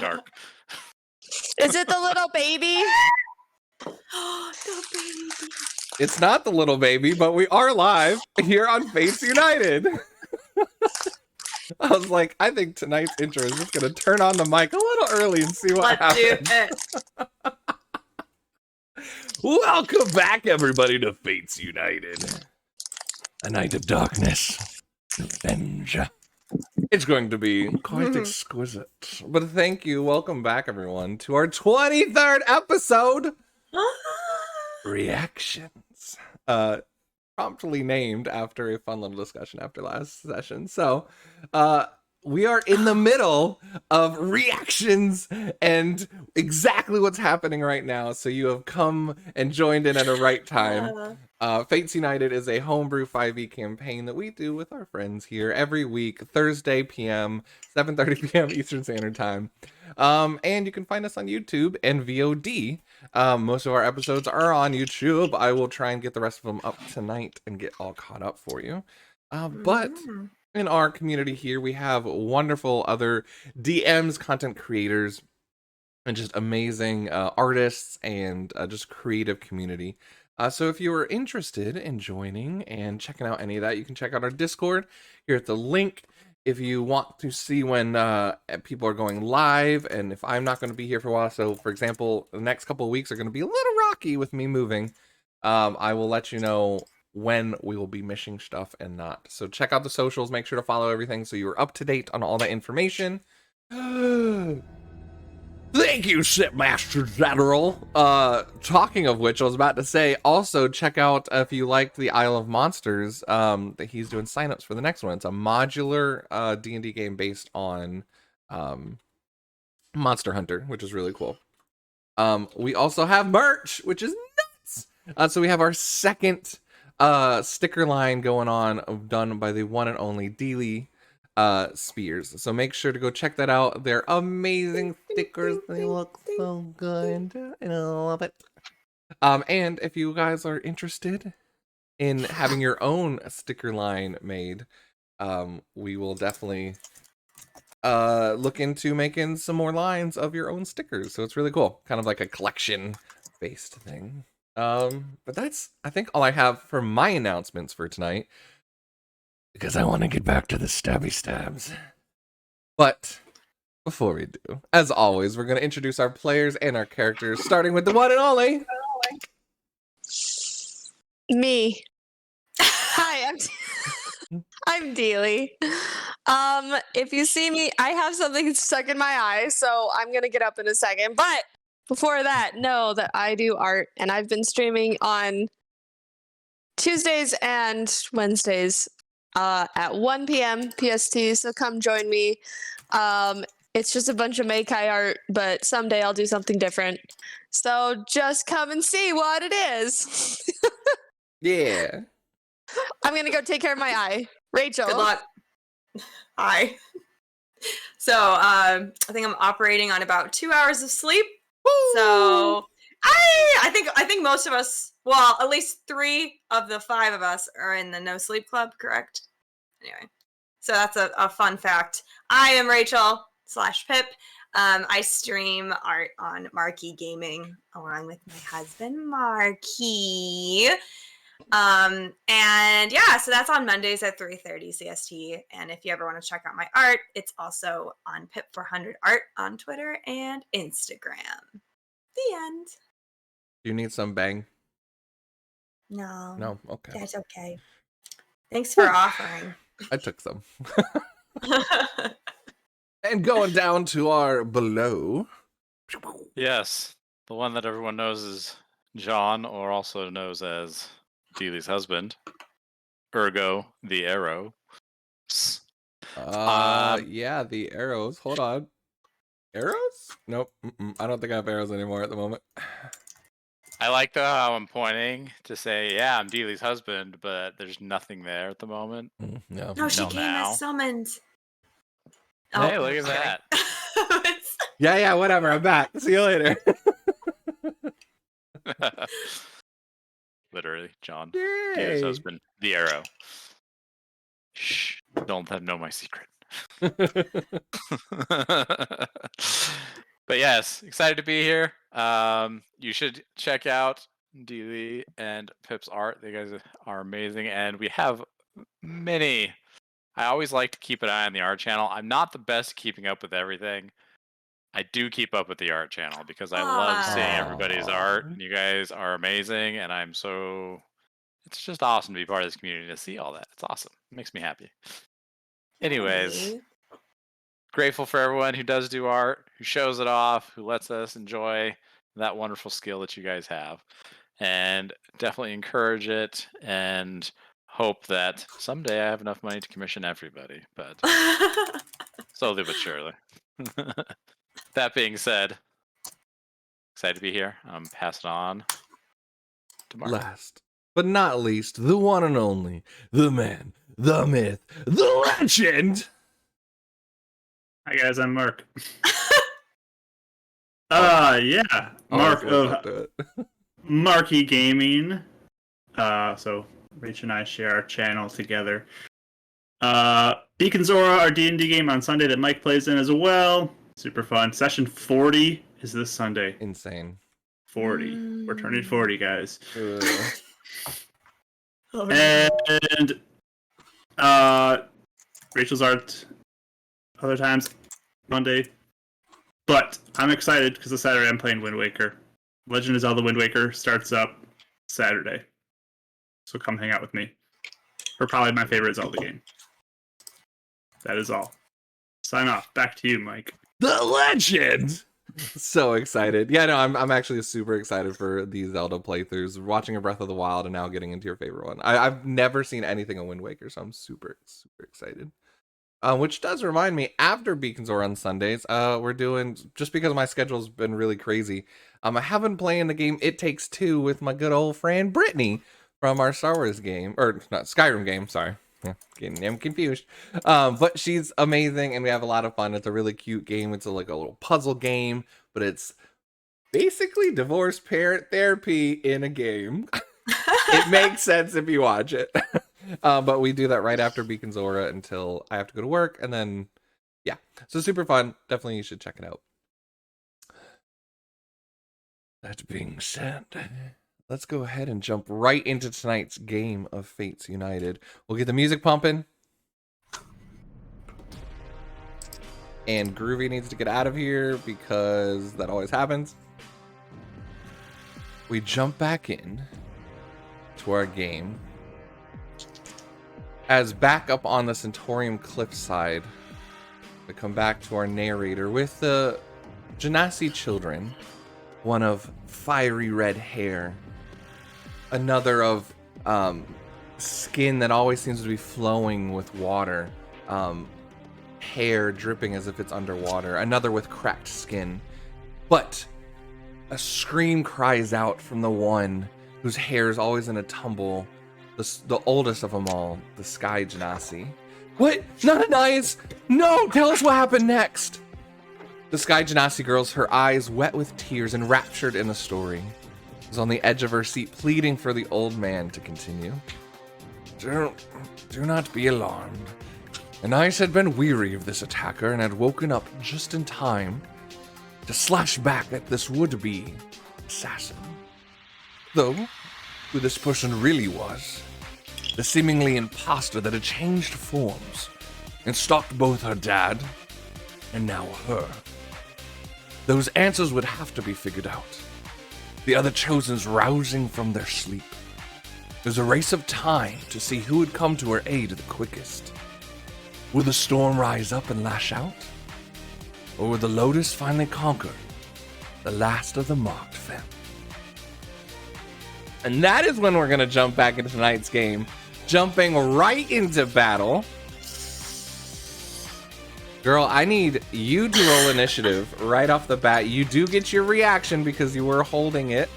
Dark. Is it the little baby? The baby. It's not the little baby, but we are live here on Fates United. I was like, I think tonight's intro is just going to turn on the mic a little early and see what Let's do happens. it. Welcome back, everybody, to Fates United. A night of darkness. Revenge. It's going to be quite exquisite. But thank you. Welcome back, everyone, to our 23rd episode. Reactions. Promptly named after a fun little discussion after last session. So, we are in the middle of reactions and exactly what's happening right now. So you have come and joined in at a right time. Fates United is a homebrew 5e campaign that we do with our friends here every week, Thursday p.m., 7:30 p.m. Eastern Standard Time. And you can find us on YouTube and VOD. Most of our episodes are on YouTube. I will try and get the rest of them up tonight and get all caught up for you. But in our community here, we have wonderful other DMs, content creators, and just amazing artists and just creative community. So if you are interested in joining and checking out any of that, you can check out our Discord here at the link. If you want to see when people are going live, and if I'm not going to be here for a while, so for example, the next couple of weeks are going to be a little rocky with me moving, I will let you know when we will be missing stuff and not. So check out the socials, make sure to follow everything so you're up to date on all that information. Thank you, Shipmaster General. Talking of which, I was about to say, also check out if you liked the Isle of Monsters, that he's doing signups for the next one. It's a modular D&D game based on Monster Hunter, which is really cool. We also have merch, which is nuts. So we have our second sticker line going on, done by the one and only deity. Spears. So make sure to go check that out. They're amazing stickers. They look so good. I love it. And if you guys are interested in having your own sticker line made, we will definitely look into making some more lines of your own stickers. So it's really cool. Kind of like a collection based thing. But that's, I think, all I have for my announcements for tonight, because I want to get back to the stabby stabs. But before we do, as always, we're going to introduce our players and our characters, starting with the one and only Me. Hi, I'm Deely. If you see me, I have something stuck in my eye, so I'm gonna get up in a second. But before that, know that I do art, and I've been streaming on Tuesdays and Wednesdays at 1 p.m. PST, so come join me. It's just a bunch of Meikai art, but someday I'll do something different. So just come and see what it is. Yeah. I'm gonna go take care of my eye. Rachel. Good luck. Hi. So I think I'm operating on about 2 hours of sleep. Woo! So I think most of us, well, at least 3 of the 5 of us are in the No Sleep Club, correct? Anyway, so that's a fun fact. I am Rachel /Pip. I stream art on Marquee Gaming along with my husband Marquee. And yeah, so that's on Mondays at 3:30 CST. And if you ever want to check out my art, it's also on Pip400art on Twitter and Instagram. The end. Do you need some bang? No. No? Okay. That's okay. Thanks for offering. I took some. And going down to our below. Yes, the one that everyone knows is John, or also knows as Dealey's husband, ergo the arrow. Yeah, the arrows. Hold on. Arrows? Nope. I don't think I have arrows anymore at the moment. I like how I'm pointing to say, yeah, I'm Dealey's husband, but there's nothing there at the moment. No. No, she Until came now. as summoned. Hey, Oh, look at that. Yeah, whatever. I'm back. See you later. Literally, John, Yay. Dealey's husband, the arrow. Shh, don't let him know my secret. But yes, excited to be here. You should check out Dealey and Pip's art. You guys are amazing, and we have many. I always like to keep an eye on the art channel. I'm not the best at keeping up with everything. I do keep up with the art channel because I love seeing everybody's art. You guys are amazing, and it's just awesome to be part of this community to see all that. It's awesome. It makes me happy. Anyways, grateful for everyone who does do art, who shows it off, who lets us enjoy that wonderful skill that you guys have. And definitely encourage it and hope that someday I have enough money to commission everybody, but slowly but surely. That being said, excited to be here. I'm passing on to Mark. Last but not least, the one and only, the man, the myth, the legend. Hi guys, I'm Mark. Yeah, Mark of Marky Gaming. So Rach and I share our channel together. Beacon Zora, our D&D game on Sunday that Mike plays in as well. Super fun. Session 40 is this Sunday. Insane. 40. We're turning 40, guys. Oh, And Rachel's art other times Monday. But I'm excited because this Saturday I'm playing Wind Waker. Legend of Zelda Wind Waker starts up Saturday. So come hang out with me. For probably my favorite Zelda game. That is all. Sign off. Back to you, Mike. The legend. So excited. Yeah, no, I'm actually super excited for these Zelda playthroughs. Watching a Breath of the Wild and now getting into your favorite one. I've never seen anything on Wind Waker, so I'm super excited. Which does remind me, after Beacons or on Sundays, we're doing, just because my schedule's been really crazy, I have been playing the game It Takes Two with my good old friend Brittany from our Star Wars game, or not, Skyrim game, sorry. Yeah, I'm confused. But she's amazing and we have a lot of fun. It's a really cute game. It's like a little puzzle game, but it's basically divorce parent therapy in a game. It makes sense if you watch it. But we do that right after Beacon Zora until I have to go to work, and then yeah. So super fun. Definitely you should check it out. That being said, let's go ahead and jump right into tonight's game of Fates United. We'll get the music pumping. And Groovy needs to get out of here because that always happens. We jump back in to our game. As back up on the Centaurium cliffside, we come back to our narrator with the Genasi children. One of fiery red hair. Another of skin that always seems to be flowing with water. Hair dripping as if it's underwater. Another with cracked skin. But a scream cries out from the one whose hair is always in a tumble. The oldest of them all, the Sky Genasi. What? Not Anais! No! Tell us what happened next! The Sky Genasi girls, her eyes wet with tears, enraptured in the story, was on the edge of her seat, pleading for the old man to continue. Do not be alarmed. Anais had been weary of this attacker and had woken up just in time to slash back at this would-be assassin. Though, who this person really was. The seemingly imposter that had changed forms and stalked both her dad and now her. Those answers would have to be figured out. The other Chosens rousing from their sleep. It was a race of time to see who would come to her aid the quickest. Would the storm rise up and lash out? Or would the Lotus finally conquer the last of the marked fam? And that is when we're going to jump back into tonight's game. Jumping right into battle. Girl, I need you to roll initiative right off the bat. You do get your reaction because you were holding it.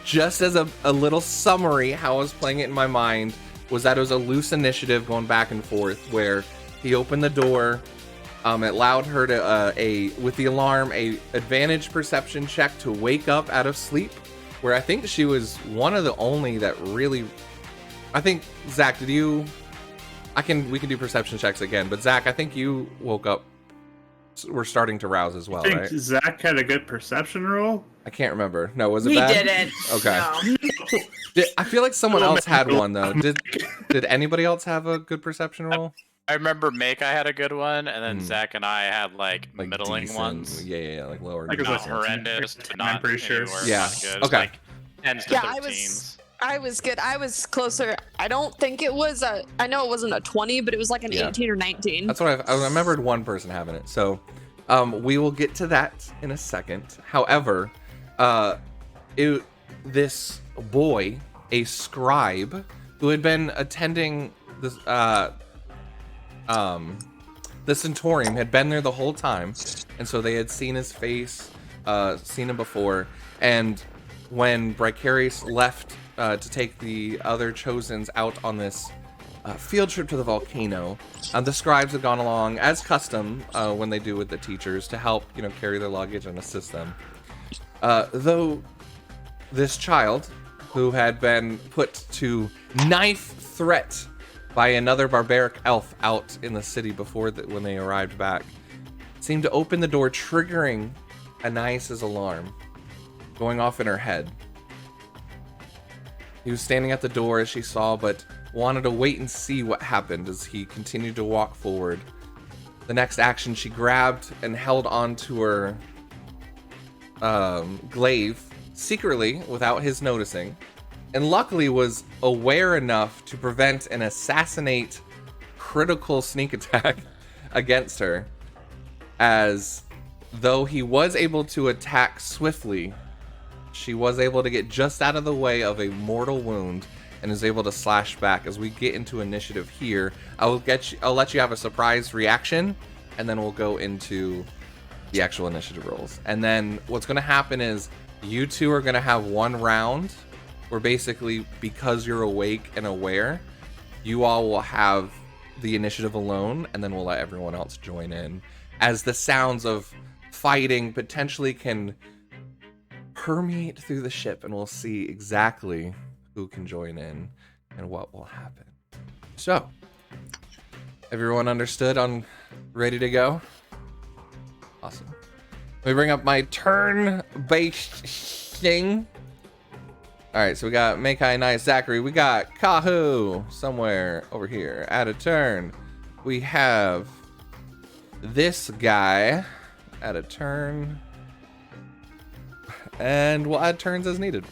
Just as a little summary, how I was playing it in my mind was that it was a loose initiative going back and forth where he opened the door. It allowed her to, with the alarm, a advantage perception check to wake up out of sleep, where I think she was one of the only that really... I think, Zach, did you... we can do perception checks again, but Zach, I think you woke up. We're starting to rouse as well, I think right? Zach had a good perception roll. I can't remember. No, was it He bad? didn't. Okay. No. I feel like someone else had one though. Did anybody else have a good perception roll? I remember Make I had a good one, and then Zach and I had like middling decent, ones. Yeah, like lower. Like it was Not like horrendous, but not I'm pretty sure. anywhere Yeah, not good. okay. Like 10s to Yeah, 13s. I was good. I was closer. I don't think it was a. I know it wasn't a 20, but it was like an 18 or 19. That's what I remembered. One person having it. So, we will get to that in a second. However, this boy, a scribe who had been attending this, the Centaurium, had been there the whole time, and so they had seen his face, seen him before, and when Bardicdice left to take the other Chosens out on this field trip to the volcano, the scribes had gone along as custom when they do with the teachers to help, carry their luggage and assist them. Though this child, who had been put to knife threat by another barbaric elf out in the city before when they arrived back, seemed to open the door, triggering Anais' alarm going off in her head. He was standing at the door as she saw, but wanted to wait and see what happened as he continued to walk forward. The next action, she grabbed and held onto her glaive secretly without his noticing, and luckily was aware enough to prevent an assassinate critical sneak attack against her, as though he was able to attack swiftly, she was able to get just out of the way of a mortal wound and is able to slash back. As we get into initiative here, I'll let you have a surprise reaction, and then we'll go into the actual initiative rolls. And then what's going to happen is you two are going to have one round where basically, because you're awake and aware, you all will have the initiative alone, and then we'll let everyone else join in, as the sounds of fighting potentially can permeate through the ship, and we'll see exactly who can join in and what will happen. So, everyone understood? Ready to go? Awesome. Let me bring up my turn-based thing. Alright, so we got Makai, Nice, Zachary. We got Kahu somewhere over here. Add a turn. We have this guy. Add a turn. And we'll add turns as needed.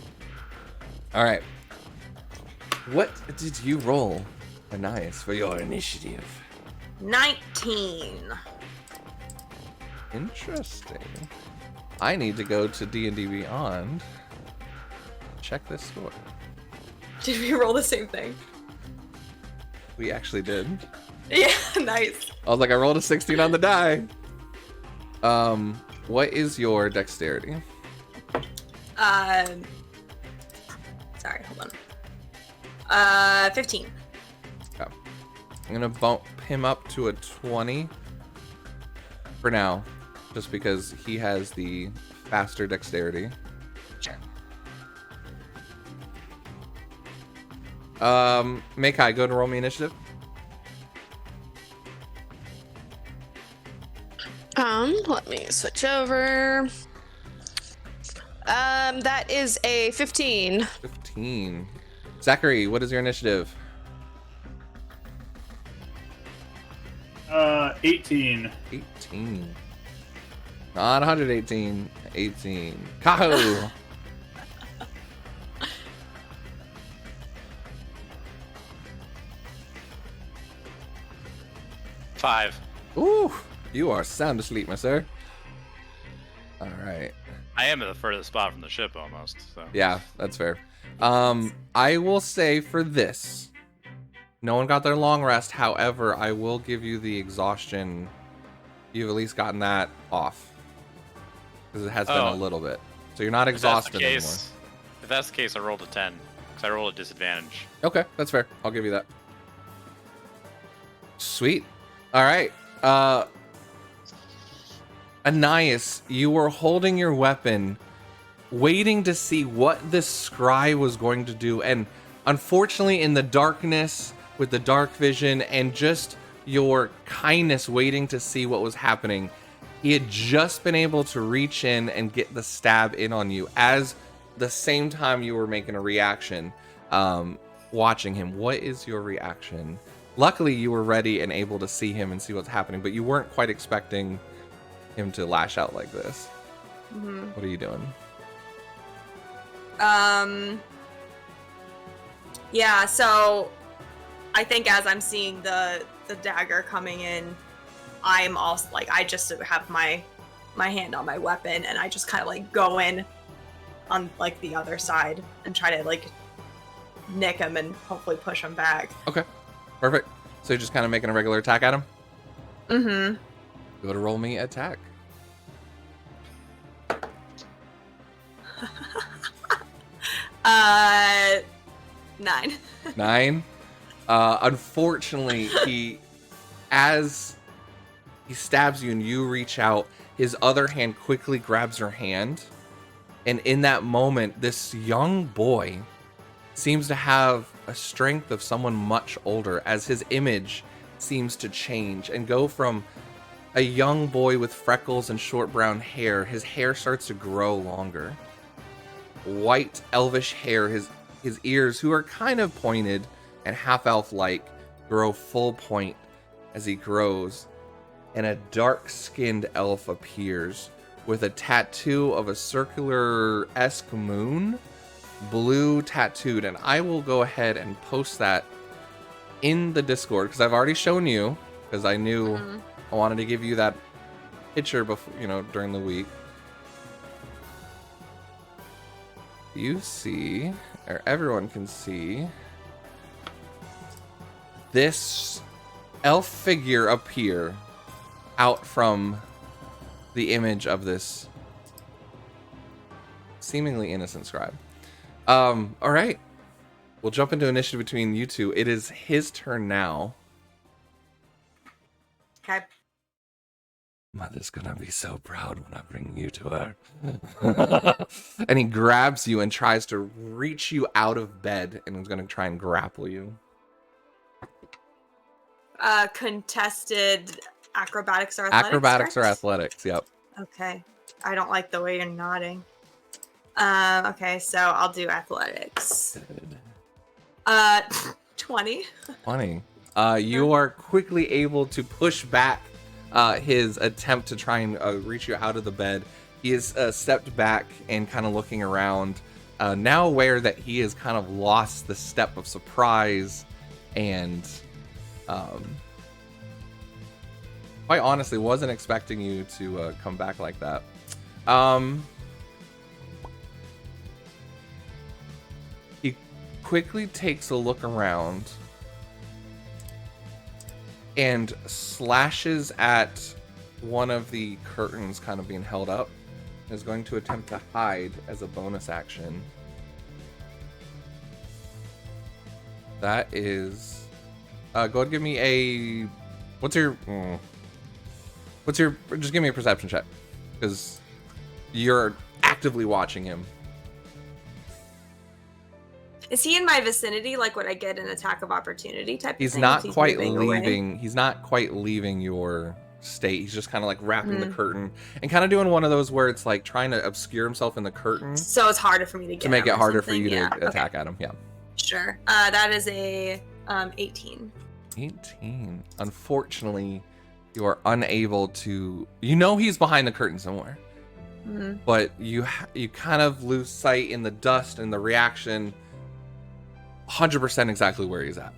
Alright. What did you roll, Anais, for your initiative? 19. Interesting. I need to go to D&D Beyond. Check this score. Did we roll the same thing? We actually did. Yeah, nice. I was like, I rolled a 16 on the die. What is your dexterity? Sorry, hold on. 15. Okay. I'm gonna bump him up to a 20 for now, just because he has the faster dexterity. Sure. Makai, go and roll me initiative. Let me switch over. That is a 15. 15. Zachary, what is your initiative? 18. 18. Not 118. 18. Kaho. Five. Ooh, you are sound asleep, my sir. All right. I am at the furthest spot from the ship almost. So. Yeah, that's fair. I will say for this, no one got their long rest. However, I will give you the exhaustion. You've at least gotten that off because it has been a little bit. So you're not exhausted anymore. If that's the case, I rolled a 10 because I rolled a disadvantage. Okay, that's fair. I'll give you that. Sweet. All right. Anais, you were holding your weapon, waiting to see what this scry was going to do. And unfortunately, in the darkness, with the dark vision and just your kindness waiting to see what was happening, he had just been able to reach in and get the stab in on you as the same time you were making a reaction, watching him. What is your reaction? Luckily, you were ready and able to see him and see what's happening, but you weren't quite expecting him to lash out like this. Mm-hmm. What are you doing? Yeah, so I think as I'm seeing the dagger coming in, I'm also like, I just have my hand on my weapon and I just kind of like go in on like the other side and try to like nick him and hopefully push him back. Okay, perfect. So you're just kind of making a regular attack at him? Mm-hmm. Go to roll me attack. 9. 9. Unfortunately, as he stabs you and you reach out, his other hand quickly grabs your hand. And in that moment, this young boy seems to have a strength of someone much older, as his image seems to change and go from a young boy with freckles and short brown hair. His hair starts to grow longer. White elvish hair, his ears, who are kind of pointed and half elf like, grow full point as he grows, and a dark skinned elf appears with a tattoo of a circular-esque moon, blue tattooed. And I will go ahead and post that in the Discord because I've already shown you, because I knew I wanted to give you that picture before, during the week. You see, or everyone can see, this elf figure appear out from the image of this seemingly innocent scribe. All right, we'll jump into initiative between you two. It is his turn now. Okay. Mother's gonna be so proud when I bring you to her. And he grabs you and tries to reach you out of bed and is gonna try and grapple you. Contested acrobatics or athletics? Acrobatics or correct? athletics, yep. Okay. I don't like the way you're nodding. Okay, so I'll do athletics. Good. 20. 20. You are quickly able to push back his attempt to try and reach you out of the bed. He is stepped back and kind of looking around, now aware that he has kind of lost the step of surprise and quite honestly wasn't expecting you to come back like that. He quickly takes a look around and slashes at one of the curtains kind of being held up. Is going to attempt to hide as a bonus action. That is... go ahead and give me a... Just give me a perception check. Because you're actively watching him. Is he in my vicinity? Like, would I get an attack of opportunity type He's of thing? not if quite moving away? leaving. He's not quite leaving your state. He's just kind of like wrapping the curtain and kind of doing one of those where it's like trying to obscure himself in the curtain. So it's harder for me to get to make him it or harder for something. you to Yeah, attack okay. at him. Yeah. Sure. That is a 18. 18. Unfortunately, you are unable to. You know he's behind the curtain somewhere, but you kind of lose sight in the dust and the reaction. 100% exactly where he's at.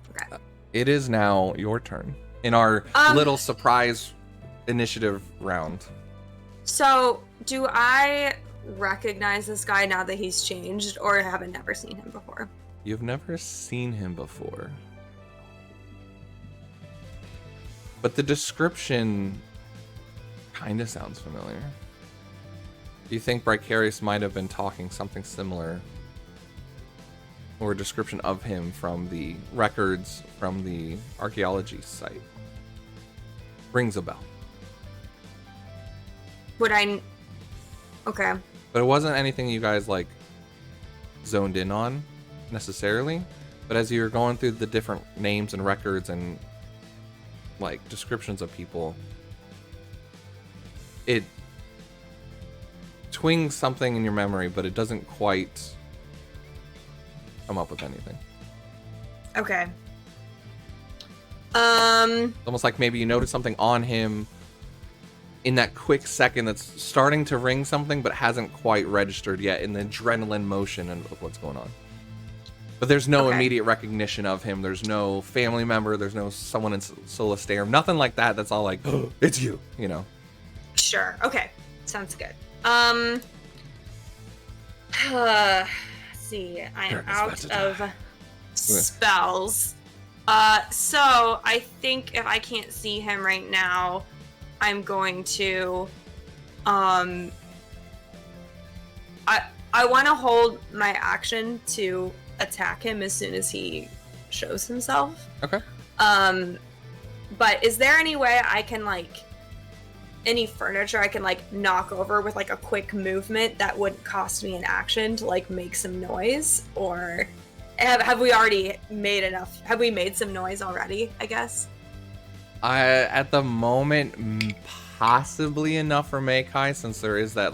Okay. It is now your turn in our little surprise initiative round. So, do I recognize this guy now that he's changed, or have I never seen him before? You've never seen him before. But the description kind of sounds familiar. You think Bardicdice might have been talking something similar, or a description of him from the records from the archaeology site. Rings a bell. Would I? Okay. But it wasn't anything you guys like zoned in on necessarily. But as you're going through the different names and records and like descriptions of people, it twings something in your memory, but it doesn't quite come up with anything. Okay. It's almost like maybe you notice something on him in that quick second that's starting to ring something, but hasn't quite registered yet in the adrenaline motion of what's going on. But there's no immediate recognition of him. There's no family member. There's no someone in Solastarium. Nothing like that. That's all like, oh, it's you, you know. Sure. Okay. Sounds good. See, I am out of spells. So I think if I can't see him right now, I'm going to, I want to hold my action to attack him as soon as he shows himself. Okay. But is there any way I can any furniture I can knock over with a quick movement that wouldn't cost me an action to make some noise? Or have we already made enough? Have we made some noise already, I guess? At the moment, possibly enough for Makai, since there is that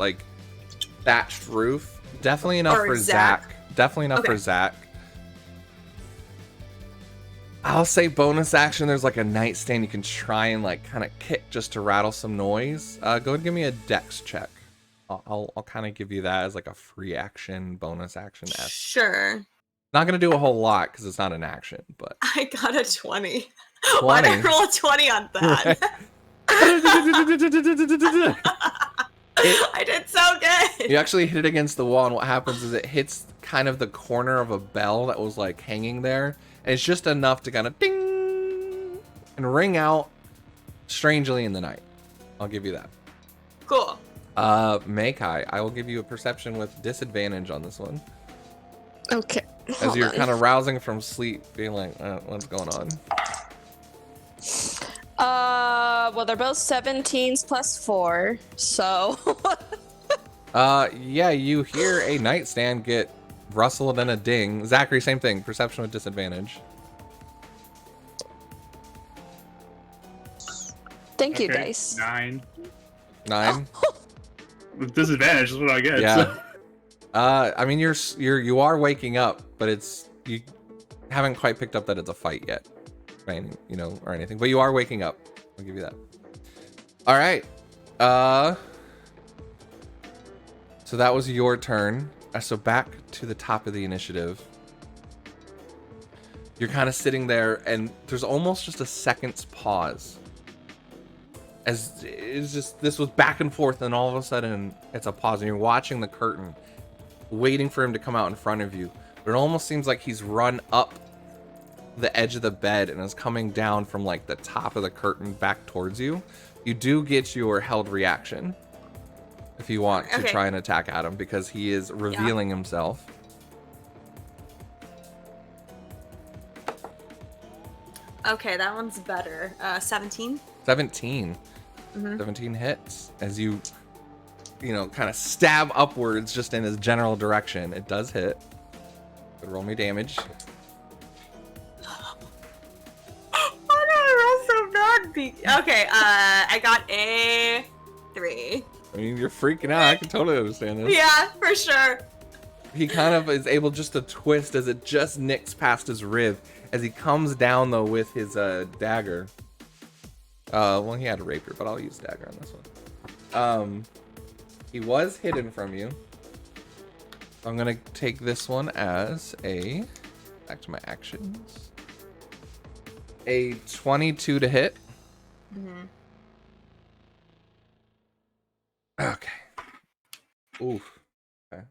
thatched roof. Definitely enough Or for Zach. Zach. Definitely enough for Okay. Zach. I'll say bonus action. There's a nightstand you can try and kind of kick just to rattle some noise. Go ahead and give me a dex check. I'll kind of give you that as a free action, bonus action. Sure. Not gonna do a whole lot because it's not an action, but I got a 20. Why'd I roll a 20 on that? I did so good. You actually hit it against the wall, and what happens is it hits kind of the corner of a bell that was hanging there, and it's just enough to kind of ding and ring out strangely in the night. I'll give you that. Cool. Makai, I will give you a perception with disadvantage on this one. Okay. As hold you're on. kind of rousing from sleep, being like, what's going on? Well, they're both 17s plus 4, so. Yeah, you hear a nightstand get rustled and a ding. Zachary, same thing. Perception with disadvantage. Thank you, Okay, dice. 9. 9. With disadvantage is what I get. Yeah. So. I mean, you are waking up, but you haven't quite picked up that it's a fight yet, or anything. But you are waking up. I'll give you that. All right. So that was your turn. So back to the top of the initiative. You're kind of sitting there, and there's almost just a second's pause. As it's just this was back and forth, and all of a sudden it's a pause, and you're watching the curtain, waiting for him to come out in front of you. But it almost seems like he's run up the edge of the bed and is coming down from the top of the curtain back towards you. You do get your held reaction if you want to try and attack at him, because he is revealing himself. Okay, that one's better. 17. 17. 17 hits as you kind of stab upwards just in his general direction. It does hit. But roll me damage. Why did I roll so bad, Okay, I got a 3. I mean, you're freaking out. I can totally understand this. Yeah, for sure. He kind of is able just to twist as it just nicks past his rib as he comes down though with his dagger. Well, he had a rapier, but I'll use dagger on this one. He was hidden from you. I'm gonna take this one as a, back to my actions, a 22 to hit. Mm-hmm. Okay. Oof. Okay.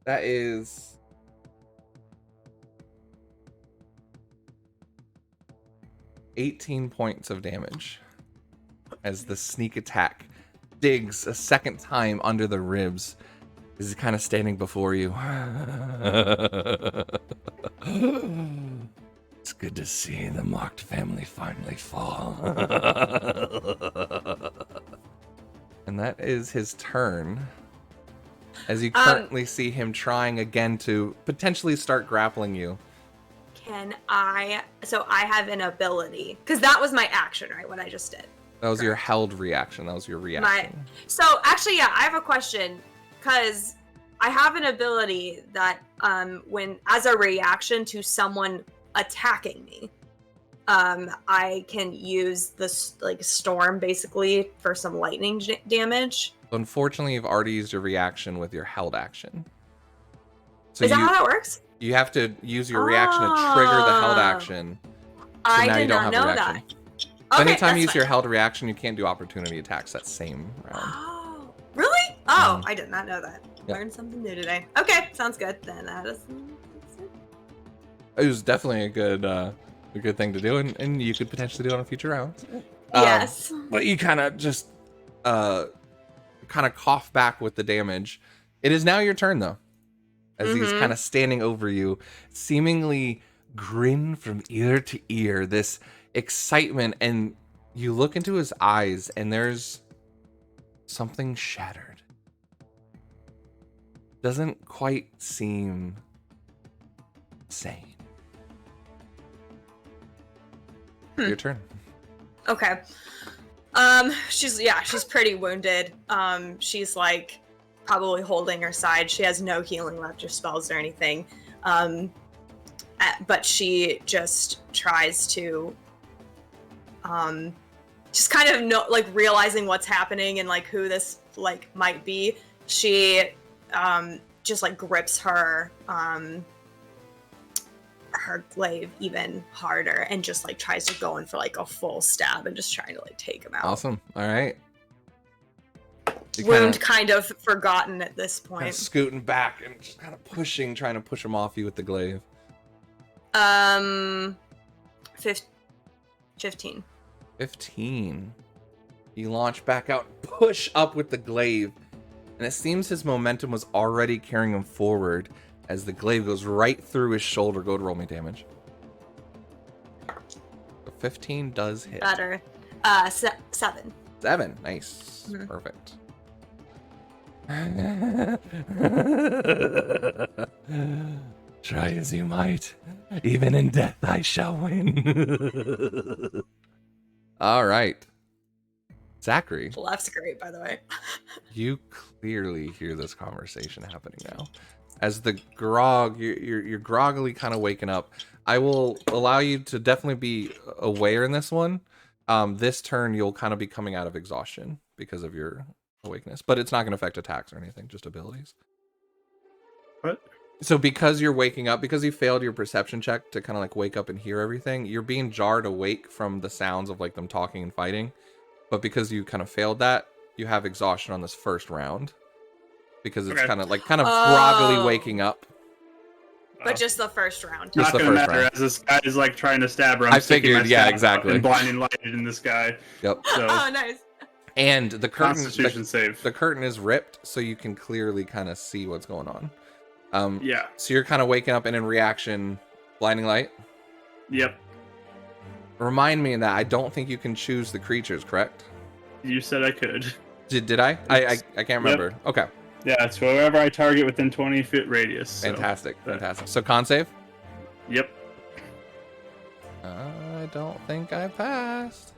That is 18 points of damage as the sneak attack digs a second time under the ribs. As he's kind of standing before you. It's good to see the mocked family finally fall. And that is his turn. As you currently see him trying again to potentially start grappling you. So I have an ability, because that was my action, right, what I just did. That was your held reaction. That was your reaction. So actually, yeah, I have a question, because I have an ability that when, as a reaction to someone attacking me, I can use this like storm basically for some lightning damage. Unfortunately, you've already used your reaction with your held action. So Is that how that works? You have to use your reaction to trigger the held action. So I now did you don't not have know a reaction. that. So Okay, anytime you use that's your fine. held reaction, you can't do opportunity attacks that same round. Oh, really? Oh, Mhm. I did not know that. Yep. Learned something new today. Okay, sounds good. Then that is. It was definitely a good thing to do, and you could potentially do it on future rounds. Yes. But you kind of just cough back with the damage. It is now your turn though, as he's kind of standing over you, seemingly grin from ear to ear, this excitement, and you look into his eyes and there's something shattered. Doesn't quite seem sane. Your turn. Okay. She's pretty wounded. She's like probably holding her side. She has no healing left or spells or anything. But she just tries to just kind of realizing what's happening and like who this like might be. She just like grips her glaive even harder and just like tries to go in for like a full stab and just trying to like take him out. Awesome. All right. Wound kind of forgotten at this point. Kind of scooting back and just kind of pushing, trying to push him off you with the glaive. 15. 15. You launch back out, push up with the glaive, and it seems his momentum was already carrying him forward as the glaive goes right through his shoulder. Go to roll me damage. So 15 does hit. Better. 7. 7. Nice. Mhm. Perfect. Try as you might, even in death I shall win. All right. Zachary, The left's great, by the way. you clearly hear this conversation happening now. As the grog, you're groggily kind of waking up. I will allow you to definitely be aware in this one. This turn, you'll kind of be coming out of exhaustion because of your awakeness, but it's not going to affect attacks or anything, just abilities. What? So because you're waking up, because you failed your perception check to kind of like wake up and hear everything, you're being jarred awake from the sounds of like them talking and fighting. But because you kind of failed that, you have exhaustion on this first round. Because it's Okay. kind of groggily waking up. But just the first round. Just Not the gonna first matter round. as this guy is like trying to stab her. I sticking my figured, yeah, stab up exactly. And blinding lighted in this guy. Yep. So Oh, nice. And the curtain, Constitution save. the curtain is ripped, so you can clearly kind of see what's going on. Yeah. So you're kind of waking up, and in reaction, blinding light. Yep. Remind me of that. I don't think you can choose the creatures, correct? You said I could. Did I? I can't remember. Okay. Yeah, it's whoever I target within 20-foot radius. So. Fantastic. Fantastic. So con save? Yep. I don't think I passed.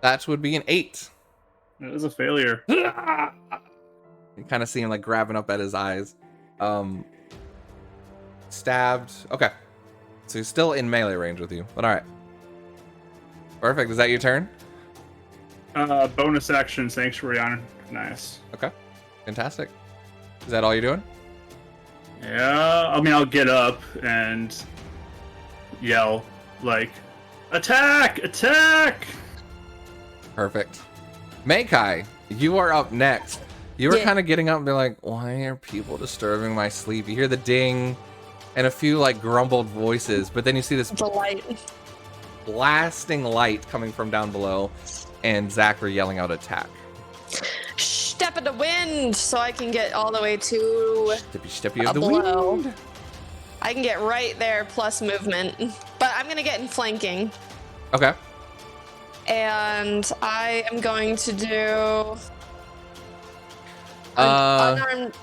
That would be an 8. It was a failure. You kind of see him like grabbing up at his eyes. Stabbed. Okay. So he's still in melee range with you. But alright. Perfect. Is that your turn? Bonus action Sanctuary on. Nice. Okay. Fantastic. Is that all you're doing? Yeah, I mean, I'll get up and yell, like, attack! Attack! Perfect. Meikai, you are up next. You were Yeah. kind of getting up and be like, why are people disturbing my sleep? You hear the ding and a few like grumbled voices, but then you see this The light. blasting light coming from down below and Zachary yelling out attack. Step of the wind, so I can get all the way to. Steppy of the below. wind. I can get right there plus movement, but I'm gonna get in flanking, Okay. and I am going to do. Unarmed.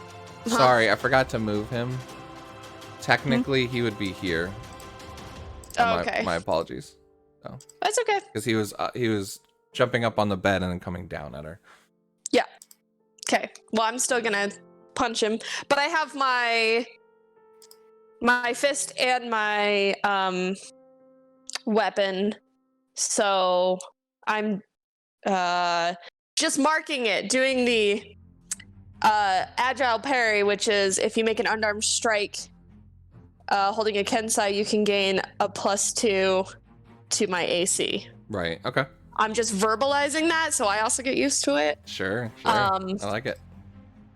Huh? Sorry, I forgot to move him. Technically, he would be here. Oh, okay. My apologies. That's okay. Because he was jumping up on the bed and then coming down at her. Okay. Well, I'm still gonna punch him, but I have my fist and my weapon, so I'm just marking it, doing the agile parry, which is if you make an unarmed strike holding a kensai, you can gain a +2 to my AC. Right. Okay. I'm just verbalizing that, so I also get used to it. Sure. I like it.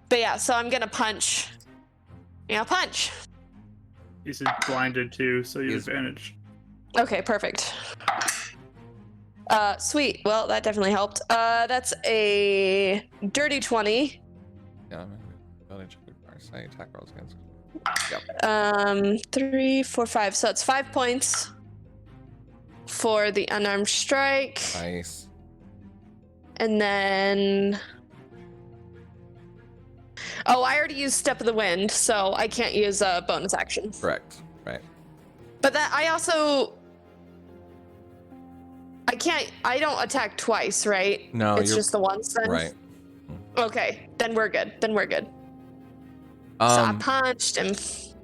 But yeah, so I'm gonna punch. Yeah, punch. He's blinded too, so you have He's- advantage. Okay, perfect. Sweet. Well, that definitely helped. That's a dirty 20. Yeah. Say attack rolls against. 3, 4, 5. So it's 5 points for the unarmed strike, Nice. and then. Oh, I already used Step of the Wind, so I can't use a bonus action. Correct. Right. But that I also. I don't attack twice, right? No, it's you're just the once then? right. Okay, then we're good. So I Um, punched him.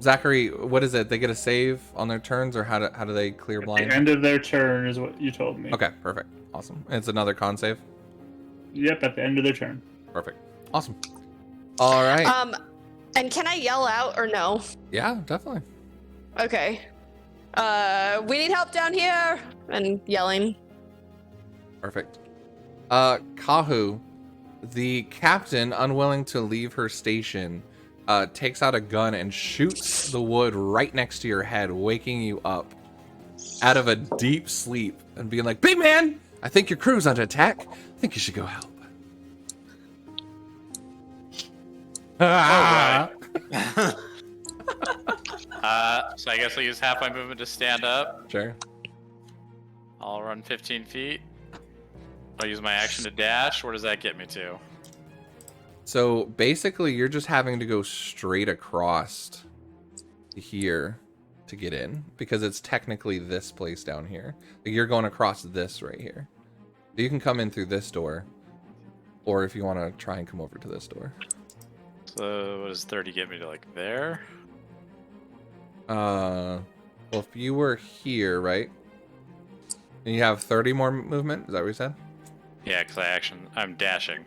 Zachary, what is it? They get a save on their turns, or how do they clear At blind? the end of their turn is what you told me. Okay, perfect, awesome. And it's another con save. Yep, at the end of their turn. Perfect, awesome. All right. And can I yell out or no? Yeah, definitely. Okay. We need help down here, and yelling. Perfect. Kahu, the captain, unwilling to leave her station, takes out a gun and shoots the wood right next to your head, waking you up out of a deep sleep and being like, "Big man, I think your crew's under attack. I think you should go help." Alright. So I guess I'll use half my movement to stand up. Sure. I'll run 15 feet. I'll use my action to dash. Where does that get me to? So basically, you're just having to go straight across here to get in because it's technically this place down here. Like you're going across this right here. You can come in through this door, or if you want to try and come over to this door. So what does 30 get me to, like, there? Well, if you were here, right? And you have 30 more movement, is that what you said? Yeah, because I'm dashing.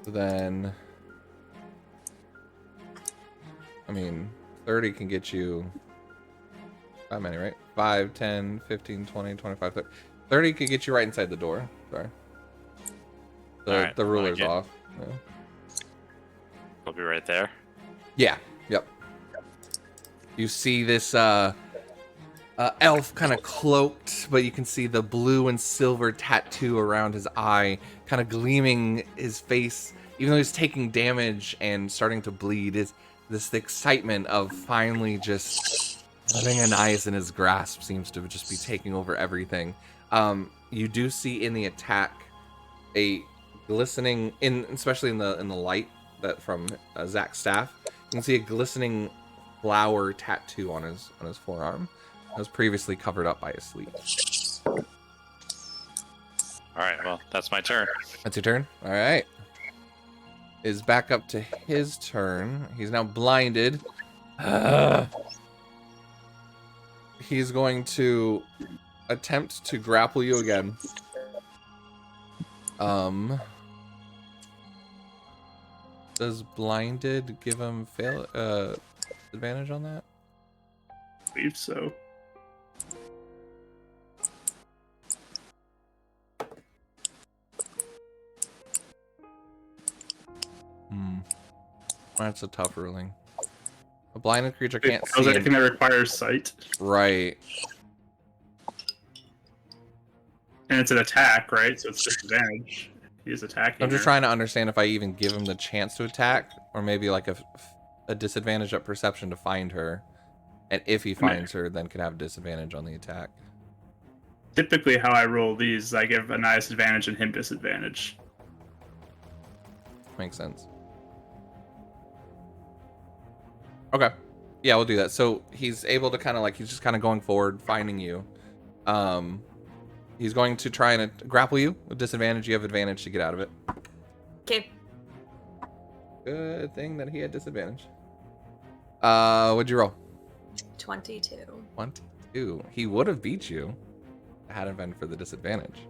Then, I mean, 30 can get you, how many, right? 5, 10, 15, 20, 25, 30. 30 could get you right inside the door. Sorry. Alright, The well, ruler's again. off. Yeah. I'll be right there. Yeah. Yep. You see this elf kind of cloaked, but you can see the blue and silver tattoo around his eye, kind of gleaming his face, even though he's taking damage and starting to bleed. Is this excitement of finally just having an ice in his grasp seems to just be taking over everything. You do see in the attack a glistening, especially in the light that from Zach's staff, you can see a glistening flower tattoo on his forearm. It was previously covered up by his sleeve. All right, well, that's my turn. That's your turn? All right. Is back up to his turn. He's now blinded. He's going to attempt to grapple you again. Does blinded give him advantage on that? I believe so. That's a tough ruling. A blinded creature can't How's see anything that requires sight? Right. And it's an attack, right? So it's disadvantage. He's attacking. I'm just her. trying to understand if I even give him the chance to attack, or maybe like a disadvantage at perception to find her. And if he finds her, then could have a disadvantage on the attack. Typically, how I roll these, I give Anais advantage and him disadvantage. Makes sense. Okay. Yeah, we'll do that. So he's able to kind of like, he's just kind of going forward, finding you. He's going to try and grapple you with disadvantage. You have advantage to get out of it. Okay. Good thing that he had disadvantage. What'd you roll? 22. 22. He would have beat you had it been for the disadvantage.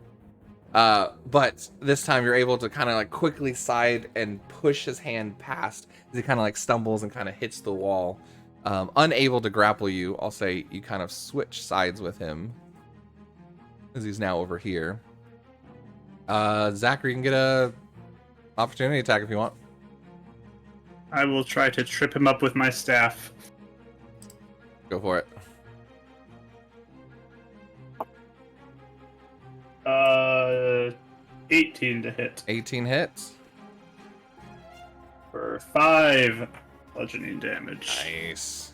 But this time you're able to kind of like quickly side and push his hand past as he kind of like stumbles and kind of hits the wall. Unable to grapple you, I'll say you kind of switch sides with him as he's now over here. Zachary, you can get a opportunity attack if you want. I will try to trip him up with my staff. Go for it. 18 to hit 18 hits. for 5 bludgeoning damage. Nice.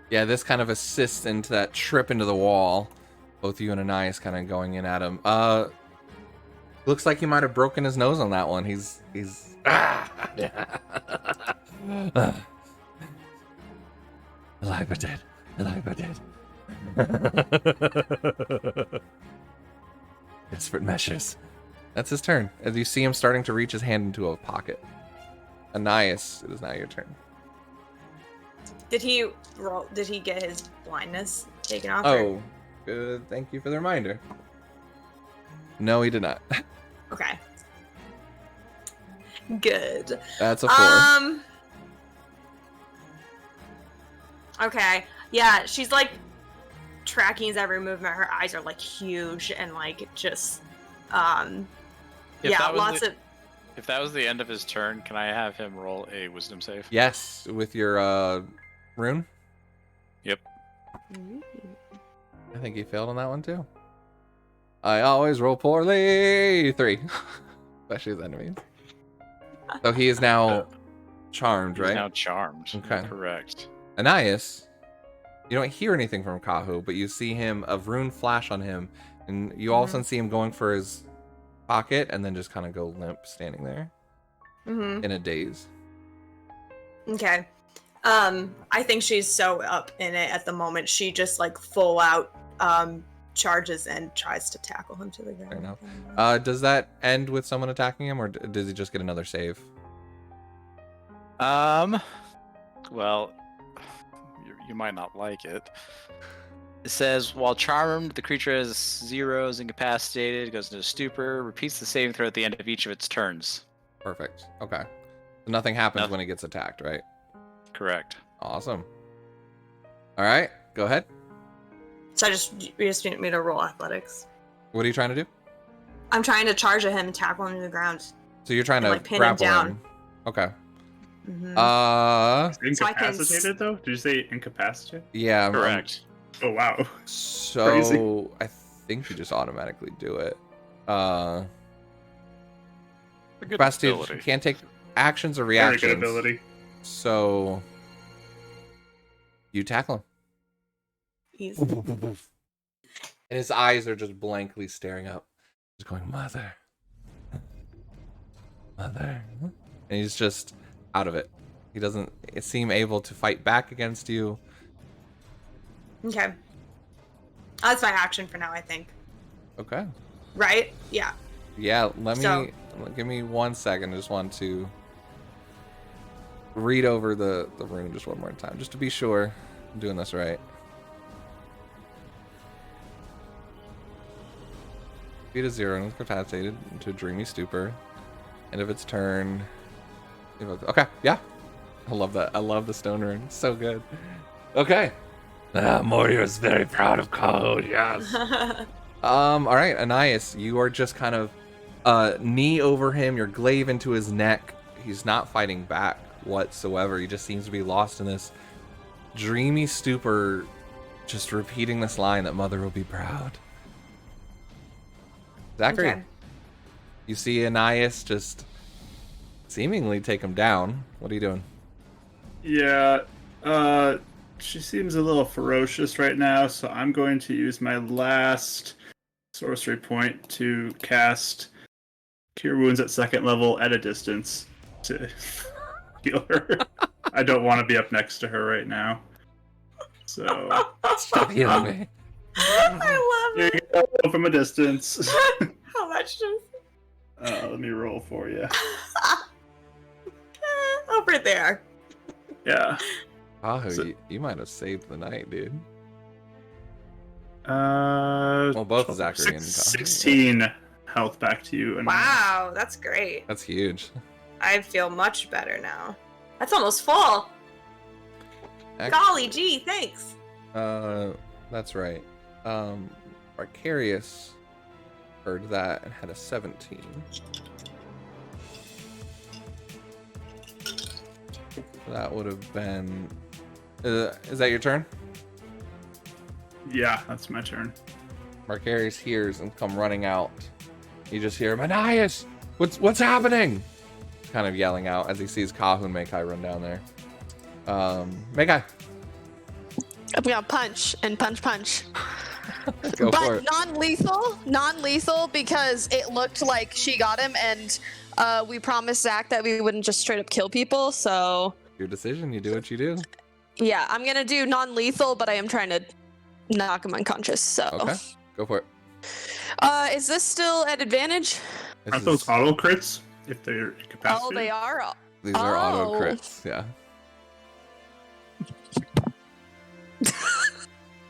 Yeah, this kind of assists into that trip into the wall. Both you and Anais kind of going in at him. Looks like he might have broken his nose on that one. He's alive or dead. Alive or dead. Desperate measures. That's his turn. As you see him starting to reach his hand into a pocket. Anais, it is now your turn. Did he get his blindness taken off? or- Oh, good. Thank you for the reminder. No, he did not. Okay. Good. That's a 4. Okay. Yeah, she's like tracking his every movement. Her eyes are like huge and like just If yeah, that was lots of If that was the end of his turn, can I have him roll a wisdom save? Yes, with your rune. Yep. I think he failed on that one too. I always roll poorly. 3. Especially with enemies. So he is now charmed, He's right? now charmed. Okay. Correct. Anais, you don't hear anything from Kahu, but you see him, a rune flash on him, and you all of a sudden see him going for his pocket and then just kind of go limp standing there in a daze. Okay. I think she's so up in it at the moment. She just like full out charges and tries to tackle him to the ground. Fair enough. Does that end with someone attacking him, or does he just get another save? Well, you might not like it. It says, while charmed, the creature is 0, is incapacitated, goes into stupor, repeats the saving throw at the end of each of its turns. Perfect. Okay. So nothing happens when he gets attacked, right? Correct. Awesome. All right, go ahead. So you just need me to roll athletics. What are you trying to do? I'm trying to charge at him and tackle him to the ground. So you're trying And, to like, pin him grapple down. him. Okay. Mhm. Uh, Incapacitated, though? Did you say incapacitated? yeah. Correct. Oh, wow. So Crazy. I think you just automatically do it. A good Incapacitated ability. can't take actions or Very reactions. good ability. So you tackle him. He's And his eyes are just blankly staring up. He's going, Mother. And he's just out of it. He doesn't seem able to fight back against you. Okay. That's my action for now, I think. Okay. Right? Yeah. Yeah, So- give me 1 second. I just want to read over the rune just one more time, just to be sure I'm doing this right. Feet of 0 and is incapacitated into a dreamy stupor. End of its turn. Okay, yeah. I love that. I love the stone rune. It's so good. Okay. Morio is very proud of code, yes. All right, Anais, you are just kind of knee over him, your glaive into his neck. He's not fighting back whatsoever. He just seems to be lost in this dreamy stupor, just repeating this line that Mother will be proud. Zachary, Okay. you see Anais just seemingly take him down. What are you doing? Yeah, she seems a little ferocious right now, so I'm going to use my last sorcery point to cast Cure Wounds at 2nd level at a distance to heal her. I don't want to be up next to her right now. So, Stop healing me. I love here it. you go from a distance. How much does Let me roll for you. over there? Yeah. Ahu, So- you might have saved the night, dude. Well, both Zachary and Tahu. 16 health back to you. And Wow, that's great. That's huge. I feel much better now. That's almost full. Actually, Golly gee, thanks. that's right. Vicarious heard that and had a 17. That would have been. Is that your turn? Yeah, that's my turn. Vicarious hears and come running out. You just hear Manias, what's happening? Kind of yelling out as he sees Kahu and Meikai run down there. Meikai, I'm gonna punch and punch. go for But it. non-lethal because it looked like she got him, and we promised Zach that we wouldn't just straight up kill people. So Your decision. You do what you do. yeah, I'm gonna do non-lethal, but I am trying to knock him unconscious. So Okay, go for it. is this still at advantage? This Aren't those is- auto crits if they're incapacitated? Oh, they are. These are auto Oh. crits. Yeah.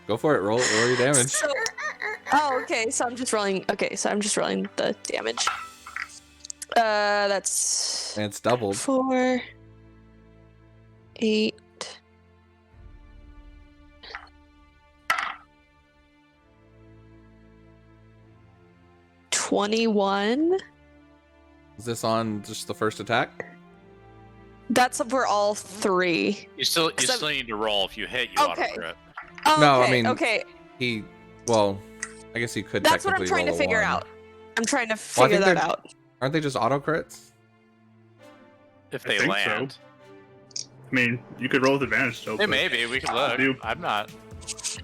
Go for it. Roll your damage. So, oh, okay. So I'm just rolling. Okay, so I'm just rolling the damage. That's And it's doubled. 4, 8. $21. Is this on just the first attack? That's for all 3. You still So- need to roll. If you hit, you auto Okay. crit. Oh, No, I okay, mean- okay. Well, I guess he could That's what I'm technically trying to roll a figure 1. out. I'm trying to Well, I figure think that they're- out. Aren't they just auto crits? If I they think so. land, I mean, you could roll with advantage still. it but- may be. We could look. Do- I'm not.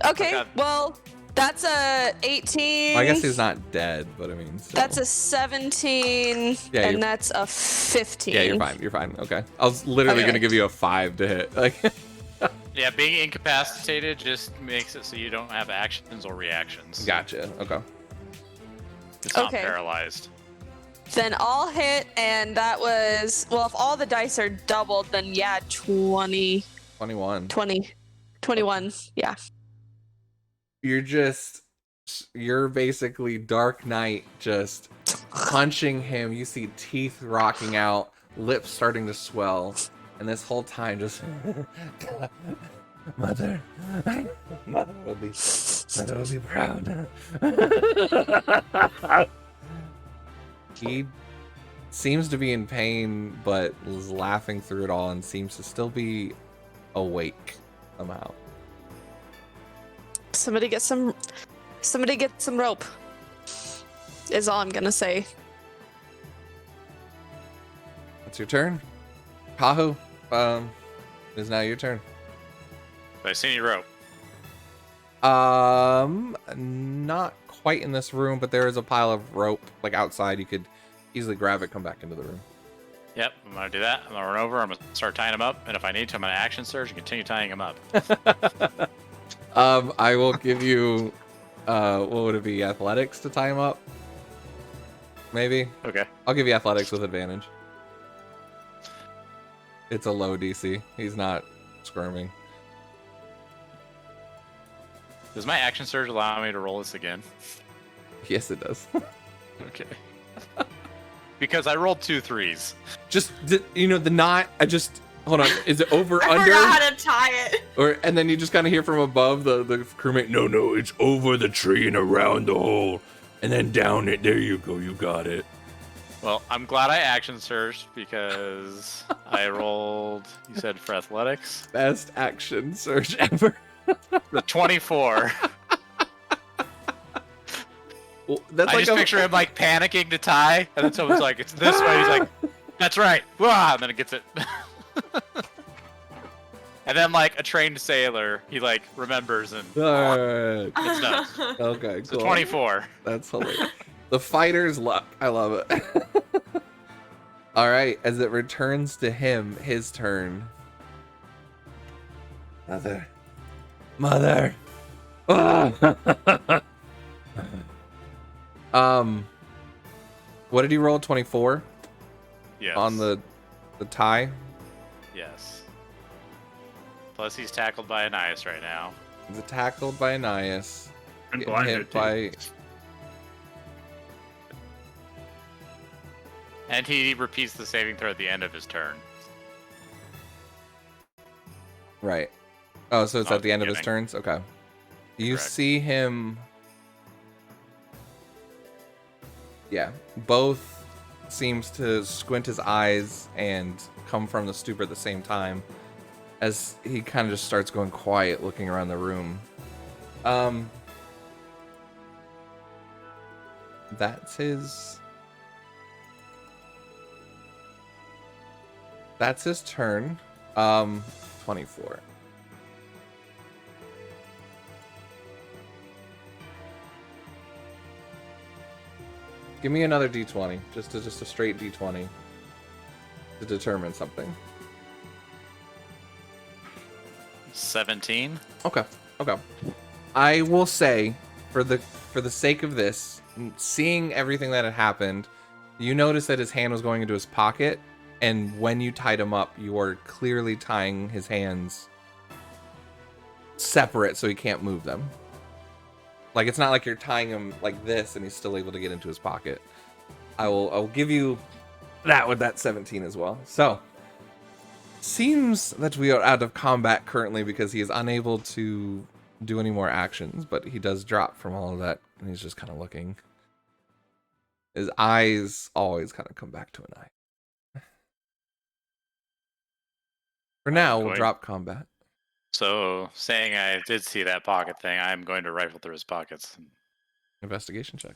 Okay, God. well, that's a 18. Well, I guess he's not dead, but I mean, still. That's a 17, Yeah, you're- and that's a 15. Yeah, you're fine. You're fine. Okay. I was literally Okay. gonna give you a 5 to hit. Like, Yeah, being incapacitated just makes it so you don't have actions or reactions. gotcha. Okay. It's not Okay. paralyzed. Then all hit, and that was, well, if all the dice are doubled, then yeah, 20, 21. 21, yeah. You're basically Dark Knight just punching him. You see teeth rocking out, lips starting to swell, and this whole time just Mother will be proud. He seems to be in pain, but is laughing through it all and seems to still be awake somehow. Somebody get some rope, is all I'm gonna say. That's your turn. Kahu, is now your turn. But I see any rope. Not quite in this room, but there is a pile of rope like outside. You could easily grab it, come back into the room. Yep, I'm gonna do that. I'm gonna run over. I'm gonna start tying him up, and if I need to, I'm gonna action surge and continue tying him up. I will give you, what would it be? Athletics to tie him up? Maybe. Okay. I'll give you athletics with advantage. It's a low DC. He's not squirming. Does my action surge allow me to roll this again? Yes, it does. Okay. Because I rolled 2 3s. Just the knot. Hold on. Is it over I under? forgot how to tie it. And then you just kind of hear from above the crewmate. No, it's over the tree and around the hole, and then down it. There you go. You got it. Well, I'm glad I action surged because I rolled. You said for athletics. Best action surge ever. The 24. Well, that's I just picture him like panicking to tie, and then someone's like, "It's this way." He's like, "That's right." Wah! And then it gets it. And then, like a trained sailor, he like remembers and Alright. it's done. Okay, So cool. 24. That's hilarious. The fighter's luck. I love it. All right, as it returns to him, his turn. Mother. What did he roll? 24 Yes. on the tie. Yes. Plus, he's tackled by Anais right now. He's tackled by Anais. And Getting blinded hit too. by. And he repeats the saving throw at the end of his turn. Right. Oh, so it's Oh, at the end of his beginning. turns? Okay. You Correct. see him. Yeah. Both seems to squint his eyes and come from the stupor at the same time as he kind of just starts going quiet, looking around the room. That's his turn. 24. Give me another d20, just a straight d20 to determine something. 17. Okay. I will say, for the sake of this, seeing everything that had happened, you notice that his hand was going into his pocket, and when you tied him up, you are clearly tying his hands separate so he can't move them. Like, it's not like you're tying him like this and he's still able to get into his pocket. I'll give you that with that 17 as well. So, seems that we are out of combat currently because he is unable to do any more actions, but he does drop from all of that, and he's just kind of looking. His eyes always kind of come back to an eye. For now, we'll Going- drop combat. So, saying I did see that pocket thing, I'm going to rifle through his pockets. Investigation check.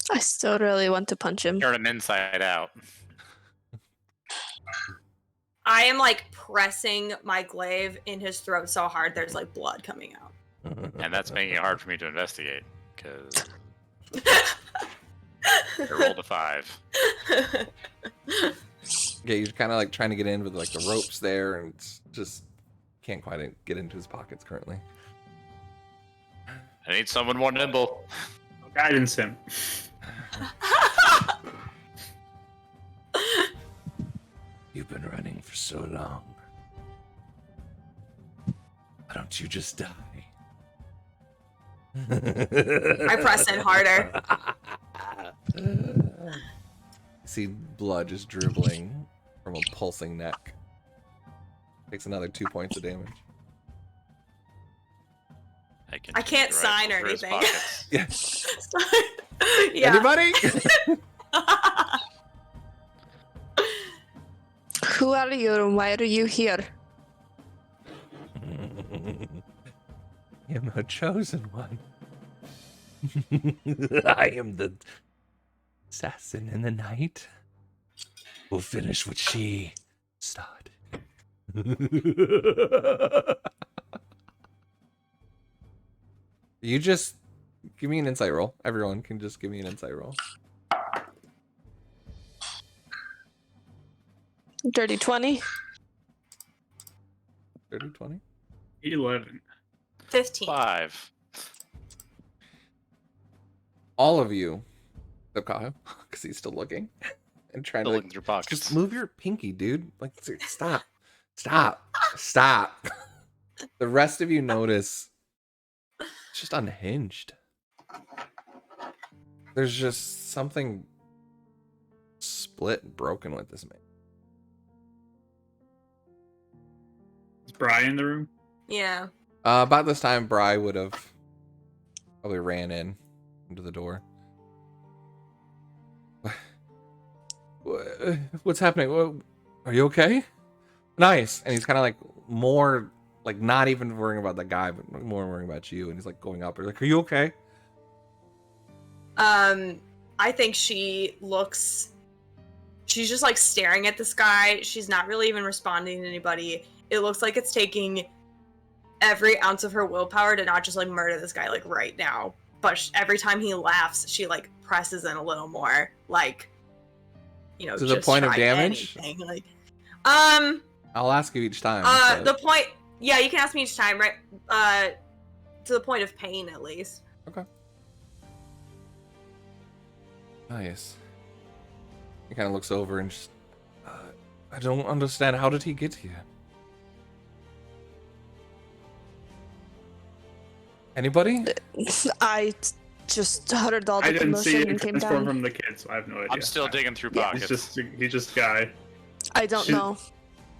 I still really want to punch him. Turn him inside out. I am like pressing my glaive in his throat so hard there's like blood coming out. And that's making it hard for me to investigate, because I rolled a 5. Yeah, you're kind of like trying to get in with like the ropes there, and it's just can't quite get into his pockets currently. I need someone more nimble. Guidance him. You've been running for so long. Why don't you just die? I press in harder. See blood just dribbling from a pulsing neck. Takes another 2 points of damage. I can't rifle sign or through his anything. pockets. Yeah. Anybody? Who are you and why are you here? I'm a chosen one. I am the assassin in the night. We'll finish what she started. You just give me an insight roll. Everyone can just give me an insight roll. Dirty 20. Dirty 20. 11. 15. 5. All of you, because he's still looking and trying Still to looking through pockets. just move your pinky, dude. Like, stop. The rest of you notice it's just unhinged. There's just something split and broken with this man. Is Brian in the room? Yeah. About this time, Bri would have probably ran into the door. What's happening? Are you okay? Nice. And he's kind of like more like not even worrying about the guy, but more worrying about you. And he's like going up. You're like, are you okay? I think she's just like staring at this guy. She's not really even responding to anybody. It looks like it's taking every ounce of her willpower to not just like murder this guy like right now. But every time he laughs, she like presses in a little more, like, you know, to the just point of try damage. anything. Like, I'll ask you each time. the point. Yeah, you can ask me each time, right? To the point of pain, at least. Okay. Nice. He kind of looks over and just, I don't understand. How did he get here? Anybody? I just heard all I the didn't see commotion it and came transform down. from the kid, so I have no idea. I'm still digging through Yeah. pockets. He's just guy, I don't know.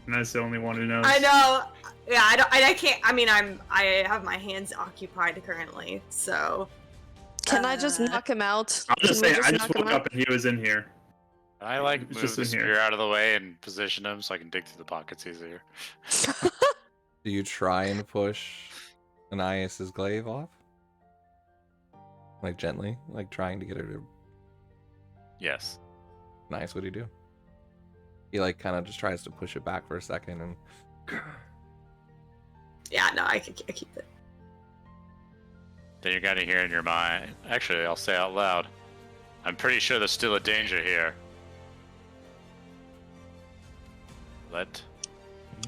and that's the only one who knows. I know. Yeah, I can't. I mean, I have my hands occupied currently, so. Can I just knock him out? I'll just Can we say, I just knock him woke out? up and he was in here. I like It's move just the in here. spear out of the way and position him so I can dig through the pockets easier. Do you try and push Ananias's glaive off? Like gently, like trying to get her to. Yes. Nice. What do you do? He like kind of just tries to push it back for a second and. Yeah, no, I keep it. Then you're gonna hear in your mind. Actually, I'll say out loud. I'm pretty sure there's still a danger here.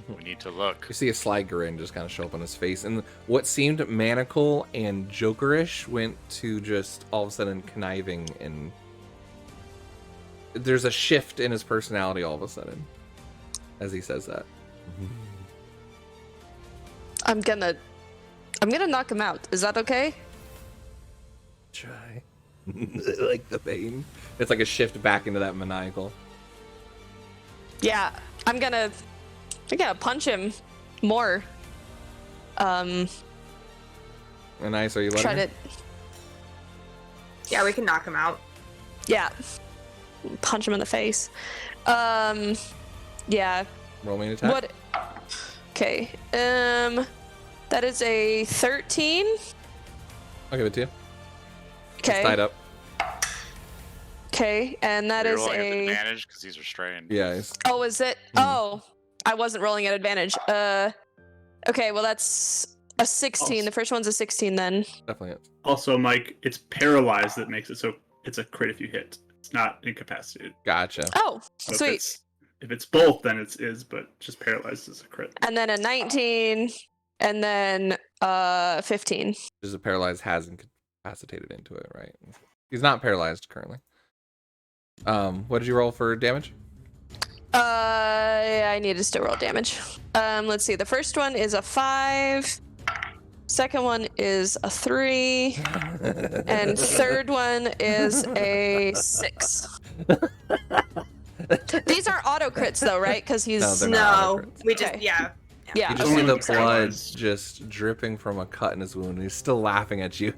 We need to look. You see a sly grin just kind of show up on his face, and what seemed maniacal and jokerish went to just all of a sudden conniving, and there's a shift in his personality all of a sudden as he says that. I'm gonna knock him out. Is that okay? Try. Like the pain. It's like a shift back into that maniacal. Yeah, I'm gonna punch him more. And nice, are you letting Try her? to. Yeah, we can knock him out. Yeah. Punch him in the face. Yeah. Roll me an attack. What? Okay. That is a 13. I'll give it to you. He's Okay. tied up. Okay, and that You're is rolling at a. advantage because he's restrained. Yeah, he's Oh, is it? Oh, I wasn't rolling at advantage. Okay, well that's a 16. The first one's a 16 then. definitely it. Also, Mike, it's paralyzed that makes it so it's a crit if you hit. It's not incapacitated. Gotcha. Oh, So sweet. If it's both, then it is, but just paralyzed is a crit. And then a 19, and then 15. Just a paralyzed has incapacitated into it, right? He's not paralyzed currently. What did you roll for damage? I needed to still roll damage. Let's see. The first one is a 5. Second one is a 3. And third one is a 6. These are auto crits though, right? Because he's No, they're not auto No, crits. we just Okay. yeah. yeah. You just Okay. see the Okay. blood just dripping from a cut in his wound, and he's still laughing at you.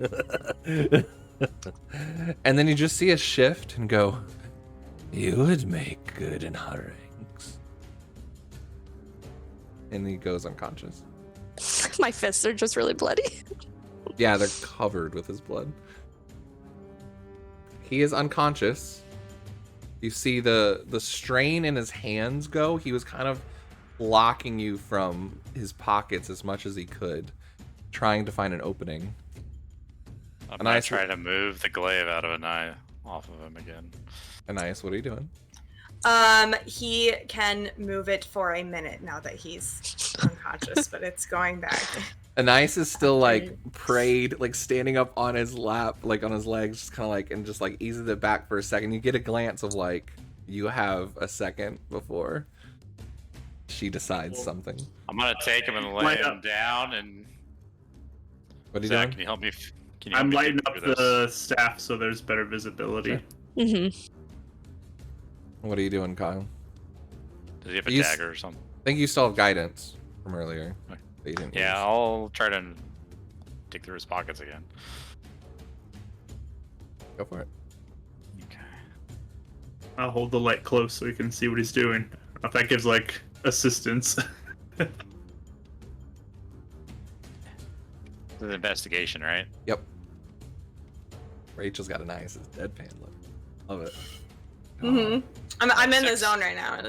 And then you just see a shift and go, "You would make good in our ranks." And he goes unconscious. My fists are just really bloody. Yeah, they're covered with his blood. He is unconscious. You see the strain in his hands go. He was kind of blocking you from his pockets as much as he could, trying to find an opening. I'm And gonna I try to move the glaive out of an eye off of him again. Anais, what are you doing? He can move it for a minute now that he's unconscious, but it's going back. Anais is still like prayed, like standing up on his lap, like on his legs, just kind of like, and just like eases it back for a second. You get a glance of like, you have a second before she decides something. I'm gonna take him and lay him down. And What are you Zach, doing? can you help me? Can you I'm help me lighting get up through this? the staff so there's better visibility. Sure. Mm-hmm. What are you doing, Kyle? Does he have a You dagger or something? I think you still have guidance from earlier. Okay. That you didn't Yeah, use. I'll try to dig through his pockets again. Go for it. Okay. I'll hold the light close so we can see what he's doing. If that gives like assistance. This is an investigation, right? Yep. Rachel's got a nice deadpan look. Love it. Mm-hmm. I'm in the 6. zone right now.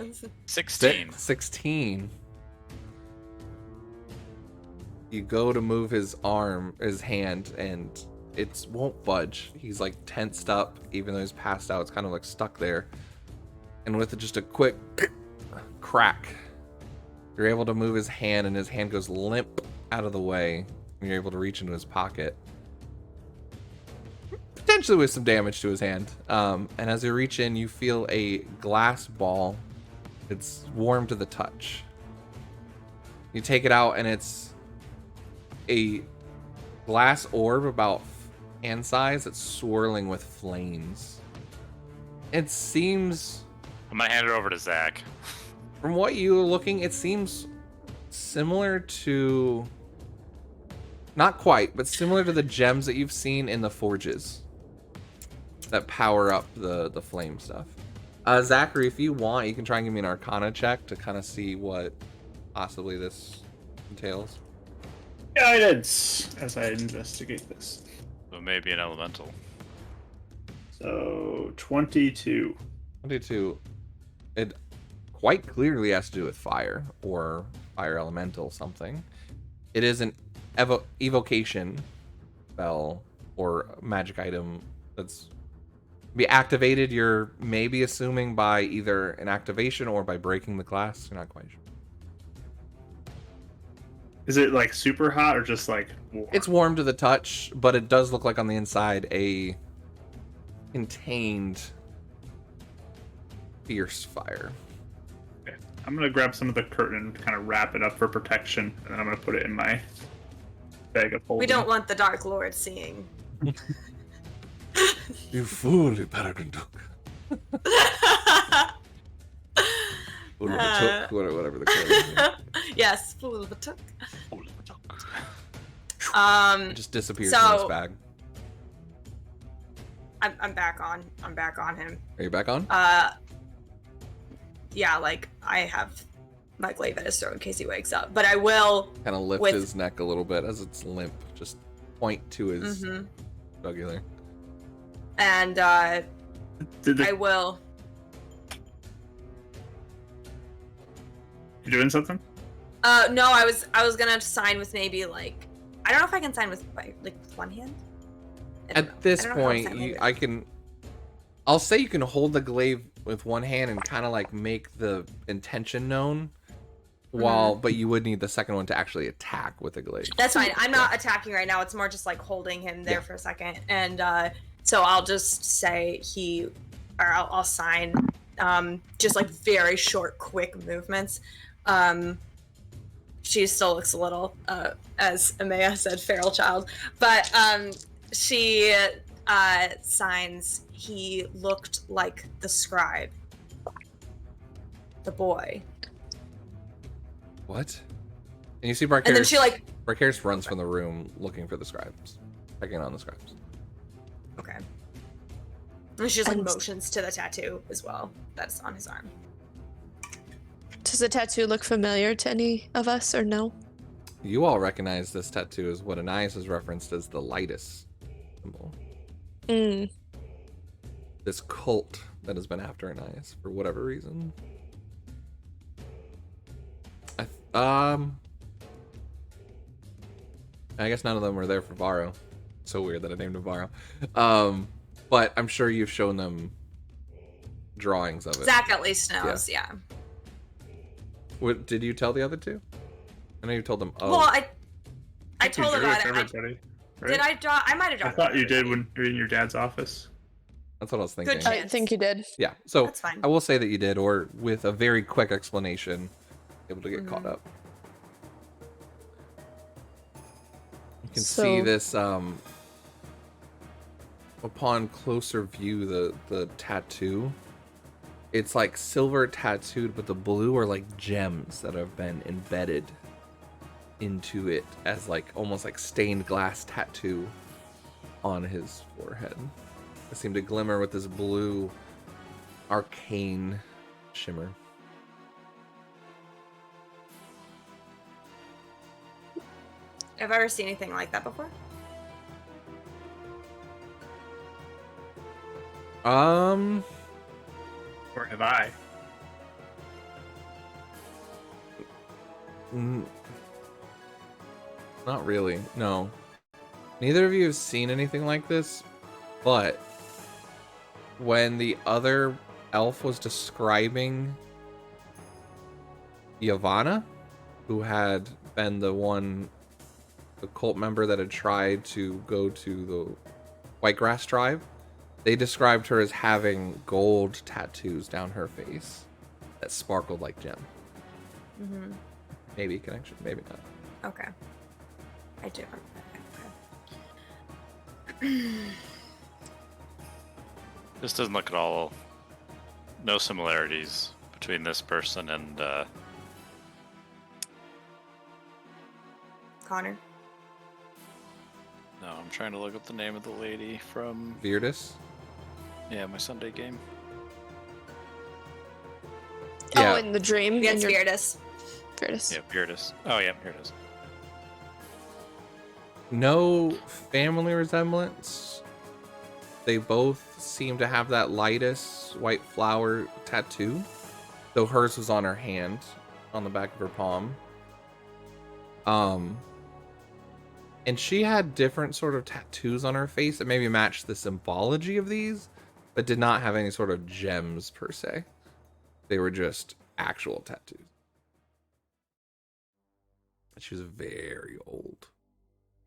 16. 16. You go to move his hand, and it won't budge. He's like tensed up, even though he's passed out. It's kind of like stuck there. And with just a quick crack, you're able to move his hand, and his hand goes limp out of the way. And you're able to reach into his pocket, potentially with some damage to his hand. And as you reach in, you feel a glass ball. It's warm to the touch. You take it out, and it's a glass orb about hand size that's swirling with flames. It seems, I'm gonna hand it over to Zach. from what you're looking, it seems similar to, not quite, but similar to the gems that you've seen in the forges that power up the flame stuff. Zachary, if you want, you can try and give me an Arcana check to kind of see what possibly this entails. Guidance as I investigate this. So maybe an elemental. So 22. 22. It quite clearly has to do with fire or fire elemental something. It is an evocation spell or magic item that's be activated. You're maybe assuming by either an activation or by breaking the glass. You're not quite sure. Is it like super hot or just like warm? It's warm to the touch, but it does look like on the inside a contained fierce fire. Okay. I'm gonna grab some of the curtain and kind of wrap it up for protection, and then I'm gonna put it in my bag of holding. We don't want the Dark Lord seeing. You fool, you Bardicdice. Whatever the code is. Yes, fool of a took. It just disappears from his bag. I'm back on him. Are you back on? Yeah, like I have my glaive at his throat in case he wakes up, but I will Kind of lift with- his neck a little bit as it's limp. Just point to his jugular. and Did the, I will. you doing something? No, I was gonna sign with maybe like I don't know if I can sign with one hand. I don't know. At this I don't know how to point, sign you, with it. I'll say you can hold the glaive with one hand and kind of like make the intention known, but you would need the second one to actually attack with the glaive. That's fine. I'm not attacking right now. It's more just like holding him there for a second, and so I'll just say I'll sign, just like very short, quick movements. She still looks a little, as Amaya said, feral child, but she signs. He looked like the scribe, the boy. What? And you see Bardicdice. And then she like, Bardicdice runs from the room looking for the scribes, checking on the scribes. okay. And she just like And- motions to the tattoo as well. That's on his arm. Does the tattoo look familiar to any of us or no? You all recognize this tattoo as what Anais has referenced as the Lightus symbol. Mm. This cult that has been after Anais for whatever reason. I guess none of them were there for Varro. So weird that I named him Varro. But I'm sure you've shown them drawings of it. Zach at least knows, yeah. What did you tell the other two? I know you told them. Oh, Well, I You told drew about for it. everybody, right? Did I draw? I might have drawn. I thought you did everybody. when you were in your dad's office. that's what I was thinking. Good I think you did. Yeah. So That's fine. I will say that you did, or with a very quick explanation, able to get caught up. You can see So- this upon closer view, the tattoo. It's like silver tattooed, but the blue are like gems that have been embedded into it as like almost like stained glass tattoo on his forehead. They seem to glimmer with this blue arcane shimmer. Have I ever seen anything like that before? Or have I? Not really. No. Neither of you have seen anything like this, but when the other elf was describing Yavanna, who had been the cult member that had tried to go to the Whitegrass tribe, they described her as having gold tattoos down her face that sparkled like gem. Mm-hmm. Maybe connection, maybe not. Okay. I do. Okay. This doesn't look at all. No similarities between this person and Connor. no, I'm trying to look up the name of the lady from Bardicdice? my Sunday game. Yeah. Oh, in the dream. Yeah, in it's your- Bardicdice. Bardicdice. Yeah, here it is. Oh yeah, here it is. No family resemblance. They both seem to have that lightest white flower tattoo, though hers was on her hand, on the back of her palm. And she had different sort of tattoos on her face that maybe matched the symbology of these, but did not have any sort of gems per se. They were just actual tattoos. She was very old.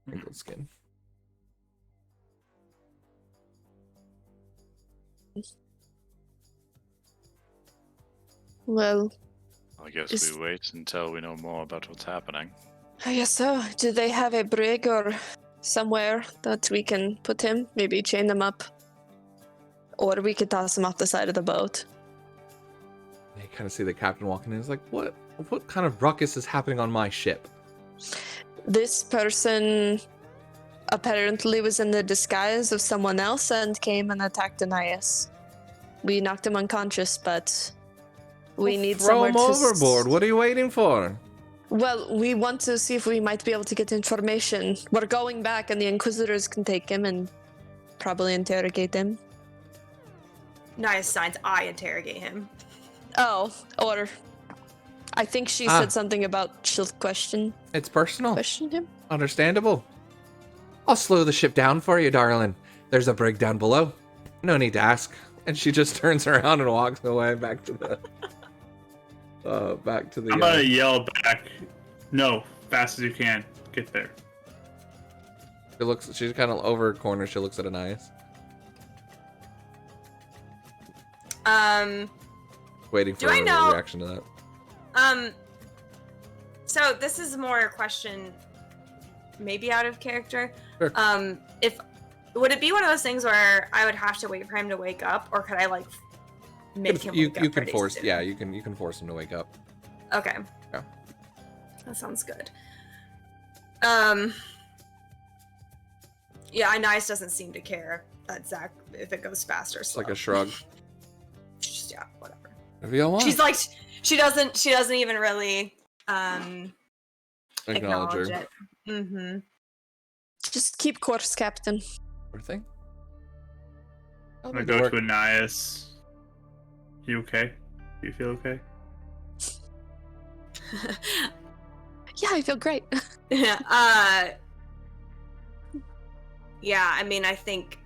Wrinkled skin. Well, I guess Is- we wait until we know more about what's happening. I guess so. Do they have a brig or somewhere that we can put him? Maybe chain them up? Or we could toss him off the side of the boat. You kind of see the captain walking in. He's like, what kind of ruckus is happening on my ship? This person apparently was in the disguise of someone else and came and attacked Anais. We knocked him unconscious, but we need Throw somewhere him to overboard. What are you waiting for? Well, we want to see if we might be able to get information. We're going back, and the Inquisitors can take him and probably interrogate him. Nice signs. I interrogate him. Oh, or I think she said something about she'll question It's personal. him. Understandable. I'll slow the ship down for you, darling. There's a brig down below. No need to ask. And she just turns around and walks away back to the. I'm gonna yell back. No, fast as you can. Get there. She's kind of over a corner. She looks at Anais. Waiting for Do I a know- reaction to that. So this is more a question, maybe out of character. Sure. If would it be one of those things where I would have to wait for him to wake up, or could I like make him You wake up can pretty force. soon? Yeah, you can force him to wake up. Okay. Yeah. That sounds good. Yeah, Anais doesn't seem to care that Zach if it goes fast or It's slow. like a shrug. Just, yeah, whatever. If you want. She's like she doesn't even really acknowledge her. it. Mm-hmm. Just keep course, Captain. Poor thing. I'm gonna go to Anais. You okay? Do you feel okay? Yeah, I feel great. Yeah, yeah, I mean, I think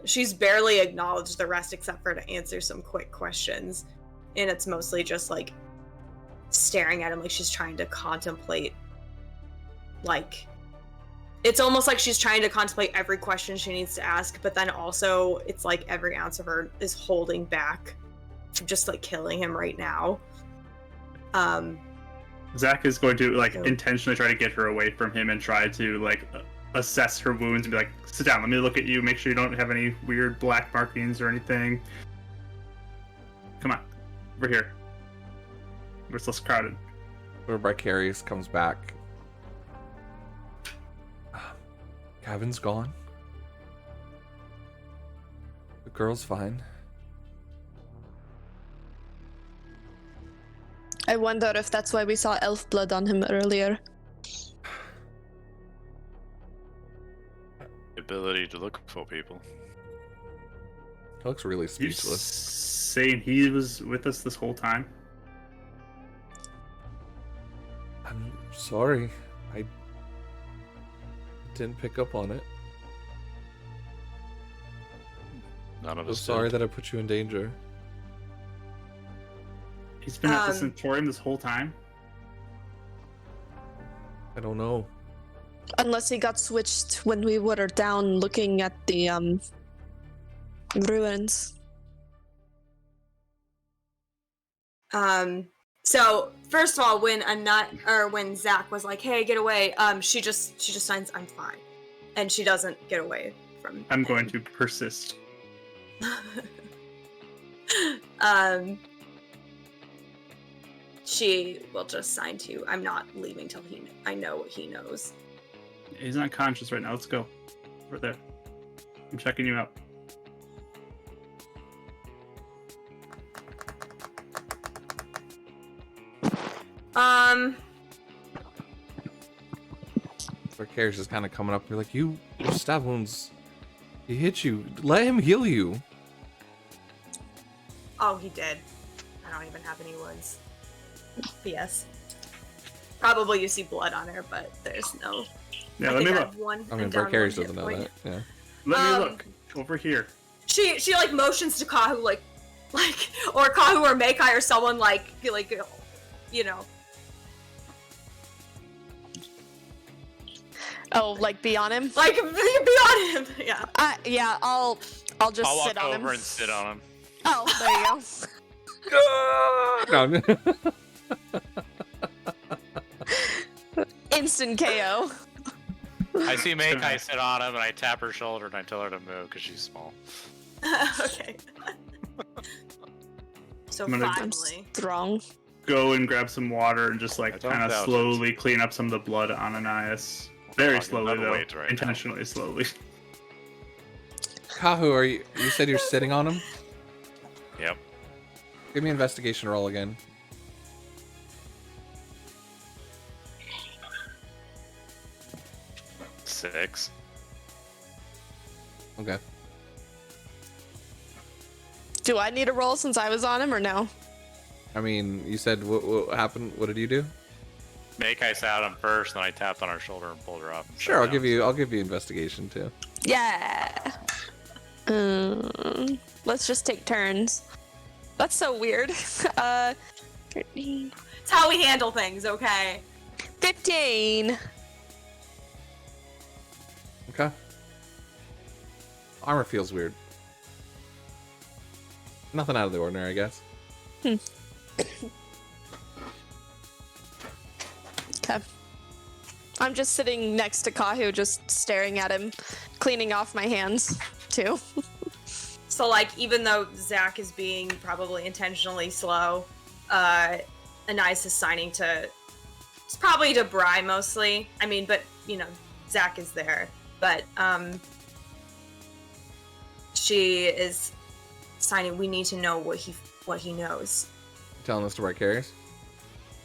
she's barely acknowledged the rest except for to answer some quick questions. And it's mostly just like staring at him like she's trying to contemplate, like it's almost like she's trying to contemplate every question she needs to ask, but then also it's like every ounce of her is holding back from just like killing him right now. Zach is going to like intentionally try to get her away from him and try to like assess her wounds and be like, sit down, let me look at you, make sure you don't have any weird black markings or anything. Come on, over here. We're less crowded. Where Vicarious comes back. Gavin's gone. The girl's fine. I wonder if that's why we saw elf blood on him earlier. Ability to look for people. He looks really You speechless. saying he was with us this whole time? I'm sorry. I didn't pick up on it. None of I'm us sorry did. that I put you in danger. He's been at the Centaurium this whole time? I don't know. Unless he got switched when we were down looking at the ruins. So first of all, when Zach was like, "Hey, get away," she just signs, "I'm fine," and she doesn't get away from. I'm going to persist. She will just sign to, "I'm not leaving till I know what he knows." He's not conscious right now. Let's go. Over there. I'm checking you out. Vicarious is kind of coming up. You're like, your stab wounds. He hit you. Let him heal you. Oh, he did. I don't even have any wounds. Yes. Probably you see blood on her, but there's no. Yeah, I let me think I look. have one. I mean, and down Vicarious one doesn't hit know point. that. Yeah. Let me look. Over here. She like motions to Kahu like or Kahu or Meikai or someone like you know. Oh, like be on him? Like be on him. Yeah. Yeah, I'll just I'll walk sit on him. over and sit on him. Oh, there you No. go. Instant KO. I see Meikai sit on him, and I tap her shoulder, and I tell her to move because she's small. Okay. So I'm gonna- I'm finally. strong. Go and grab some water and just I like don't kind of doubt it. slowly clean up some of the blood on Ananias. Very Talking slowly about though. weight right now. Intentionally slowly. Kahu, are you said you're sitting on him? Yep. Give me an investigation roll again. Six. Okay. Do I need a roll since I was on him or no? I mean, you said what happened? What did you do? Meikai sat on him first, then I tapped on her shoulder and pulled her up. and Sure, sat I'll down. give you investigation too. Yeah. Let's just take turns. That's so weird. 13. It's how we handle things, okay? 15. Okay. Armor feels weird. Nothing out of the ordinary, I guess. Okay. I'm just sitting next to Kahu, just staring at him, cleaning off my hands, too. So like even though Zach is being probably intentionally slow, Anais is signing to, it's probably to Bri mostly. I mean, but you know, Zach is there. But she is signing, we need to know what he knows. Telling us to write carriers.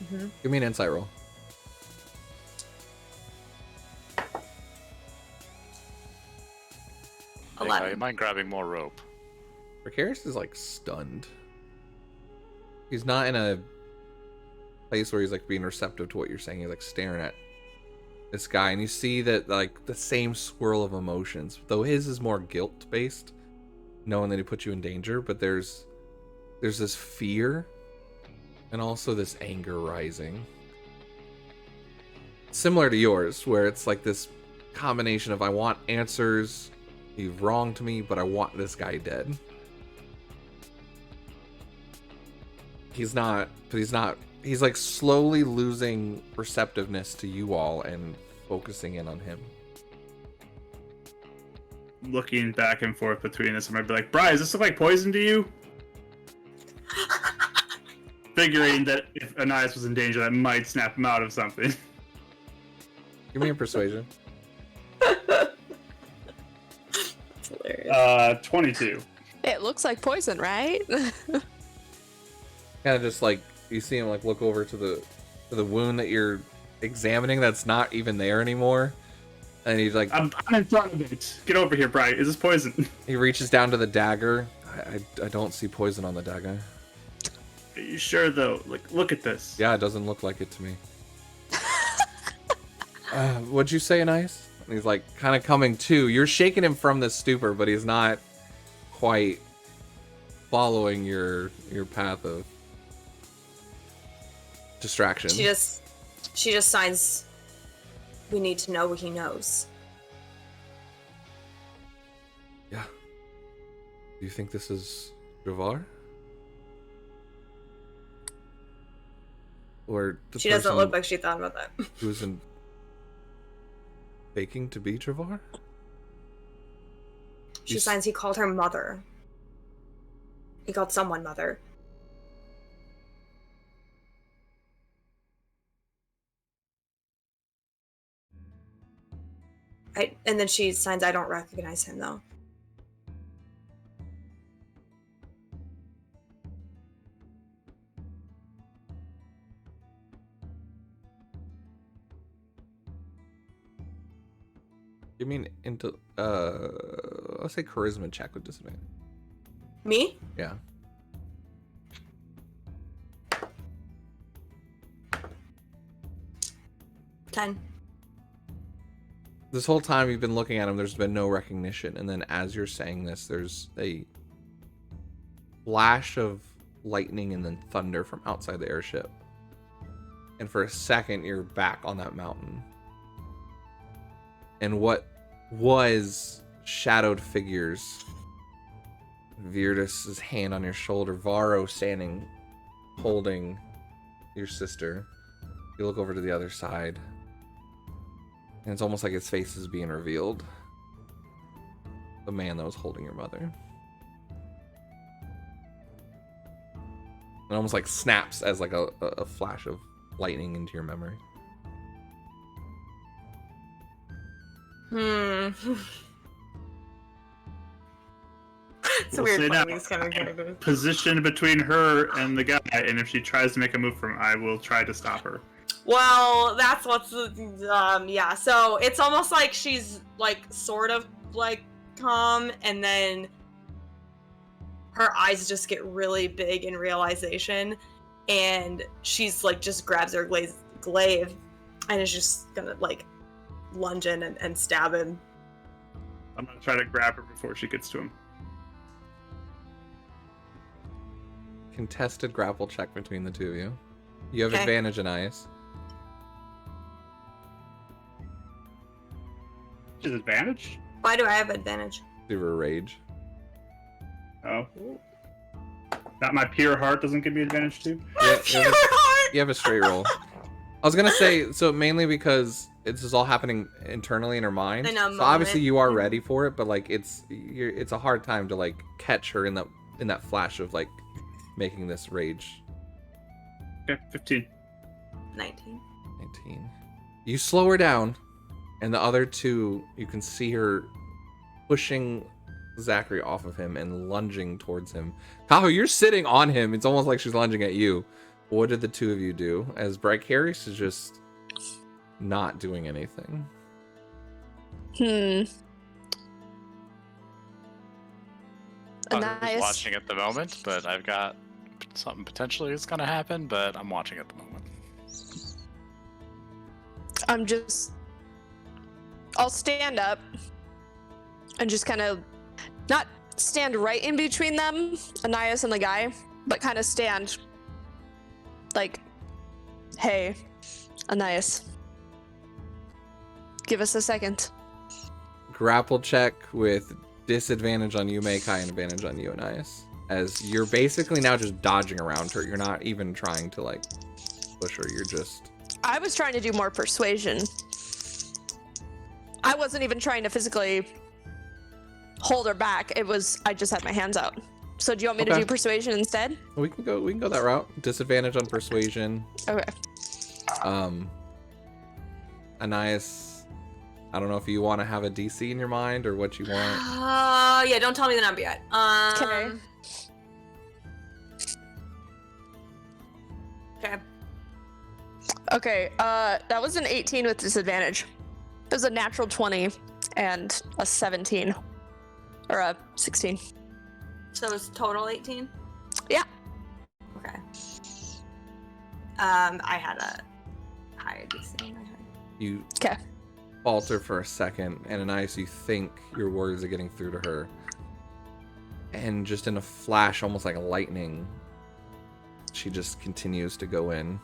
Mm-hmm. Give me an insight roll. Meikai, 11. you mind grabbing more rope? Vicarious is like stunned. He's not in a place where he's like being receptive to what you're saying. He's like staring at this guy, and you see that like the same swirl of emotions, though his is more guilt based. knowing that he put you in danger, but there's this fear and also this anger rising. Similar to yours, where it's like this combination of I want answers, you've wronged me, but I want this guy dead. He's like slowly losing receptiveness to you all and focusing in on him. Looking back and forth between this, I might be like, Bri, does this look like poison to you? Figuring that if Anais was in danger, that might snap him out of something. Give me a persuasion. That's hilarious. 22. It looks like poison, right? Kind of just like you see him like look over to the wound that you're examining that's not even there anymore, and he's like, I'm in front of it. Get over here, Bri. Is this poison? he reaches down to the dagger. I don't see poison on the dagger. Are you sure though? Like, look at this. Yeah, it doesn't look like it to me. What'd you say, Anais? And he's like kind of coming to. You're shaking him from the stupor, but he's not quite following your path of distraction. She just signs. We need to know what he knows. Yeah. Do you think this is Javar? Or the She doesn't person look like she thought about that. who was in faking to be Travar? She signs he called her mother. He called someone mother. And then she signs, I don't recognize him though. You mean into let's say charisma check with disadvantage. Me? Yeah. Ten. This whole time you've been looking at him, there's been no recognition, and then as you're saying this, there's a flash of lightning and then thunder from outside the airship. And for a second, you're back on that mountain. And what was shadowed figures, Virdis' hand on your shoulder, Varro standing, holding your sister. You look over to the other side, and it's almost like his face is being revealed. The man that was holding your mother. It almost like snaps as like a flash of lightning into your memory. It's a We'll weird say playing now, these kind of characters. Position between her and the guy, and if she tries to make a move from, I will try to stop her. Well, that's what's yeah. So it's almost like she's like sort of like calm, and then her eyes just get really big in realization, and she's like just grabs her glaive and is just gonna like lunge in and stab him. I'm gonna try to grab her before she gets to him. Contested grapple check between the two of you. You have Okay. advantage in eyes. Is advantage? Why do I have advantage? Super rage. Oh. That my pure heart doesn't give me advantage too? You have a straight roll. I was gonna say, so mainly because this is all happening internally in her mind. In a So obviously moment. you are ready for it, but like it's a hard time to like catch her in that flash of like making this rage. Okay, 15. 19. 19. You slow her down, and the other two, you can see her pushing Zachary off of him and lunging towards him. Kaho, you're sitting on him. It's almost like she's lunging at you. What did the two of you do? As Bricarius is just not doing anything. I was Anais, watching at the moment, but I've got something potentially is going to happen, but I'm watching at the moment. I'll stand up and just kind of not stand right in between them, Anais and the guy, but kind of stand like, hey, Anais, give us a second. Grapple check with disadvantage on you, Makai, and advantage on you, Anais. As you're basically now just dodging around her. You're not even trying to, like, push her. You're just... I was trying to do more persuasion. I wasn't even trying to physically hold her back. It was, I just had my hands out. So do you want me to do persuasion instead? We can go that route. Disadvantage on persuasion. Okay. Anais, I don't know if you want to have a DC in your mind or what you want. Yeah, don't tell me the number yet. Okay. Okay. Okay, that was an 18 with disadvantage. It was a natural 20 and a 17. Or a 16. So it's total 18? Yeah. Okay. I had a higher DC in my head. You Okay. falter for a second, and Anais, you think your words are getting through to her. And just in a flash, almost like lightning, she just continues to go in.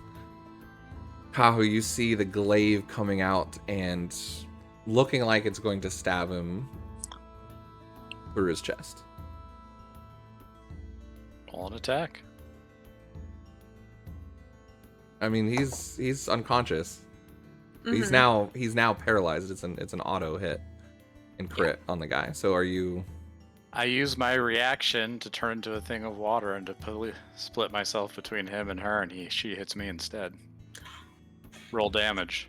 Kahu, you see the glaive coming out and looking like it's going to stab him through his chest. Roll an attack. I mean, he's unconscious. Mm-hmm. He's now paralyzed. It's an auto hit and crit on the guy. So are you? I use my reaction to turn into a thing of water and to split myself between him and her, and she hits me instead. Roll damage.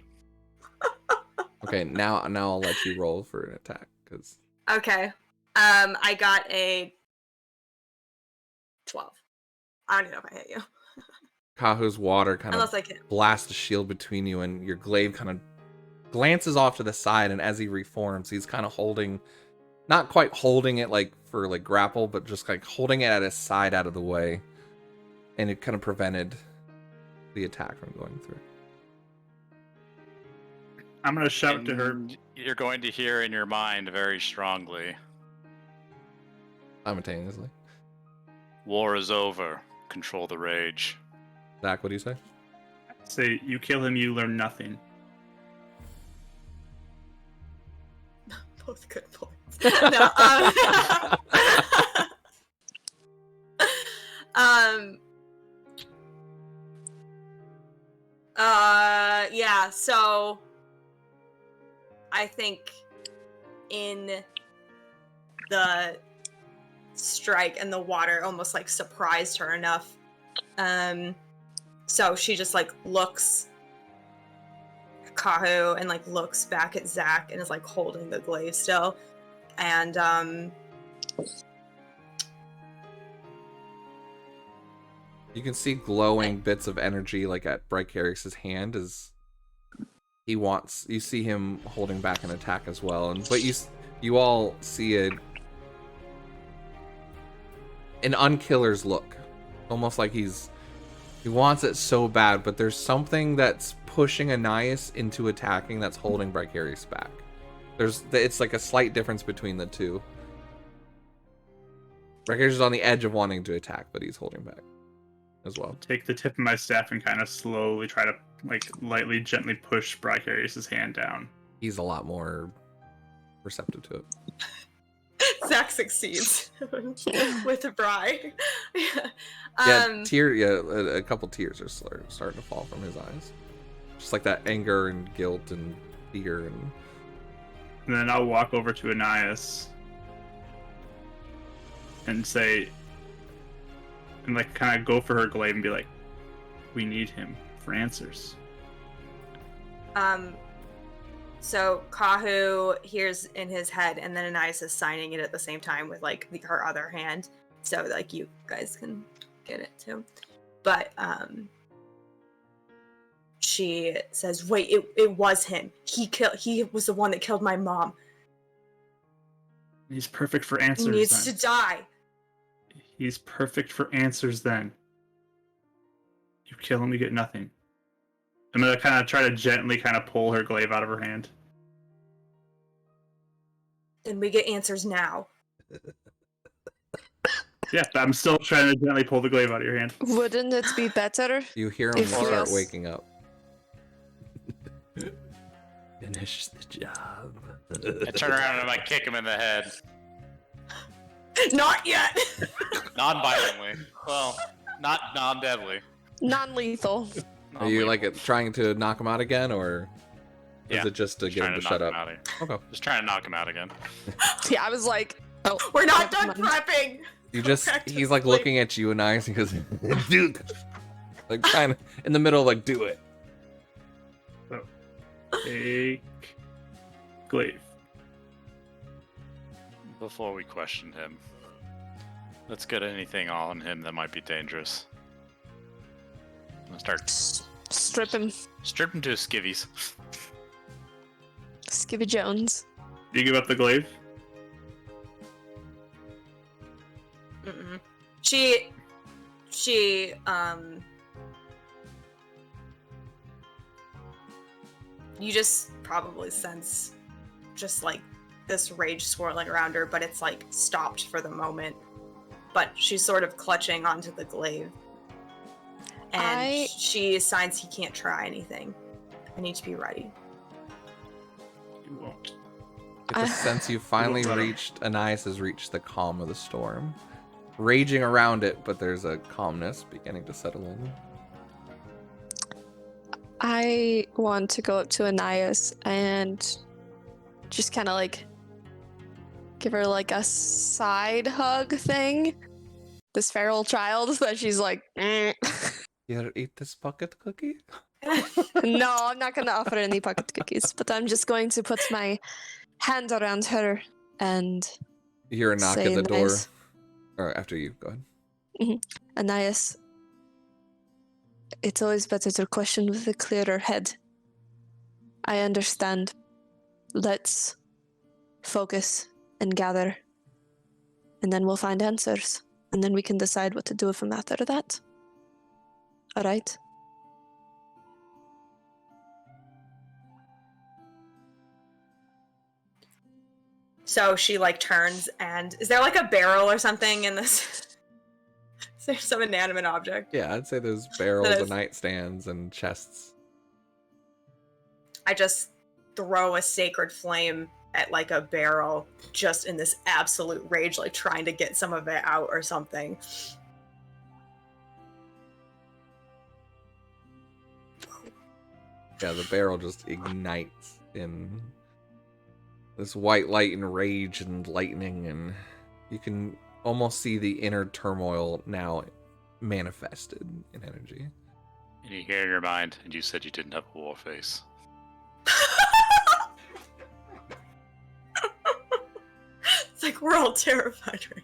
Okay, now I'll let you roll for an attack because. Okay. I got a 12. I don't even know if I hit you. Kahu's water kind Unless of I can. blasts a shield between you, and your glaive kind of glances off to the side, and as he reforms, he's kind of holding, not quite holding it like for like grapple, but just like holding it at his side out of the way, and it kind of prevented the attack from going through. I'm gonna shout to her. And you're going to hear in your mind very strongly, Simultaneously. war is over. Control the rage. Zach, what do you say? Say, you kill him, you learn nothing. Both good points. No, yeah, so I think in the strike and the water almost like surprised her enough. So she just like looks at Kahu and like looks back at Zach and is like holding the glaive still. And you can see glowing bits of energy like at Bardicdice's hand as you see him holding back an attack as well. But you all see an unkiller's look. Almost like he wants it so bad, but there's something that's pushing Anais into attacking that's holding Bardicdice back. It's like a slight difference between the two. Bardicdice is on the edge of wanting to attack, but he's holding back as well. Take the tip of my staff and kind of slowly try to, like, lightly, gently push Bardicdice's hand down. He's a lot more receptive to it. Zach succeeds with a Bri. A couple tears are starting to fall from his eyes. Just like that anger and guilt and fear and then I'll walk over to Anais and say, and like kind of go for her glaive and be like, we need him for answers. So Kahu hears in his head, and then Anais is signing it at the same time with like her other hand, so like you guys can get it too. But she says, "Wait, it was him. He was the one that killed my mom. He's perfect for answers. He needs then. to die." He's perfect for answers. Then you kill him, you get nothing. I'm gonna kind of try to gently kind of pull her glaive out of her hand. Then we get answers now. Yeah, I'm still trying to gently pull the glaive out of your hand. Wouldn't it be better? You hear him If we start also- waking up. Finish the job. I turn around and I kick him in the head. Not yet. Non-violently. Well, not non-deadly. Non-lethal. Are you like trying to knock him out again, or Yeah, is it just to get him to shut up? Okay. Just trying to knock him out again. Yeah, I was like, oh, We're not never done mind. prepping. You just Back to he's like sleep. looking at you and eyes and he goes, dude, like kind of in the middle, like do it. Take glaive. Before we question him, let's get anything on him that might be dangerous. I'm gonna start Strip him. strip him to his skivvies. Skivvy Jones. Do you give up the glaive? Mm-mm. She you just probably sense just like this rage swirling around her, but it's like stopped for the moment. But she's sort of clutching onto the glaive. And she signs he can't try anything. I need to be ready. You won't. Get the sense you finally reached, Anais has reached the calm of the storm. Raging around it, but there's a calmness beginning to settle in. I want to go up to Anais and just kind of like give her like a side hug thing. This feral child that she's like, You gotta eat this pocket cookie? no, I'm not going to offer any pocket cookies, but I'm just going to put my hand around her and You hear a knock say at the door. nice. Or after you, go ahead. Anais, it's always better to question with a clearer head. I understand. Let's focus and gather, and then we'll find answers, and then we can decide what to do from after that. All right? So she like turns and is there like a barrel or something in this? Is there some inanimate object? Yeah, I'd say there's barrels There's- and nightstands and chests. I just throw a sacred flame at like a barrel, just in this absolute rage, like trying to get some of it out or something. Yeah, the barrel just ignites in this white light and rage and lightning, and you can almost see the inner turmoil now manifested in energy. And you hear in your mind, and you said you didn't have a war face. It's like we're all terrified right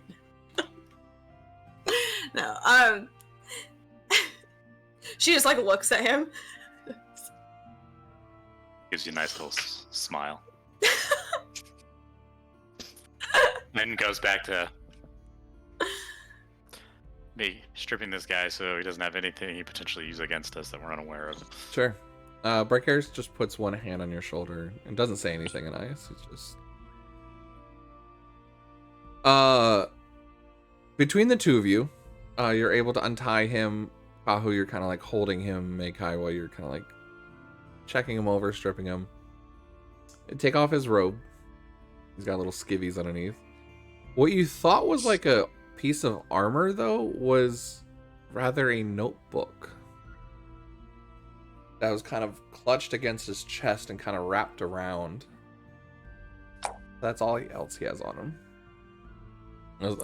now. No, she just like looks at him. Gives you a nice little smile. Then goes back to me stripping this guy so he doesn't have anything he potentially use against us that we're unaware of. Sure. Breakers just puts one hand on your shoulder and doesn't say anything in ice. It's just between the two of you, you're able to untie him. Pahu, you're kind of like holding him. Meikai, while you're kind of like checking him over, stripping him. Take off his robe. He's got little skivvies underneath. What you thought was like a piece of armor, though, was rather a notebook that was kind of clutched against his chest and kind of wrapped around. That's all else he has on him.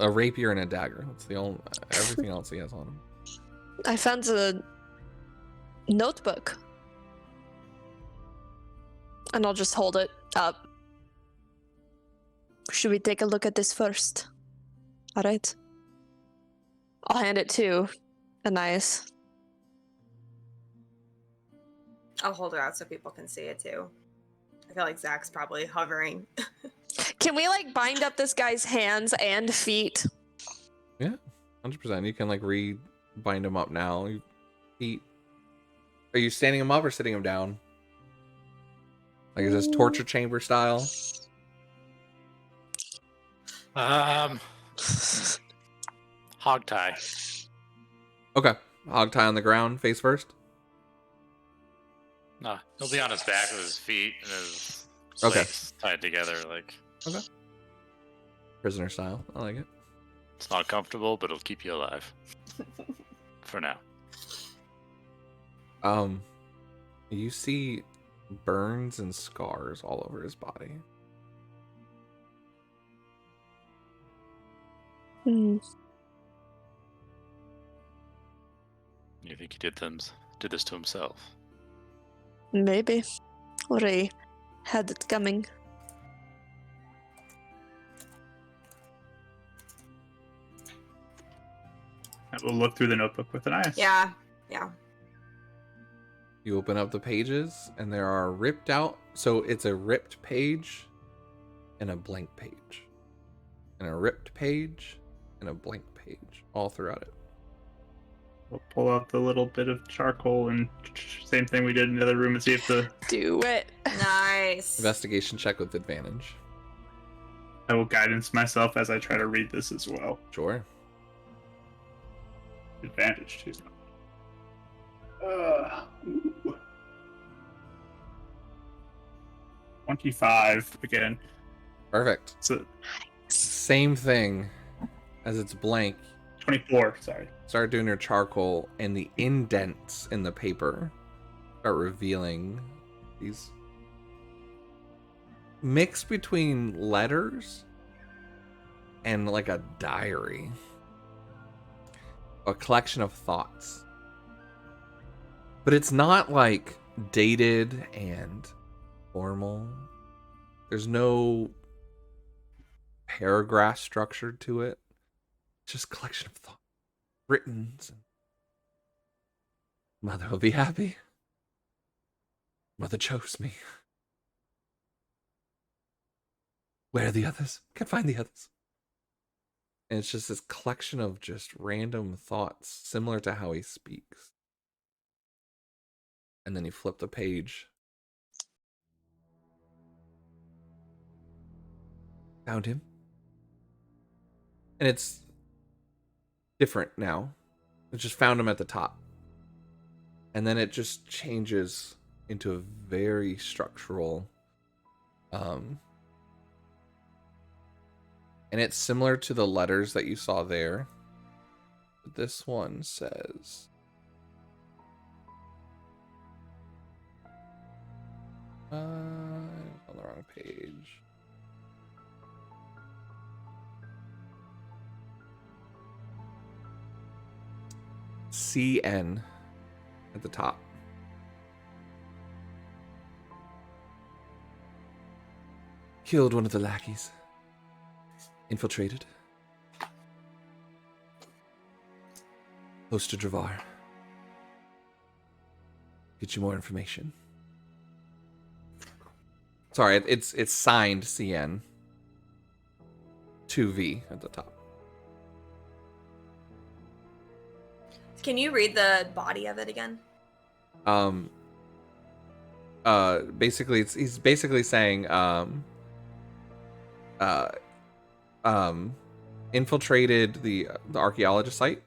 A rapier and a dagger. That's the only everything else he has on him. I found a notebook. And I'll just hold it up. Should we take a look at this first? All right. I'll hand it to Anais. I'll hold it out so people can see it too. I feel like Zach's probably hovering. Can we like bind up this guy's hands and feet? 100%. You can like bind him up now. Are you standing him up or sitting him down? Like, is this torture chamber style? Hog tie. Okay. Hog tie on the ground, face first. No, he'll be on his back with his feet and his Okay. legs tied together. Like, Prisoner style. I like it. it's not comfortable, but it'll keep you alive. For now. You see burns and scars all over his body. Hmm. You think he did this to himself? Maybe. Or he had it coming. I will look through the notebook with an eye. Yeah. You open up the pages, and there are ripped out. So it's a ripped page and a blank page. And a ripped page and a blank page all throughout it. We'll pull out the little bit of charcoal and same thing we did in the other room and see if the. Do it. Nice. Investigation check with advantage. I will guidance myself as I try to read this as well. Sure. Advantage too. Ooh. 25 again. Perfect. So Same thing as it's blank. 24. Sorry. Start doing your charcoal, and the indents in the paper start revealing these mix between letters and like a diary, a collection of thoughts. But it's not like dated and formal. There's no paragraph structure to it. It's just a collection of thoughts. Written. Mother will be happy. Mother chose me. Where are the others? Can't find the others. And it's just this collection of just random thoughts, similar to how he speaks. And then you flip the page. Found him. And it's different now. It just found him at the top. And then it just changes into a very structural and it's similar to the letters that you saw there. But this one says on the wrong page. CN at the top. Killed one of the lackeys. Infiltrated. Close to Dravar. Get you more information. Sorry, it's signed CN. 2V at the top. Can you read the body of it again? Basically he's basically saying infiltrated the archaeologist site,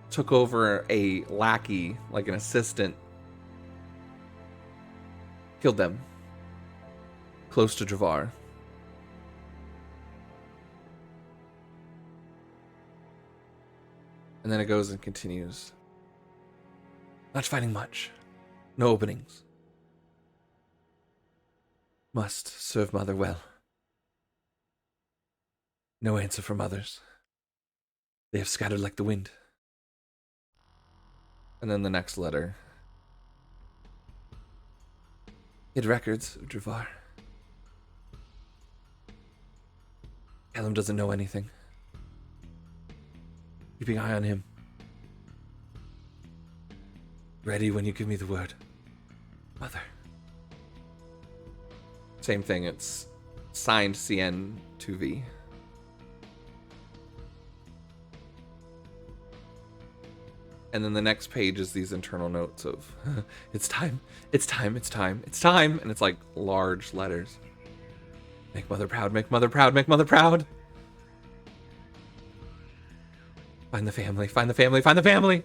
took over a lackey, like an assistant, killed them close to Dravar. And then it goes and continues. Not finding much. No openings. Must serve Mother well. No answer from others. They have scattered like the wind. And then the next letter. Hid records of Dravar. Callum doesn't know anything. Keeping eye on him. Ready when you give me the word. Mother. Same thing, it's signed CN2V. And then the next page is these internal notes of, it's time, it's time, it's time, it's time. And it's like large letters. Make Mother proud, make Mother proud, make Mother proud. Find the family, find the family, find the family!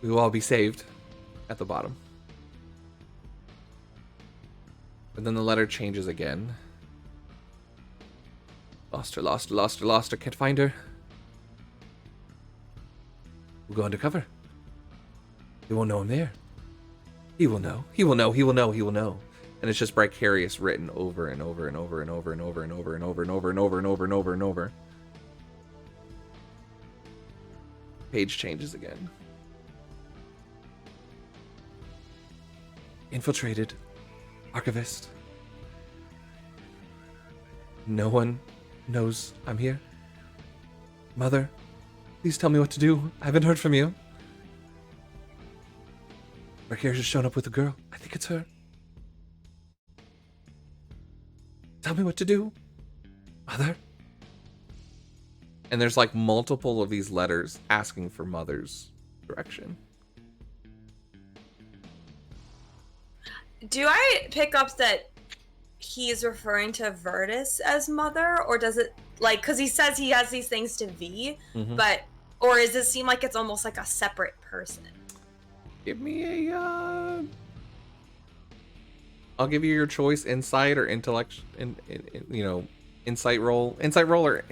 We will all be saved at the bottom. But then the letter changes again. Lost her, lost her, lost her, lost her, can't find her. We'll go undercover. They won't know I'm there. He will know, he will know, he will know, he will know. And it's just Bricarious written over and over and over and over and over and over and over and over and over and over and over and over. Page changes again. Infiltrated. Archivist. No one knows I'm here. Mother, please tell me what to do. I haven't heard from you. Bricarious has shown up with a girl. I think it's her. Tell me what to do. Mother. And there's like multiple of these letters asking for Mother's direction. Do I pick up that he's referring to Bardicdice as Mother, or does it, like, because he says he has these things to V, but, or does it seem like it's almost like a separate person? Give me a, I'll give you your choice, insight or intellect, insight roll or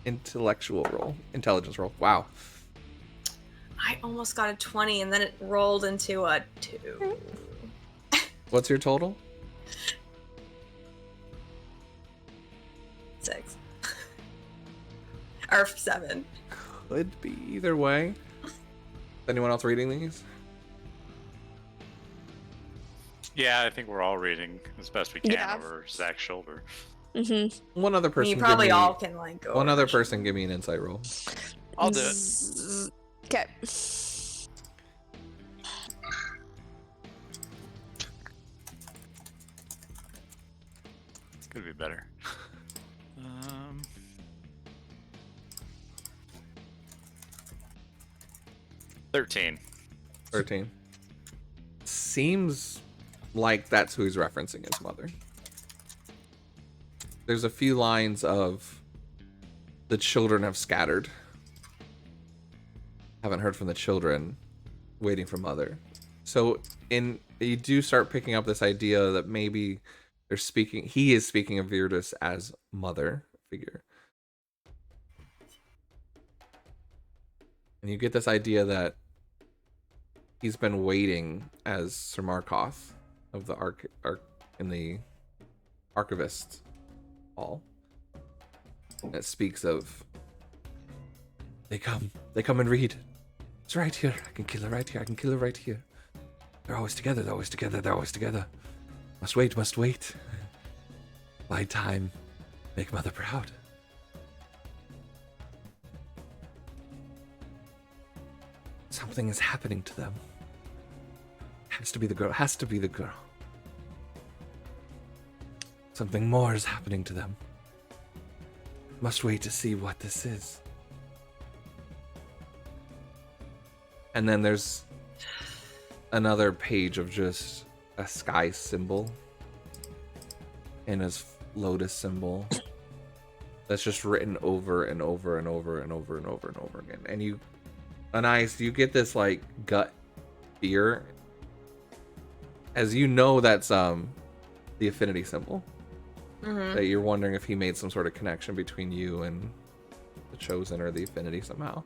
intellectual roll, intelligence roll. Wow. I almost got a 20 and then it rolled into a 2. What's your total? 6. Or 7. Could be either way. Anyone else reading these? Yeah, I think we're all reading as best we can Yeah. over Zach's shoulder. One other person. You give probably me- all can, like, go. One over other it. person give me an insight roll. I'll do it. Okay. It's gonna be better. 13. 13. Seems like that's who he's referencing his mother. There's a few lines of the children have scattered. Haven't heard from the children. Waiting for mother. So you do start picking up this idea that maybe he is speaking of Bardicdice as mother figure. And you get this idea that he's been waiting as Sir Markoth of the in the Archivist Hall. That speaks of they come and read. It's right here. I can kill her right here. I can kill her right here. They're always together. They're always together. They're always together. Must wait. Must wait. Bide time. Make mother proud. Something is happening to them. Has to be the girl. Has to be the girl. Something more is happening to them. Must wait to see what this is. And then there's another page of just a sky symbol and a lotus symbol that's just written over and over and over and over and over and over again. And you, Anais, you get this like gut fear as you know that's the affinity symbol. That you're wondering if he made some sort of connection between you and the Chosen or the affinity somehow.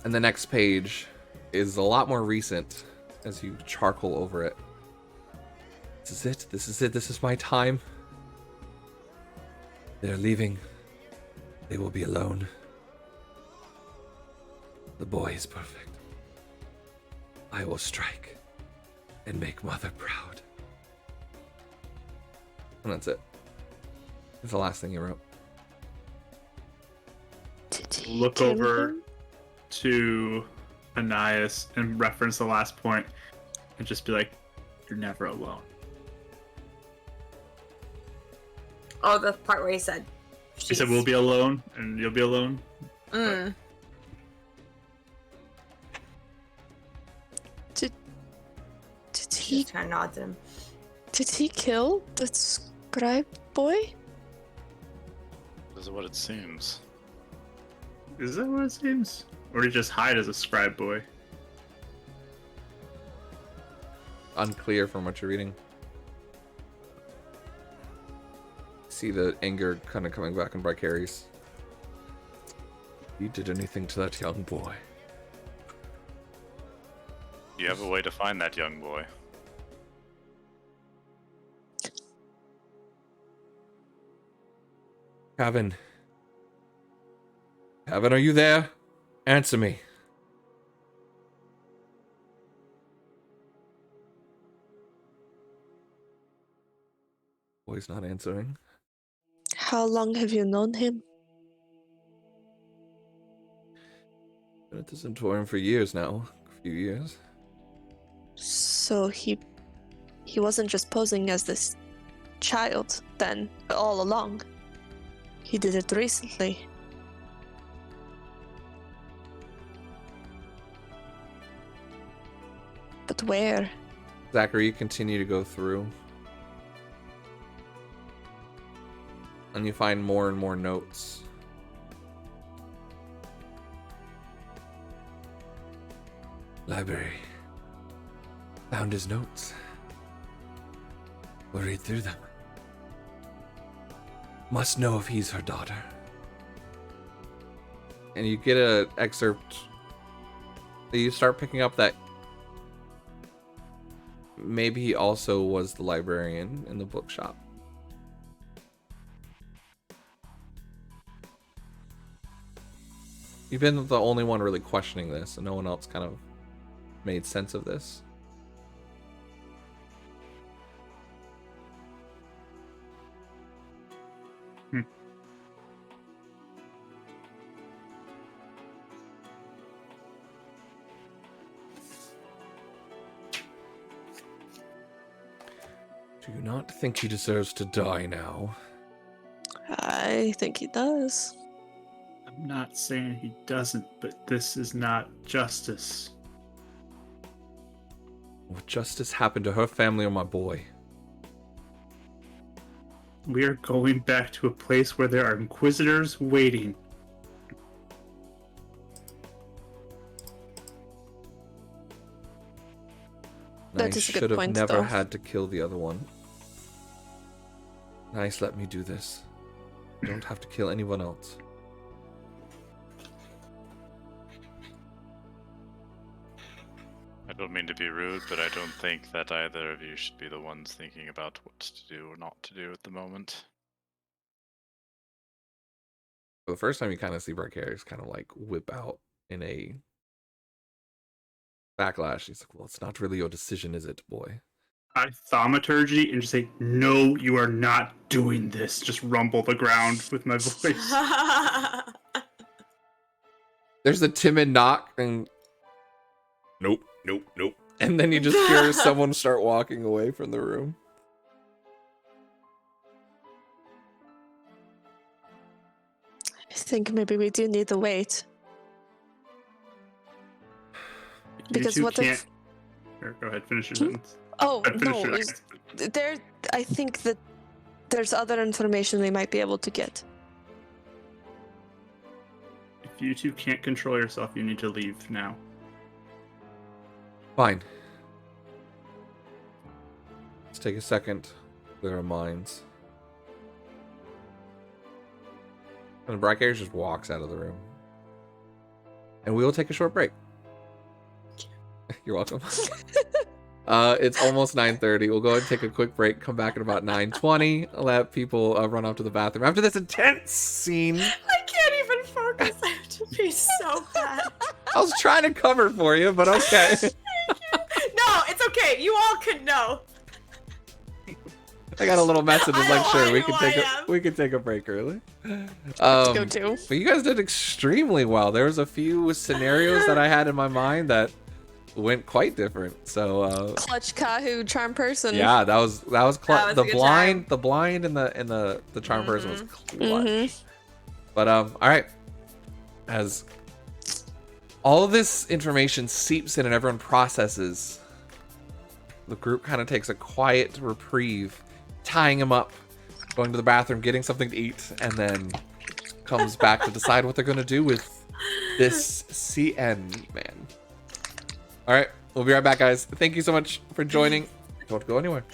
And the next page is a lot more recent as you charcoal over it. This is it. This is it. This is my time. They're leaving. They will be alone. The boy is perfect. I will strike and make mother proud. And that's it. That's the last thing you wrote. Did he Look kill over him? to Anais and reference the last point and just be like, you're never alone. Oh, the part where he said. He said, we'll be alone and you'll be alone. Mm. Did He he kind of nods at him. kill the scribe boy? is what it seems. Is that what it seems? Or did he just hide as a scribe boy? Unclear from what you're reading. See the anger kind of coming back in Bardicdice. You did anything to that young boy? Do you have a way to find that young boy? Kevin. Kevin, are you there? Answer me. Boy's not answering. How long have you known him? Been at the Centaurium for years now. A few years. So he wasn't just posing as this child then all along. He did it recently. But where? Zachary, you continue to go through. And you find more and more notes. Library. Found his notes. We'll read through them. Must know if he's her daughter. And you get an excerpt. You start picking up that maybe he also was the librarian in the bookshop. You've been the only one really questioning this, and no one else kind of made sense of this. Do you not think he deserves to die now? I think he does. I'm not saying he doesn't, but this is not justice. What justice happened to her family or my boy? We are going back to a place where there are inquisitors waiting. That I is a good should have point, never though. had to kill the other one. Nice, let me do this. I don't have to kill anyone else. I don't mean to be rude, but I don't think that either of you should be the ones thinking about what to do or not to do at the moment. For the first time, you kind of see Bardicdice kind of like whip out in a backlash. He's like, well, it's not really your decision, is it, boy? I thaumaturgy and just say, no, you are not doing this. Just rumble the ground with my voice. There's a timid knock, and nope. And then you just hear someone start walking away from the room. I think maybe we do need to wait. Because what if... Here, go ahead, finish your sentence. Oh, Finish no. your next. I think that there's other information we might be able to get. If you two can't control yourself, you need to leave now. Fine. Let's take a second, clear our minds. And Bardicdice just walks out of the room. And we will take a short break. You're welcome. It's almost 9:30. We'll go ahead and take a quick break, come back at about 9:20, let people run off to the bathroom. After this intense scene... I can't even focus. I have to be so bad. I was trying to cover for you, but okay. No, it's okay. You all could know. I got a little message. It's like, sure, we know can I take am. we can take a break early. Go to. But you guys did extremely well. There was a few scenarios that I had in my mind that went quite different. So Clutch Kahoo, charm person. yeah, that was That was the a good blind, time. the blind and the charm person was clutch. Mhm. But all right, as all this information seeps in and everyone processes, the group kind of takes a quiet reprieve, tying him up, going to the bathroom, getting something to eat, and then comes back to decide what they're going to do with this CN man. All right, we'll be right back, guys. Thank you so much for joining. Don't go anywhere.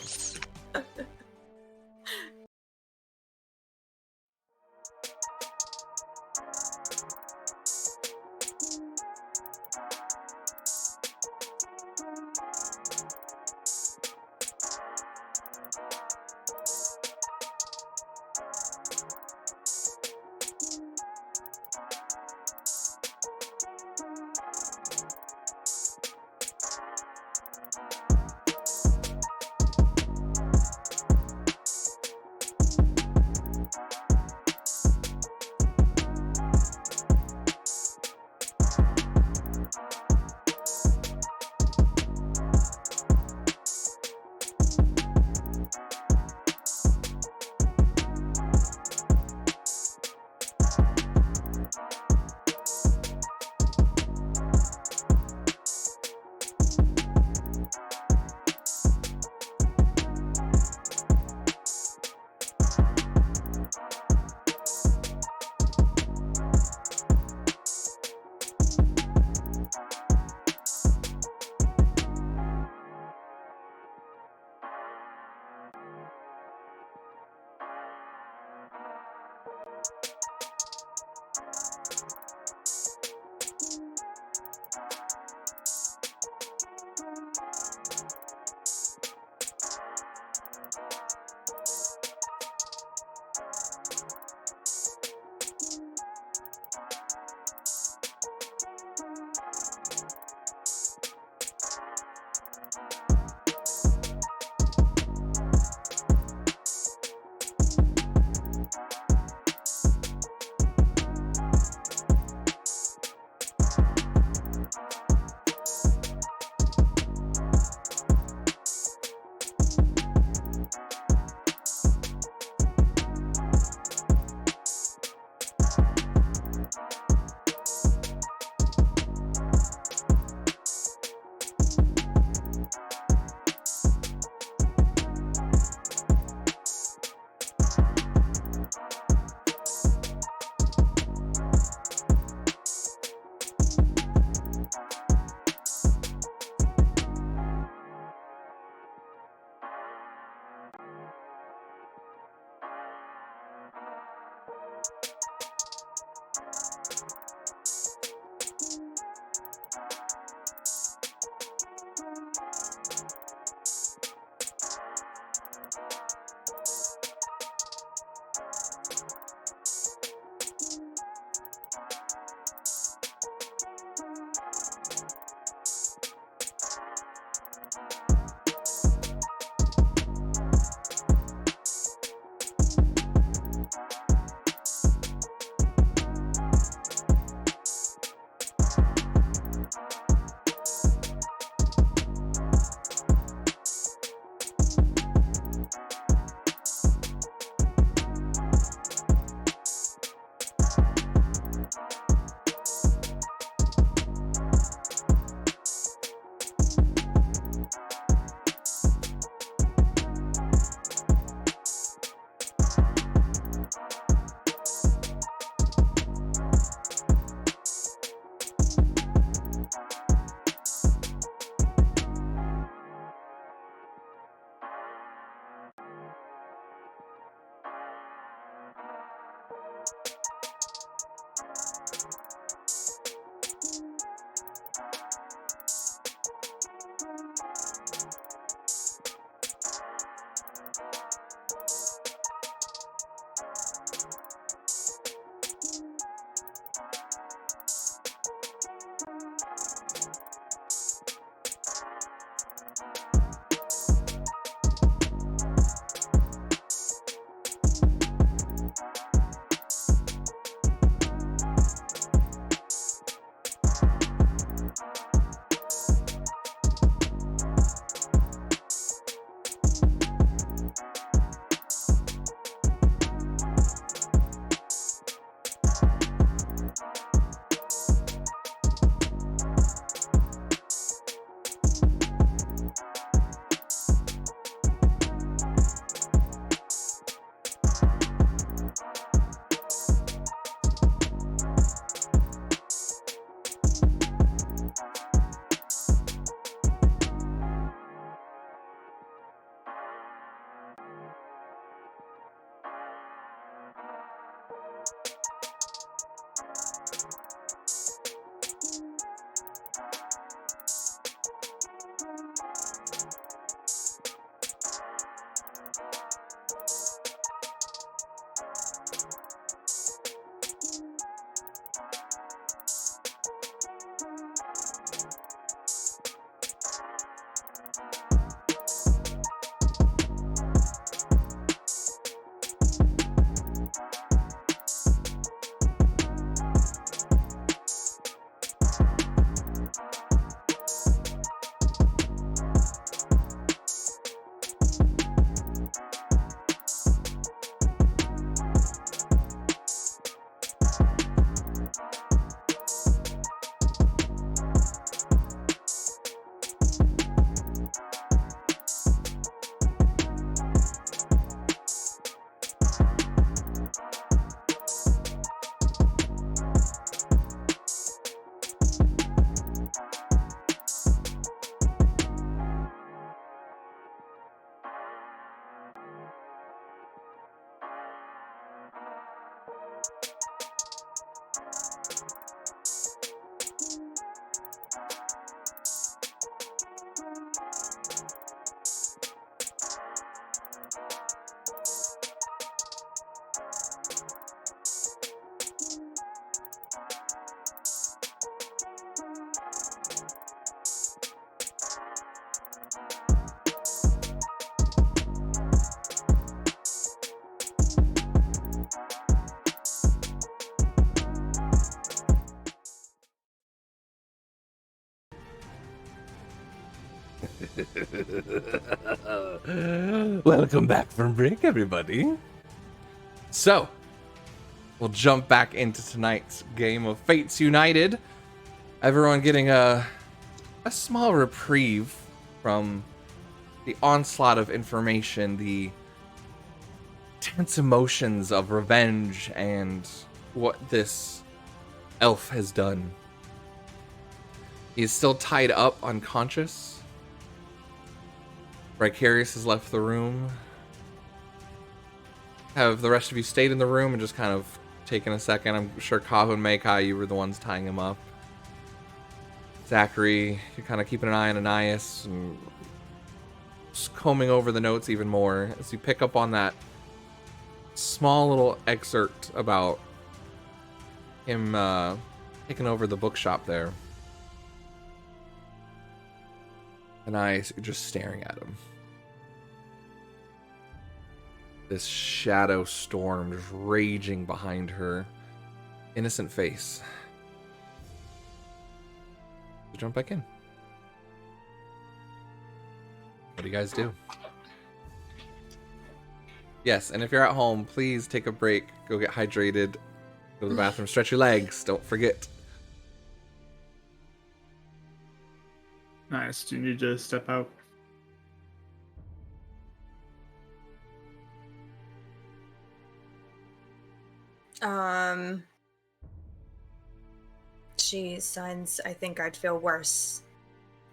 Welcome back from break, everybody. So, we'll jump back into tonight's game of Fates United. Everyone getting a small reprieve from the onslaught of information, the tense emotions of revenge, and what this elf has done. He is still tied up, unconscious. Vicarious has left the room. Have the rest of you stayed in the room and just kind of taken a second? I'm sure Kahu and Meikai, you were the ones tying him up. Zachary, you're kind of keeping an eye on Anais and just combing over the notes even more as you pick up on that small little excerpt about him taking over the bookshop there. Anais, you're just staring at him. This shadow storm just raging behind her innocent face. Jump back in. What do you guys do? Yes, and if you're at home, please take a break, go get hydrated, go to the bathroom, stretch your legs, don't forget. Nice. Do you need to step out? She signs, I think I'd feel worse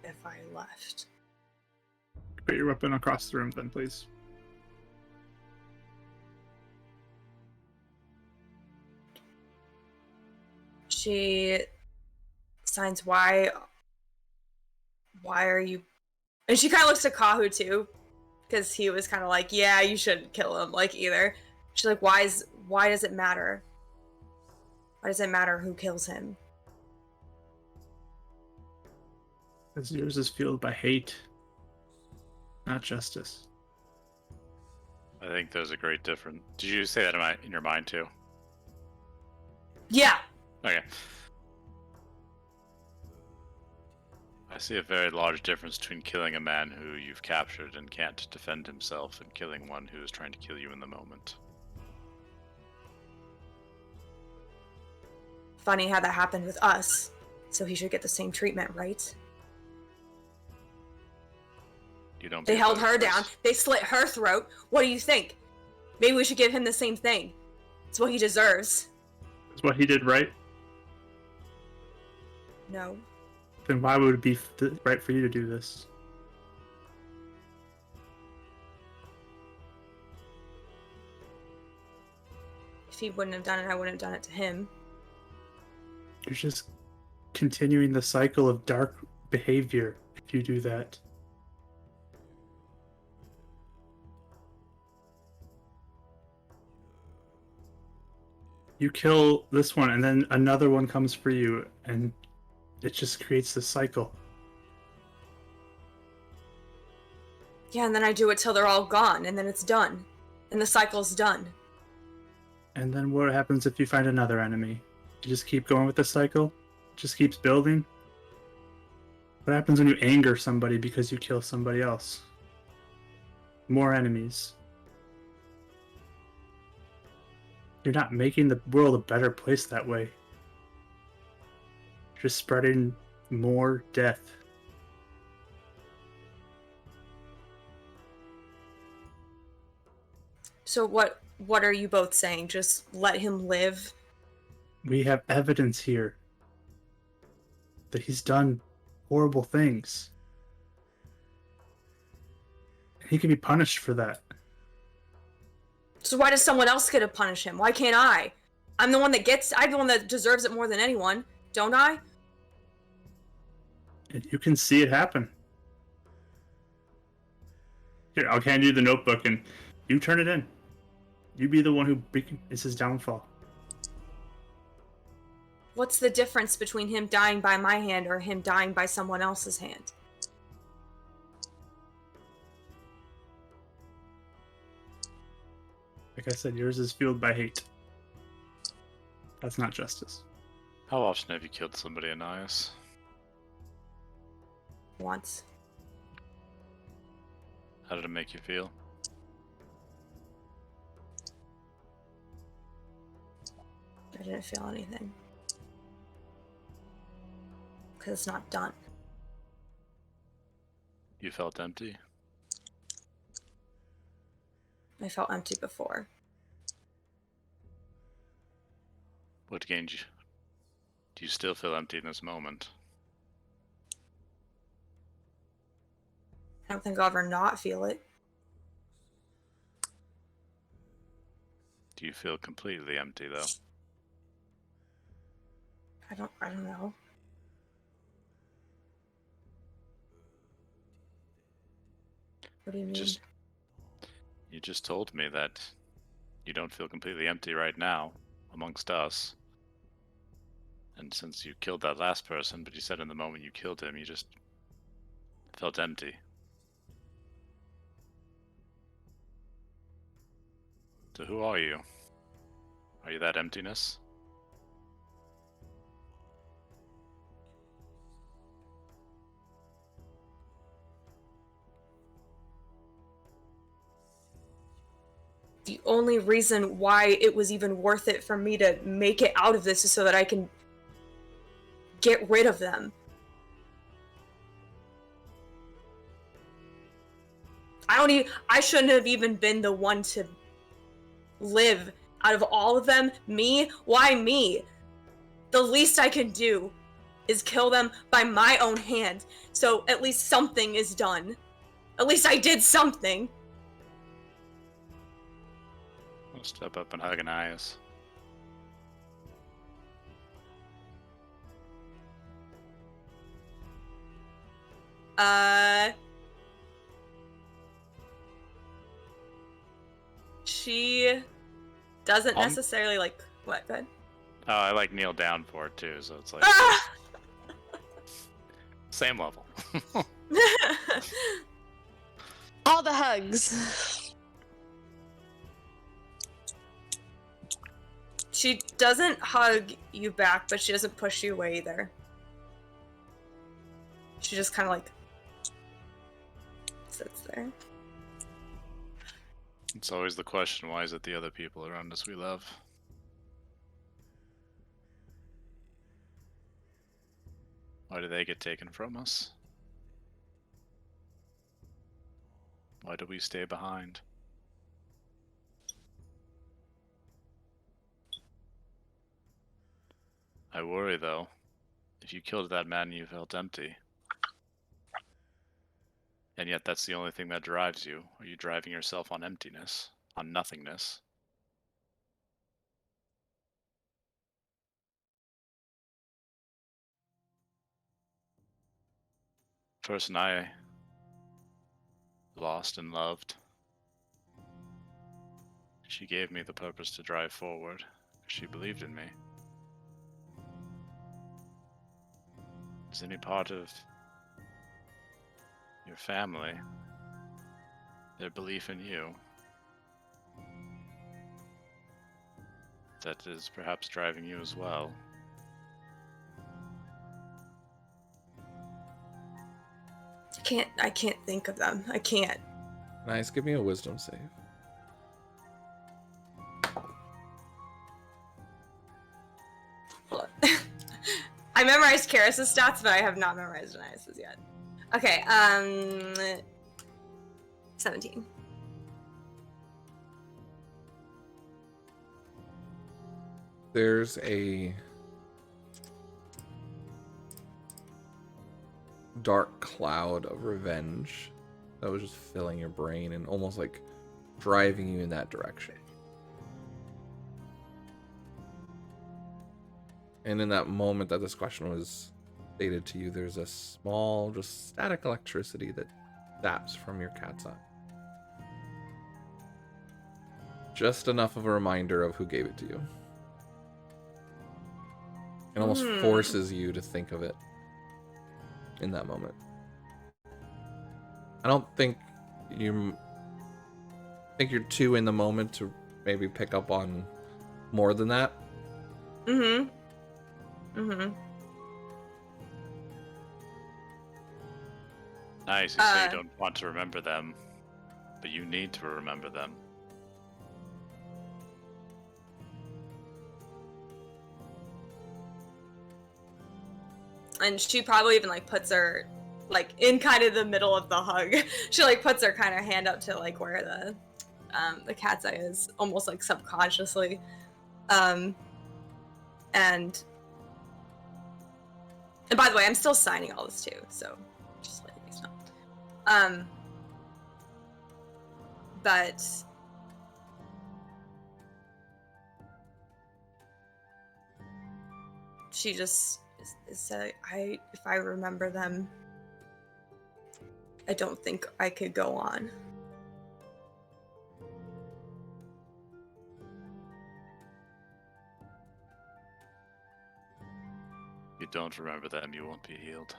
if I left. Put your weapon across the room then, please. She signs, why are you... And she kind of looks at Kahu too, because he was kind of like, yeah, you shouldn't kill him, like, either. She's like, why does it matter? Why does it matter who kills him? Because yours is fueled by hate, not justice. I think there's a great difference. Did you say that in your mind too? Yeah. Okay. I see a very large difference between killing a man who you've captured and can't defend himself and killing one who is trying to kill you in the moment. Funny how that happened with us. So he should get the same treatment, right? You don't. They held her down. They slit her throat. What do you think? Maybe we should give him the same thing. It's what he deserves. Is what he did right? No. Then why would it be right for you to do this? If he wouldn't have done it, I wouldn't have done it to him. You're just continuing the cycle of dark behavior if you do that. You kill this one, and then another one comes for you, and it just creates this cycle. Yeah, and then I do it till they're all gone, and then it's done. And the cycle's done. And then what happens if you find another enemy? You just keep going with the cycle? It just keeps building? What happens when you anger somebody because you kill somebody else? More enemies. You're not making the world a better place that way. You're just spreading more death. So what are you both saying? Just let him live? We have evidence here that he's done horrible things. He can be punished for that. So why does someone else get to punish him? Why can't I? I'm the one that deserves it more than anyone, don't I? And you can see it happen. Here, I'll hand you the notebook and you turn it in. You be the one who is his downfall. What's the difference between him dying by my hand or him dying by someone else's hand? Like I said, yours is fueled by hate. That's not justice. How often have you killed somebody, Anais? Once. How did it make you feel? I didn't feel anything. Because it's not done. You felt empty? I felt empty before. What gained you? Do you still feel empty in this moment? I don't think I'll ever not feel it. Do you feel completely empty, though? I don't know. What do you mean? You just told me that you don't feel completely empty right now, amongst us. And since you killed that last person, but you said in the moment you killed him, you just felt empty. So who are you? Are you that emptiness? The only reason why it was even worth it for me to make it out of this is so that I can get rid of them. I shouldn't have even been the one to live out of all of them. Me? Why me? The least I can do is kill them by my own hand, so at least something is done. At least I did something. I'll step up and hug Anais. She doesn't necessarily like what? Go ahead. Oh, I like kneel down for it too, so it's like Ah! same level. All the hugs. She doesn't hug you back, but she doesn't push you away either. She just kind of like sits there. It's always the question, why is it the other people around us we love? Why do they get taken from us? Why do we stay behind? I worry, though. If you killed that man, you felt empty. And yet that's the only thing that drives you. Are you driving yourself on emptiness? On nothingness? Person I lost and loved. She gave me the purpose to drive forward. She believed in me. Is any part of your family, their belief in you, that is perhaps driving you as well? I can't think of them. I can't. Nice, give me a wisdom save. I memorized Karis's stats, but I have not memorized Anais' yet. Okay, 17. There's a dark cloud of revenge that was just filling your brain and almost like driving you in that direction. And in that moment that this question was stated to you, there's a small, just static electricity that zaps from your cat's eye. Just enough of a reminder of who gave it to you. It almost forces you to think of it in that moment. I don't think you're too in the moment to maybe pick up on more than that. Nice, you say you don't want to remember them. but you need to remember them. And she probably even like puts her like in kind of the middle of the hug. She like puts her kind of hand up to like where the cat's eye is, almost like subconsciously. And by the way, I'm still signing all this too, so just letting you know. But she just said, if I remember them, I don't think I could go on. If you don't remember them, you won't be healed.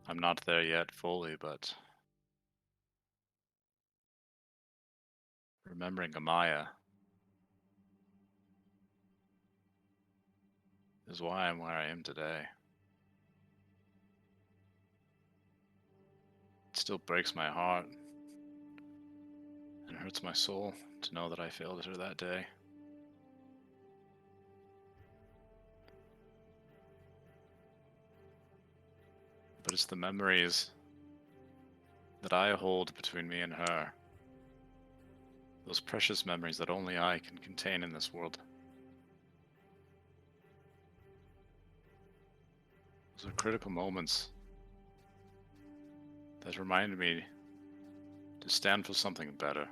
I'm not there yet fully, but remembering Amaya is why I'm where I am today. It still breaks my heart and hurts my soul to know that I failed her that day. But it's the memories that I hold between me and her. Those precious memories that only I can contain in this world. Those are critical moments that remind me to stand for something better.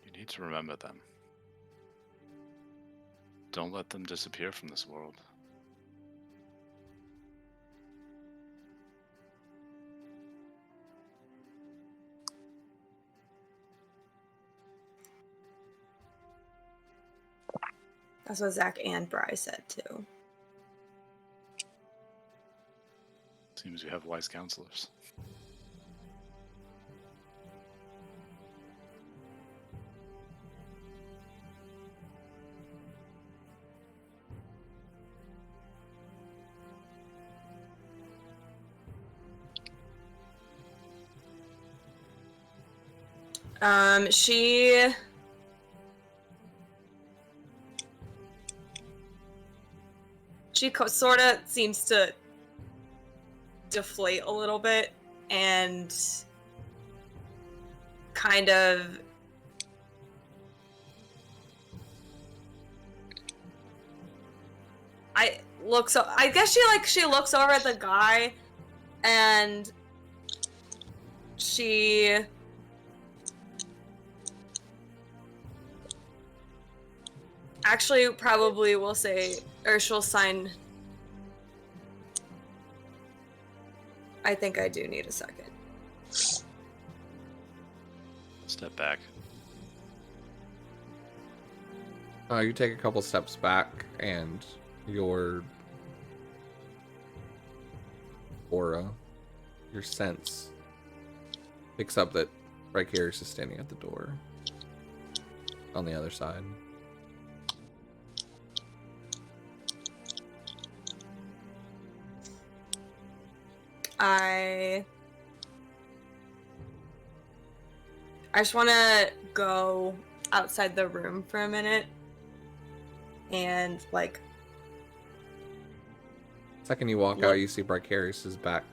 You need to remember them. Don't let them disappear from this world. That's what Zach and Bry said too. Seems you have wise counselors. She sort of seems to deflate a little bit and kind of I guess she looks over at the guy and she actually probably will say, or she'll sign, I think I do need a second. Step back. You take a couple steps back, and your aura, your sense, picks up that Bardicdice is standing at the door on the other side. I just want to go outside the room for a minute and like. Second you walk out, you see Bardicdice is back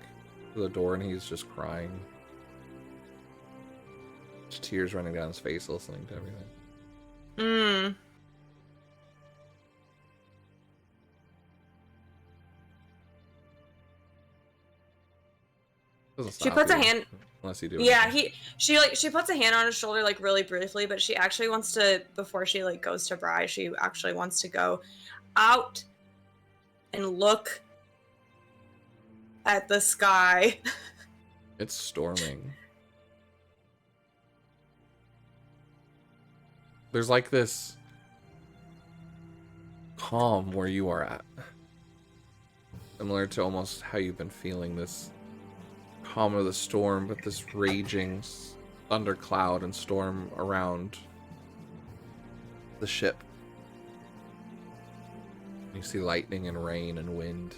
to the door and he's just crying. Just tears running down his face, listening to everything. She puts a hand. Unless you do. Yeah, she puts a hand on his shoulder like really briefly, but she actually wants to, before she like goes to Bry, she actually wants to go out and look at the sky. It's storming. There's like this calm where you are at. Similar to almost how you've been feeling, this calm of the storm, but this raging thundercloud and storm around the ship. You see lightning and rain and wind.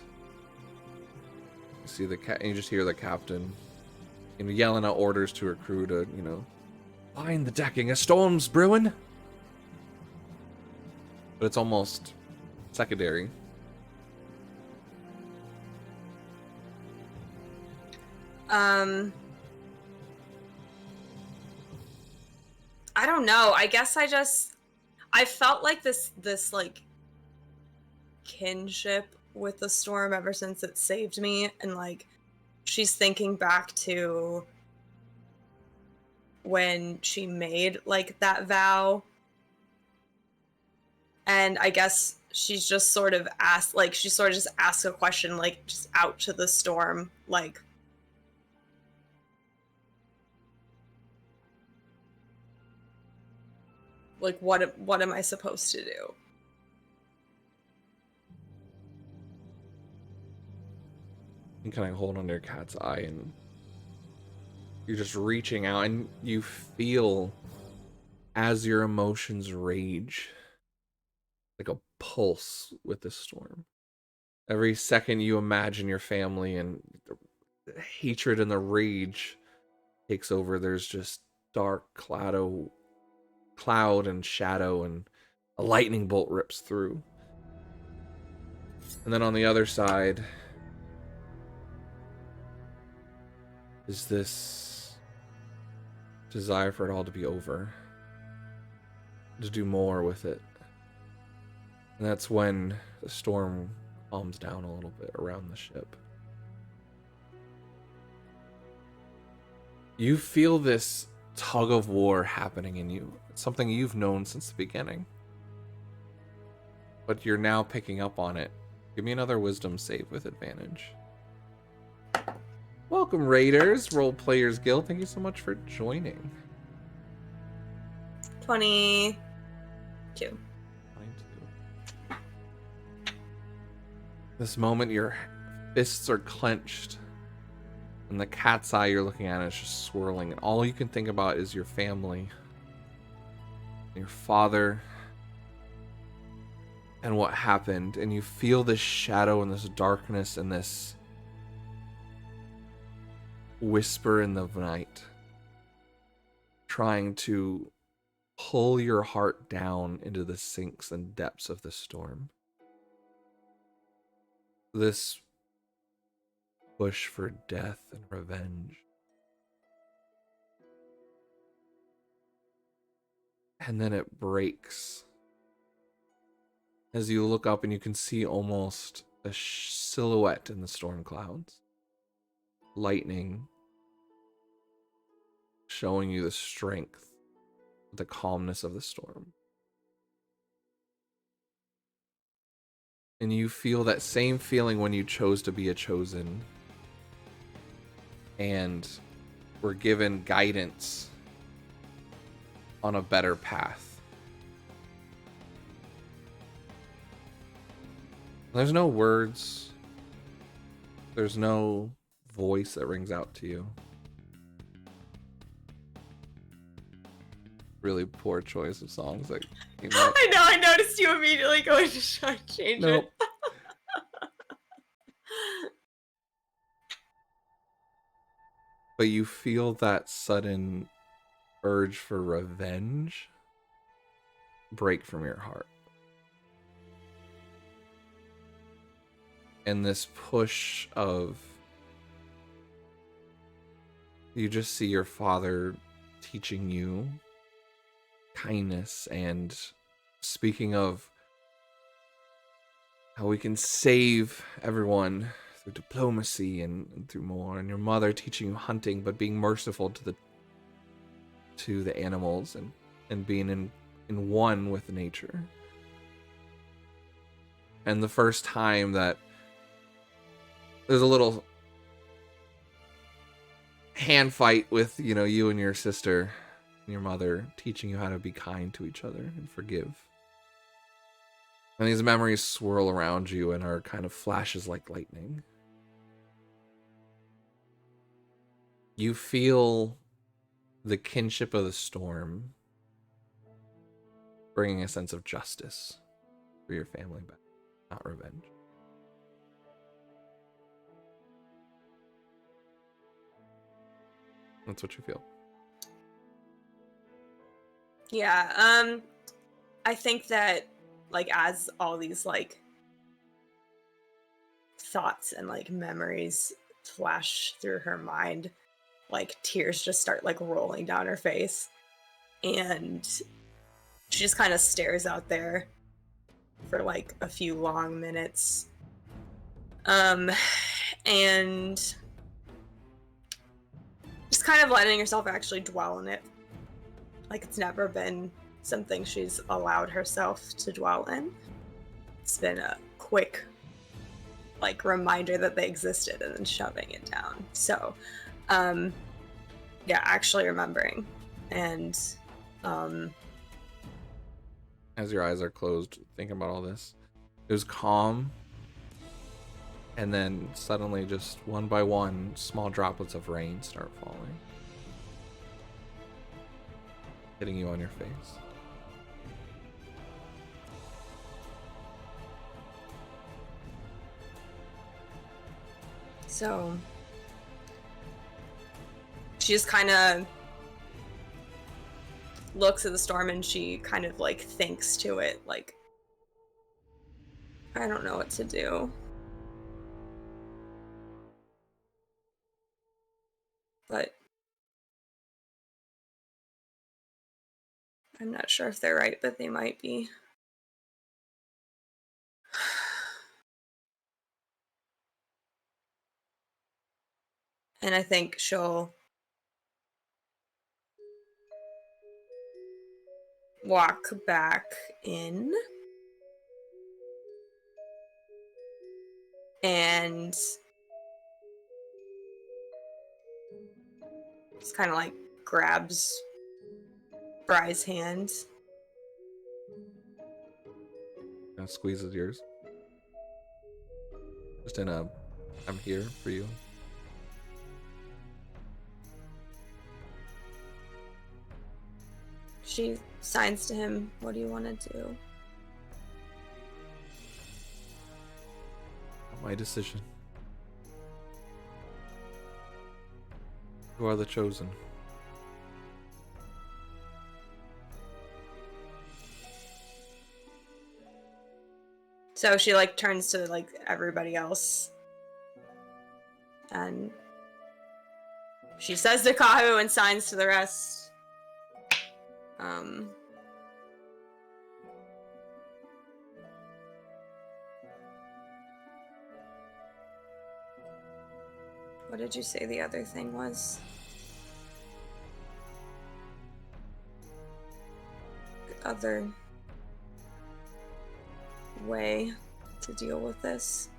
You see and you just hear the captain, yelling out orders to her crew to, find the decking. A storm's brewing. But it's almost secondary. I don't know. I guess I felt like this like kinship with the storm ever since it saved me, and like she's thinking back to when she made like that vow, and I guess she's just sort of asked a question, like just out to the storm, like what am I supposed to do? You kind of hold on to your cat's eye, and you're just reaching out, and you feel as your emotions rage like a pulse with the storm. Every second you imagine your family, and the hatred and the rage takes over. There's just dark cloud and shadow, and a lightning bolt rips through. And then on the other side is this desire for it all to be over, to do more with it. And that's when the storm calms down a little bit around the ship. You feel this tug of war happening in you. It's something you've known since the beginning, but you're now picking up on it. Give me another wisdom save with advantage. Welcome, Raiders, Role Players Guild. Thank you so much for joining. 22. 22. This moment, your fists are clenched, and the cat's eye you're looking at is just swirling, and all you can think about is your family, your father, and what happened. And you feel this shadow and this darkness and this whisper in the night trying to pull your heart down into the sinks and depths of the storm. This push for death and revenge. And then it breaks as you look up, and you can see almost a silhouette in the storm clouds. Lightning showing you the strength, the calmness of the storm. And you feel that same feeling when you chose to be a chosen and were given guidance on a better path. There's no words. There's no voice that rings out to you. Really poor choice of songs that came out. I know, I noticed you immediately going to try and change Nope. it. But you feel that sudden urge for revenge break from your heart. And this push of, you just see your father teaching you kindness and speaking of how we can save everyone through diplomacy and through more, and your mother teaching you hunting, but being merciful to the animals and being in one with nature. And the first time that there's a little hand fight with, you and your sister and your mother, teaching you how to be kind to each other and forgive. And these memories swirl around you and are kind of flashes like lightning. You feel the kinship of the storm, bringing a sense of justice for your family back, not revenge. That's what you feel. Yeah, I think that, like, as all these, like, thoughts and, like, memories flash through her mind, like, tears just start, like, rolling down her face. And she just kind of stares out there for, like, a few long minutes. And just kind of letting herself actually dwell in it. Like, it's never been something she's allowed herself to dwell in. It's been a quick, like, reminder that they existed and then shoving it down. So, yeah, actually remembering. And, as your eyes are closed, thinking about all this, it was calm. And then suddenly, just one by one, small droplets of rain start falling, hitting you on your face. so she just kind of looks at the storm and she kind of, like, thinks to it, like, I don't know what to do. But I'm not sure if they're right, but they might be. And I think she'll walk back in and just kind of, like, grabs Bry's hand. And squeezes yours. Just in a, I'm here for you. She signs to him, what do you want to do? My decision. You are the chosen. So she, like, turns to, like, everybody else. And she says to Kahu and signs to the rest. What did you say the other thing was? The other way to deal with this?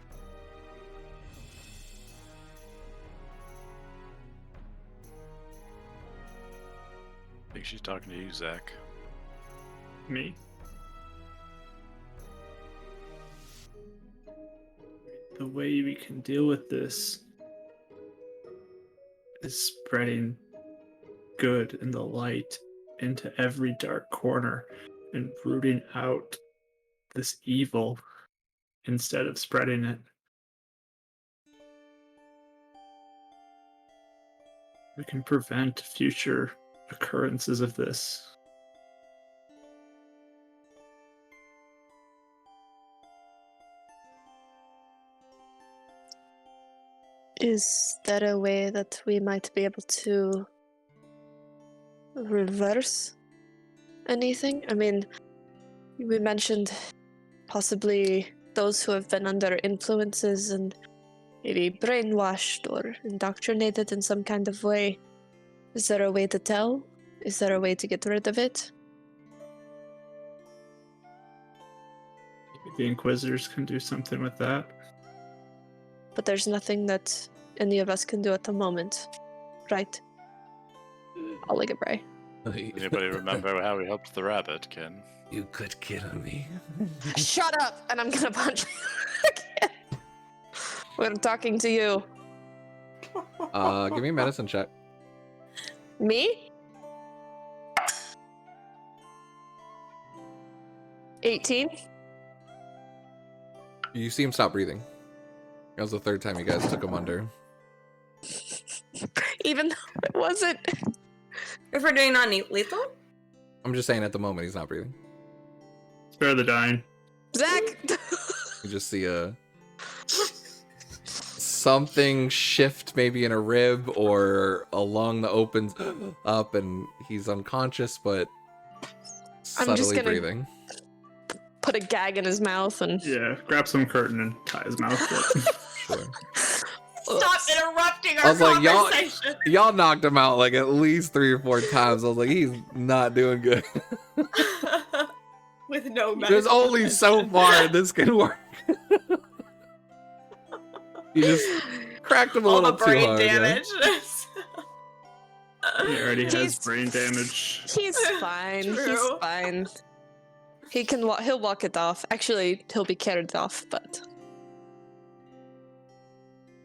I think she's talking to you, Zach. Me? The way we can deal with this is spreading good and the light into every dark corner and rooting out this evil instead of spreading it. We can prevent future occurrences of this. Is there a way that we might be able to reverse anything? I mean, we mentioned possibly those who have been under influences and maybe brainwashed or indoctrinated in some kind of way. Is there a way to tell? Is there a way to get rid of it? Maybe the Inquisitors can do something with that. But there's nothing that any of us can do at the moment, right? I'll look at Bray. Anybody remember how we helped the rabbit, Ken? You could kill me. Shut up! And I'm gonna punch you again. We're talking to you. Give me a medicine check. Me? 18. You see him stop breathing. That was the third time you guys took him under. Even though it wasn't. If we're doing non-lethal? I'm just saying at the moment he's not breathing. Spare the dying. Zach! You just see something shift maybe in a rib or along the opens up and he's unconscious but I'm just subtly gonna- breathing. Put a gag in his mouth and. Yeah, grab some curtain and tie his mouth shut. Sure. Stop interrupting I our was like, conversation. y'all knocked him out like at least 3 or 4 times. I was like, he's not doing good. With no medical There's only so attention. far this can work. You just cracked him a All the little too brain hard. yeah. damage. He already has He's- brain damage. He's fine. He's True. fine. He can. He'll walk it off. Actually, he'll be carried off. But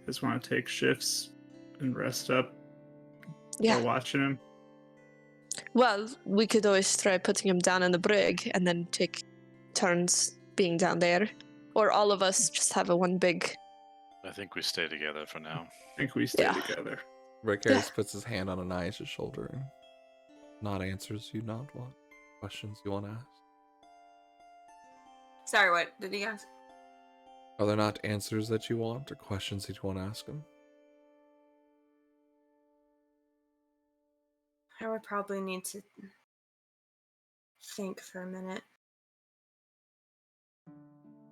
Just want to take shifts and rest up yeah. while watching him. Well, we could always try putting him down in the brig and then take turns being down there, or all of us just have a one big. I think we stay together for now. I think we stay Yeah. together. Rick Harris puts his hand on Anais' shoulder. Not answers you not want. Questions you want to ask. Sorry, what did he ask? Are there not answers that you want or questions that you want to ask him? I would probably need to think for a minute.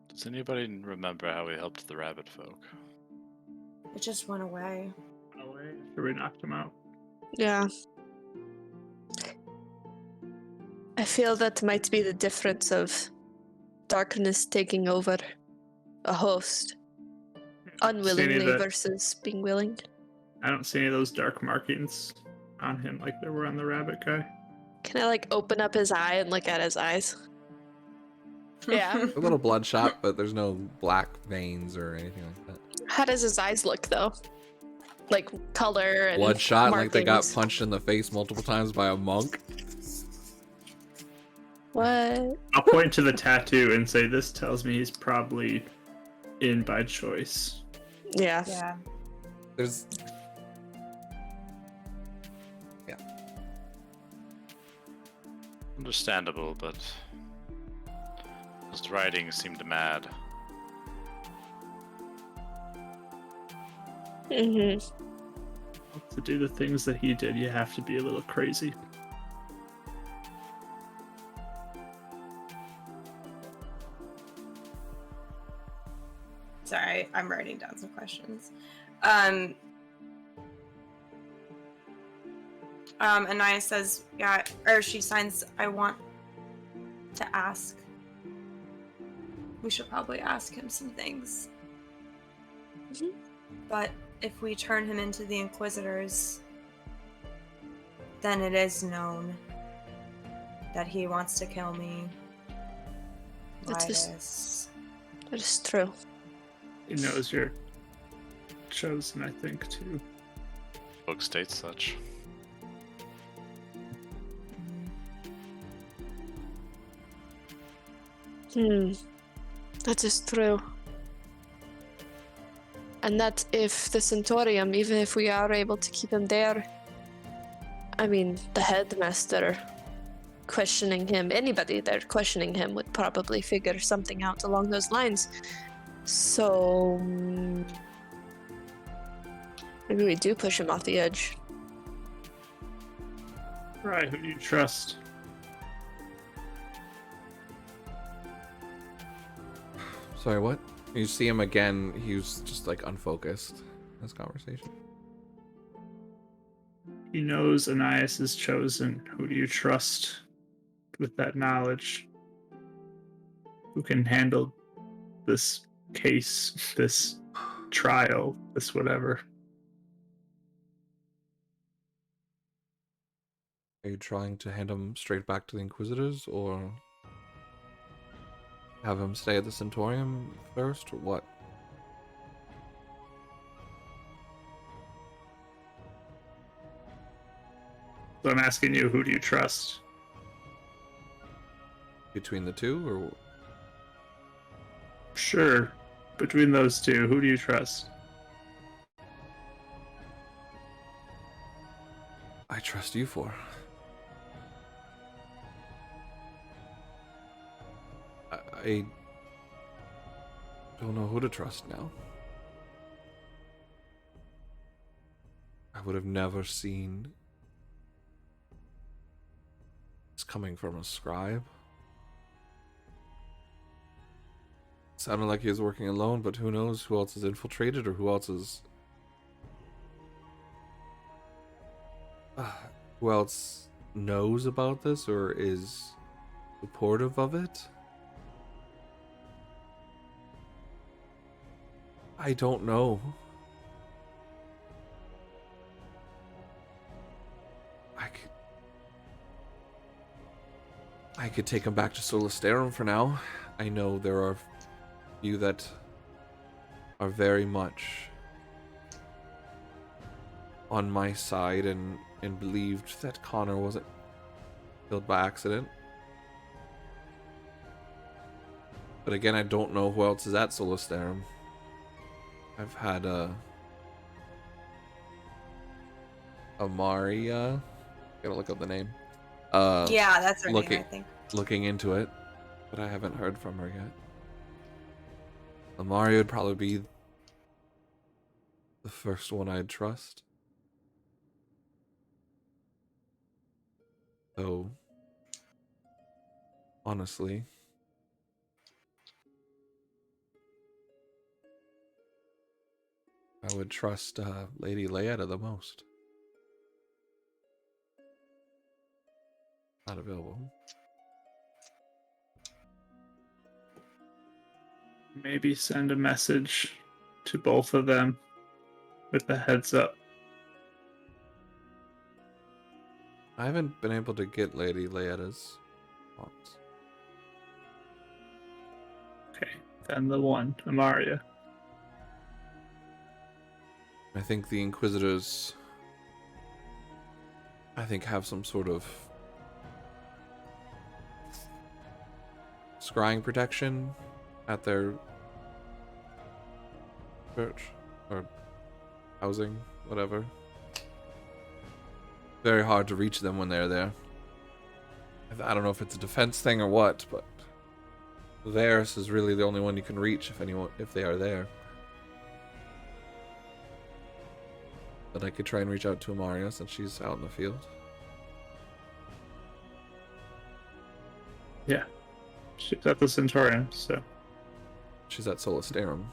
Does anybody remember how we helped the rabbit folk? It just went away. No way. After we knocked him out. Yeah. I feel that might be the difference of darkness taking over a host unwillingly that- versus being willing. I don't see any of those dark markings on him like there were on the rabbit guy. Can I like open up his eye and look at his eyes? Yeah. A little bloodshot, but there's no black veins or anything like that. How does his eyes look though? Like color and Bloodshot, like they got markings. punched in the face multiple times by a monk. What? I'll point to the tattoo and say this tells me he's probably in by choice. Yeah. Yeah. There's Understandable, but his writing seemed mad. Mm-hmm. To do the things that he did, you have to be a little crazy. Sorry, I'm writing down some questions. Anaya says, yeah, or she signs, I want to ask. We should probably ask him some things. Mhm. But if we turn him into the Inquisitors, then it is known that he wants to kill me. That is- Midas. That is true. He knows you're chosen, I think, too. Book states such. That is true. And that if the Centaurium, even if we are able to keep him there, I mean, the headmaster questioning him, anybody there questioning him would probably figure something out along those lines. So maybe we do push him off the edge. Right, who do you trust? sorry, what? You see him again, he was just like unfocused in this conversation. He knows Anais is chosen. Who do you trust with that knowledge? Who can handle this case, this trial, this whatever? Are you trying to hand him straight back to the Inquisitors, or have him stay at the Centaurium first, or what? So I'm asking you, who do you trust? between the two, or Sure. Between those two, who do you trust? I trust you for? I don't know who to trust now. I would have never seen this coming from a scribe. Sounded like he was working alone, but who knows who else is infiltrated or who else is... who else knows about this or is supportive of it? I don't know. I could take him back to Solisterum for now. I know there are few that are very much on my side and believed that Connor wasn't killed by accident. But again, I don't know who else is at Solisterum. I've had Amaria. Gotta look up the name. Yeah, that's her name, I think. Looking into it, but I haven't heard from her yet. Amaria would probably be the first one I'd trust. So, honestly, I would trust Lady Leetta the most. Not available. Maybe send a message to both of them with the heads up. I haven't been able to get Lady Leetta's thoughts. Okay, then the one, Amaria. I think the Inquisitors, have some sort of scrying protection at their church or housing, whatever. Very hard to reach them when they're there. I don't know if it's a defense thing or what, but Varys is really the only one you can reach if they are there. But I could try and reach out to Amaria since she's out in the field. Yeah. She's at the Centaurium, so. She's at Solisterum.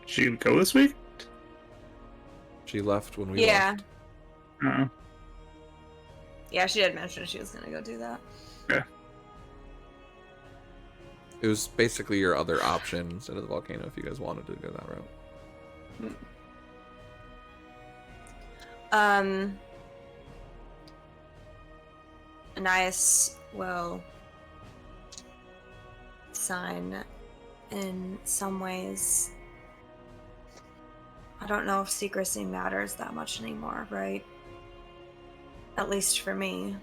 Did she go this week? She left when we left. Uh-oh. Yeah, she had mentioned she was gonna go do that. Okay. It was basically your other option instead of the volcano if you guys wanted to go that route. Anais will sign in some ways. I don't know if secrecy matters that much anymore, right? At least for me.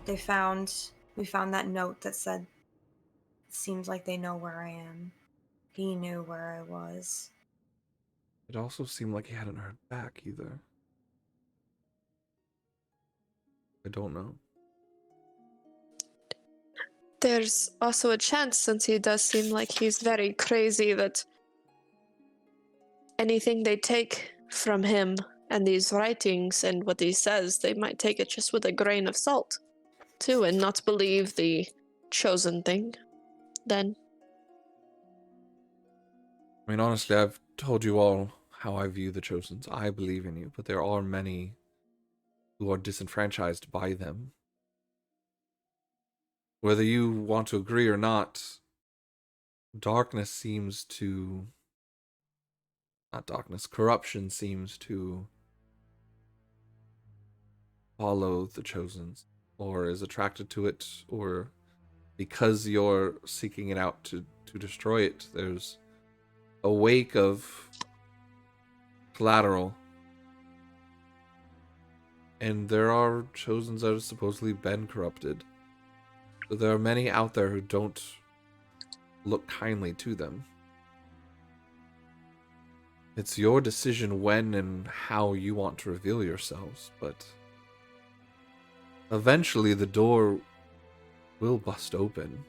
We found that note that said, "It seems like they know where I am." He knew where I was. It also seemed like he hadn't heard back either. I don't know. There's also a chance, since he does seem like he's very crazy, that anything they take from him and these writings and what he says, they might take it just with a grain of salt, too, and not believe the chosen thing. Then. I mean, honestly, I've told you all how I view the Chosens. I believe in you, but there are many who are disenfranchised by them. Whether you want to agree or not, corruption seems to follow the Chosens, or is attracted to it, or because you're seeking it out to destroy it, there's a wake of collateral And there are chosens that have supposedly been corrupted. But there are many out there who don't look kindly to them. It's your decision when and how you want to reveal yourselves, but eventually the door will bust open.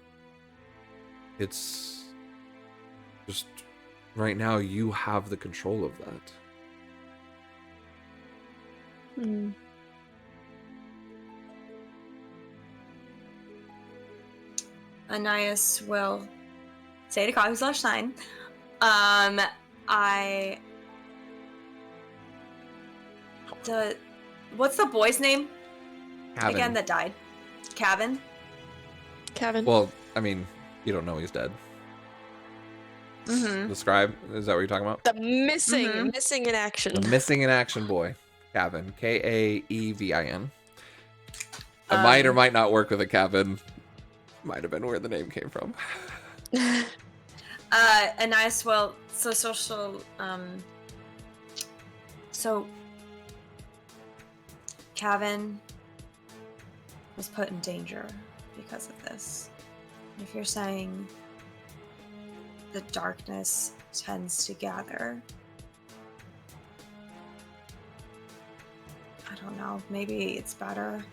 It's just right now you have the control of that. Hmm. Anais will say to Cog/9, what's the boy's name Kevin. again that died? Kevin? Kevin. Well, I mean, you don't know he's dead. Mm-hmm. The scribe, is that what you're talking about? The missing Mhm. in action. The missing in action boy, Kevin. Kaevin. I might or might not work with a Kevin. Might have been where the name came from. Anais will so Kevin was put in danger because of this. If you're saying the darkness tends to gather, I don't know, maybe it's better.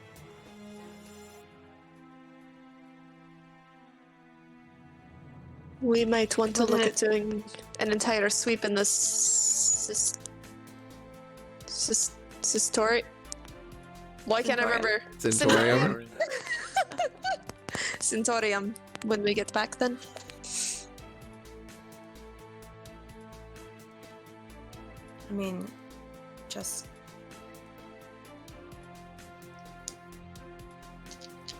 We might want to look Wouldn't at doing an entire sweep in this story. Why can't I remember? Centurium. Centurium. When we get back, then. I mean, just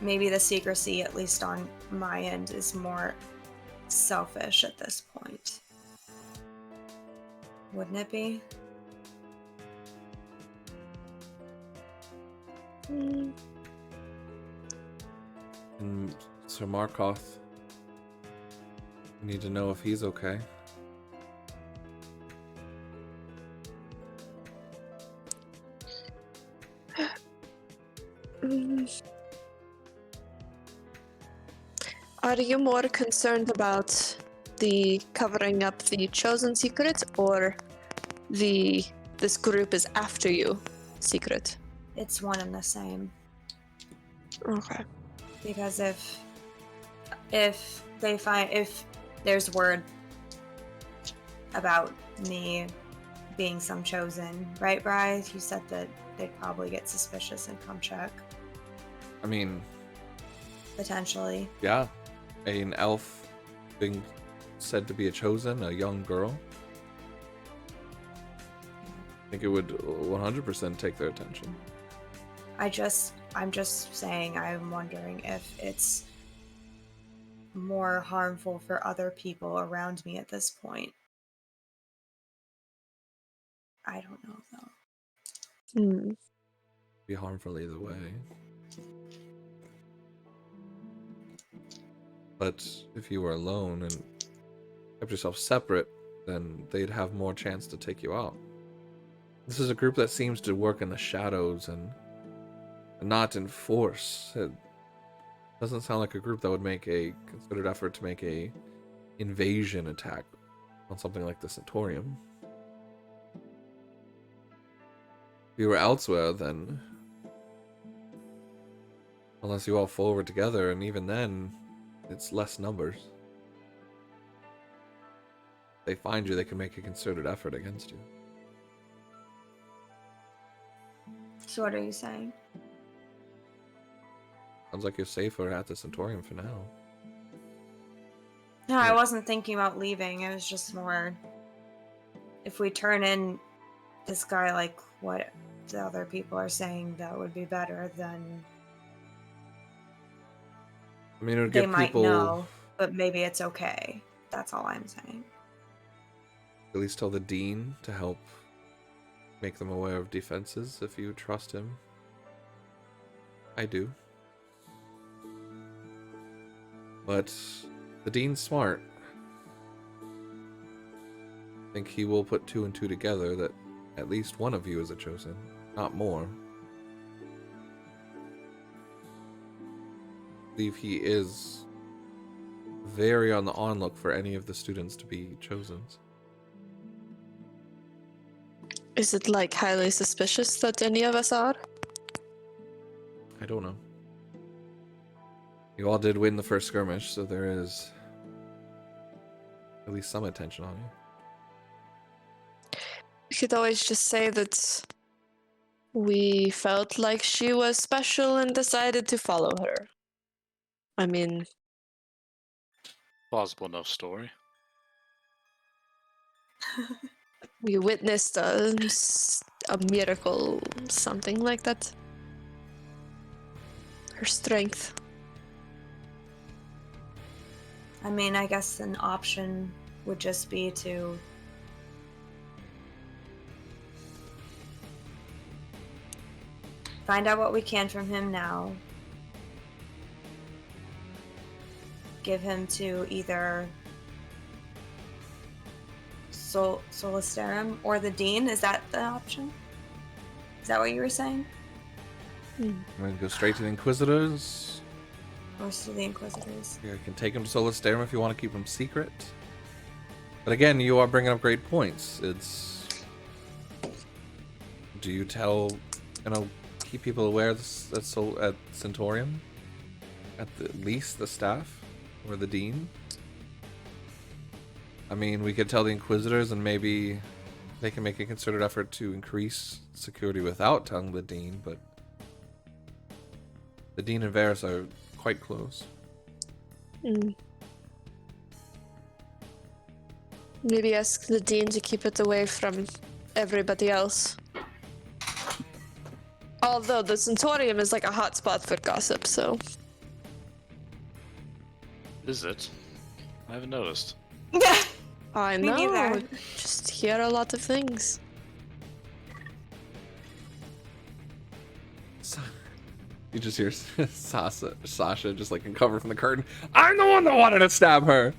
maybe the secrecy, at least on my end, is more selfish at this point. Wouldn't it be? Mm. And Sir Markoth, we need to know if he's okay. Are you more concerned about the covering up the chosen secret, or this group is after you secret? It's one and the same. Okay. Because if there's word about me being some chosen, right, Bri? You said that they'd probably get suspicious and come check. I mean, Potentially. yeah, an elf being said to be a chosen, a young girl. I think it would 100% take their attention. I'm just saying, I'm wondering if it's more harmful for other people around me at this point. I don't know though. Hmm. Be harmful either way. But if you were alone and kept yourself separate, then they'd have more chance to take you out. This is a group that seems to work in the shadows and not in force. It doesn't sound like a group that would make a considered effort to make a invasion attack on something like the Centaurium. If you were elsewhere, then unless you all forward together, and even then, it's less numbers. If they find you, they can make a concerted effort against you. So what are you saying? Sounds like you're safer at the Centaurium for now. No, I wasn't thinking about leaving. It was just more, if we turn in this guy like what the other people are saying, that would be better, then I mean, it would they give might people know, but maybe it's okay. That's all I'm saying. at least tell the dean to help make them aware of defenses if you trust him. I do. But the dean's smart. I think he will put two and two together that at least one of you is a chosen, not more. believe he is very on the onlook for any of the students to be chosen. Is it like highly suspicious that any of us are? I don't know. You all did win the first skirmish, so there is at least some attention on you. We could always just say that we felt like she was special and decided to follow her. I mean, Plausible enough story. we witnessed a miracle, something like that. Her strength. I mean, I guess an option would just be to find out what we can from him now. Give him to either Solisterum or the Dean. Is that the option? Is that what you were saying? I'm going to go straight to the Inquisitors. Or to the Inquisitors? You can take him to Solisterum if you want to keep him secret. But again, you are bringing up great points. It's... Do you tell... keep people aware at Centaurium? At least the staff? Or the Dean? I mean, we could tell the Inquisitors and maybe they can make a concerted effort to increase security without telling the Dean, but the Dean and Varys are quite close. Maybe ask the Dean to keep it away from everybody else. Although the Centaurium is like a hotspot for gossip, so... Is it? I haven't noticed. I Me know, neither. just hear a lot of things. You just hear Sasha just like uncover from the curtain. I'm the one that wanted to stab her.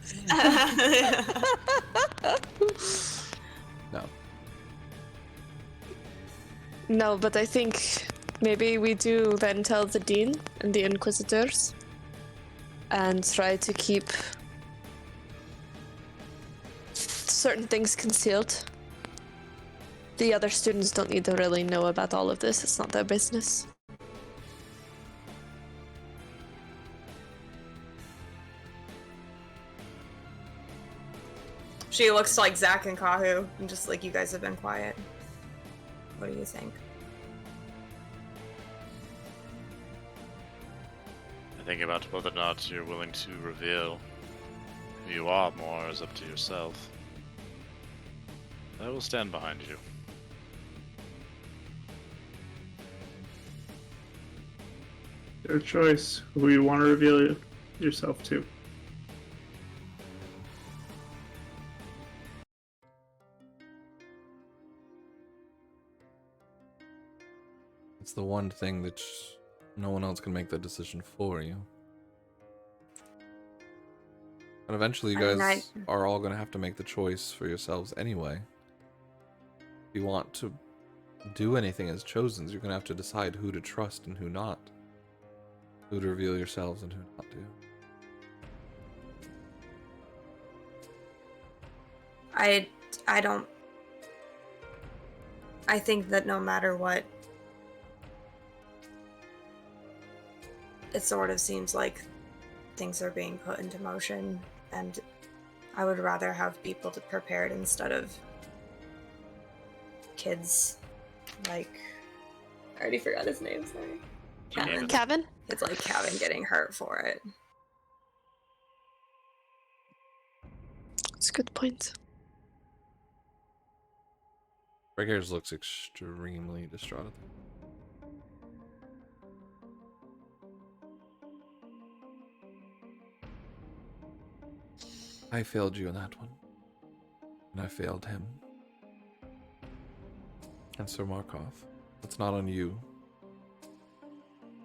No. No, but I think maybe we do then tell the Dean and the Inquisitors and try to keep certain things concealed. The other students don't need to really know about all of this. It's not their business. She looks like Zach and Kahu, and just like, you guys have been quiet. What do you think? I think about whether or not you're willing to reveal who you are more is up to yourself. I will stand behind you. Your choice. Who you want to reveal yourself to. It's the one thing that no one else can make that decision for you. And eventually you guys are all going to have to make the choice for yourselves anyway. If you want to do anything as chosens, you're going to have to decide who to trust and who not. Who to reveal yourselves and who not to. I don't... I think that no matter what, it sort of seems like things are being put into motion, and I would rather have people to prepared instead of kids like... I already forgot his name, sorry. Kevin. Kevin? It's like Kevin getting hurt for it. That's a good point. Breakers looks extremely distraught. I failed you in that one. And I failed him. And Sir Markov. It's not on you.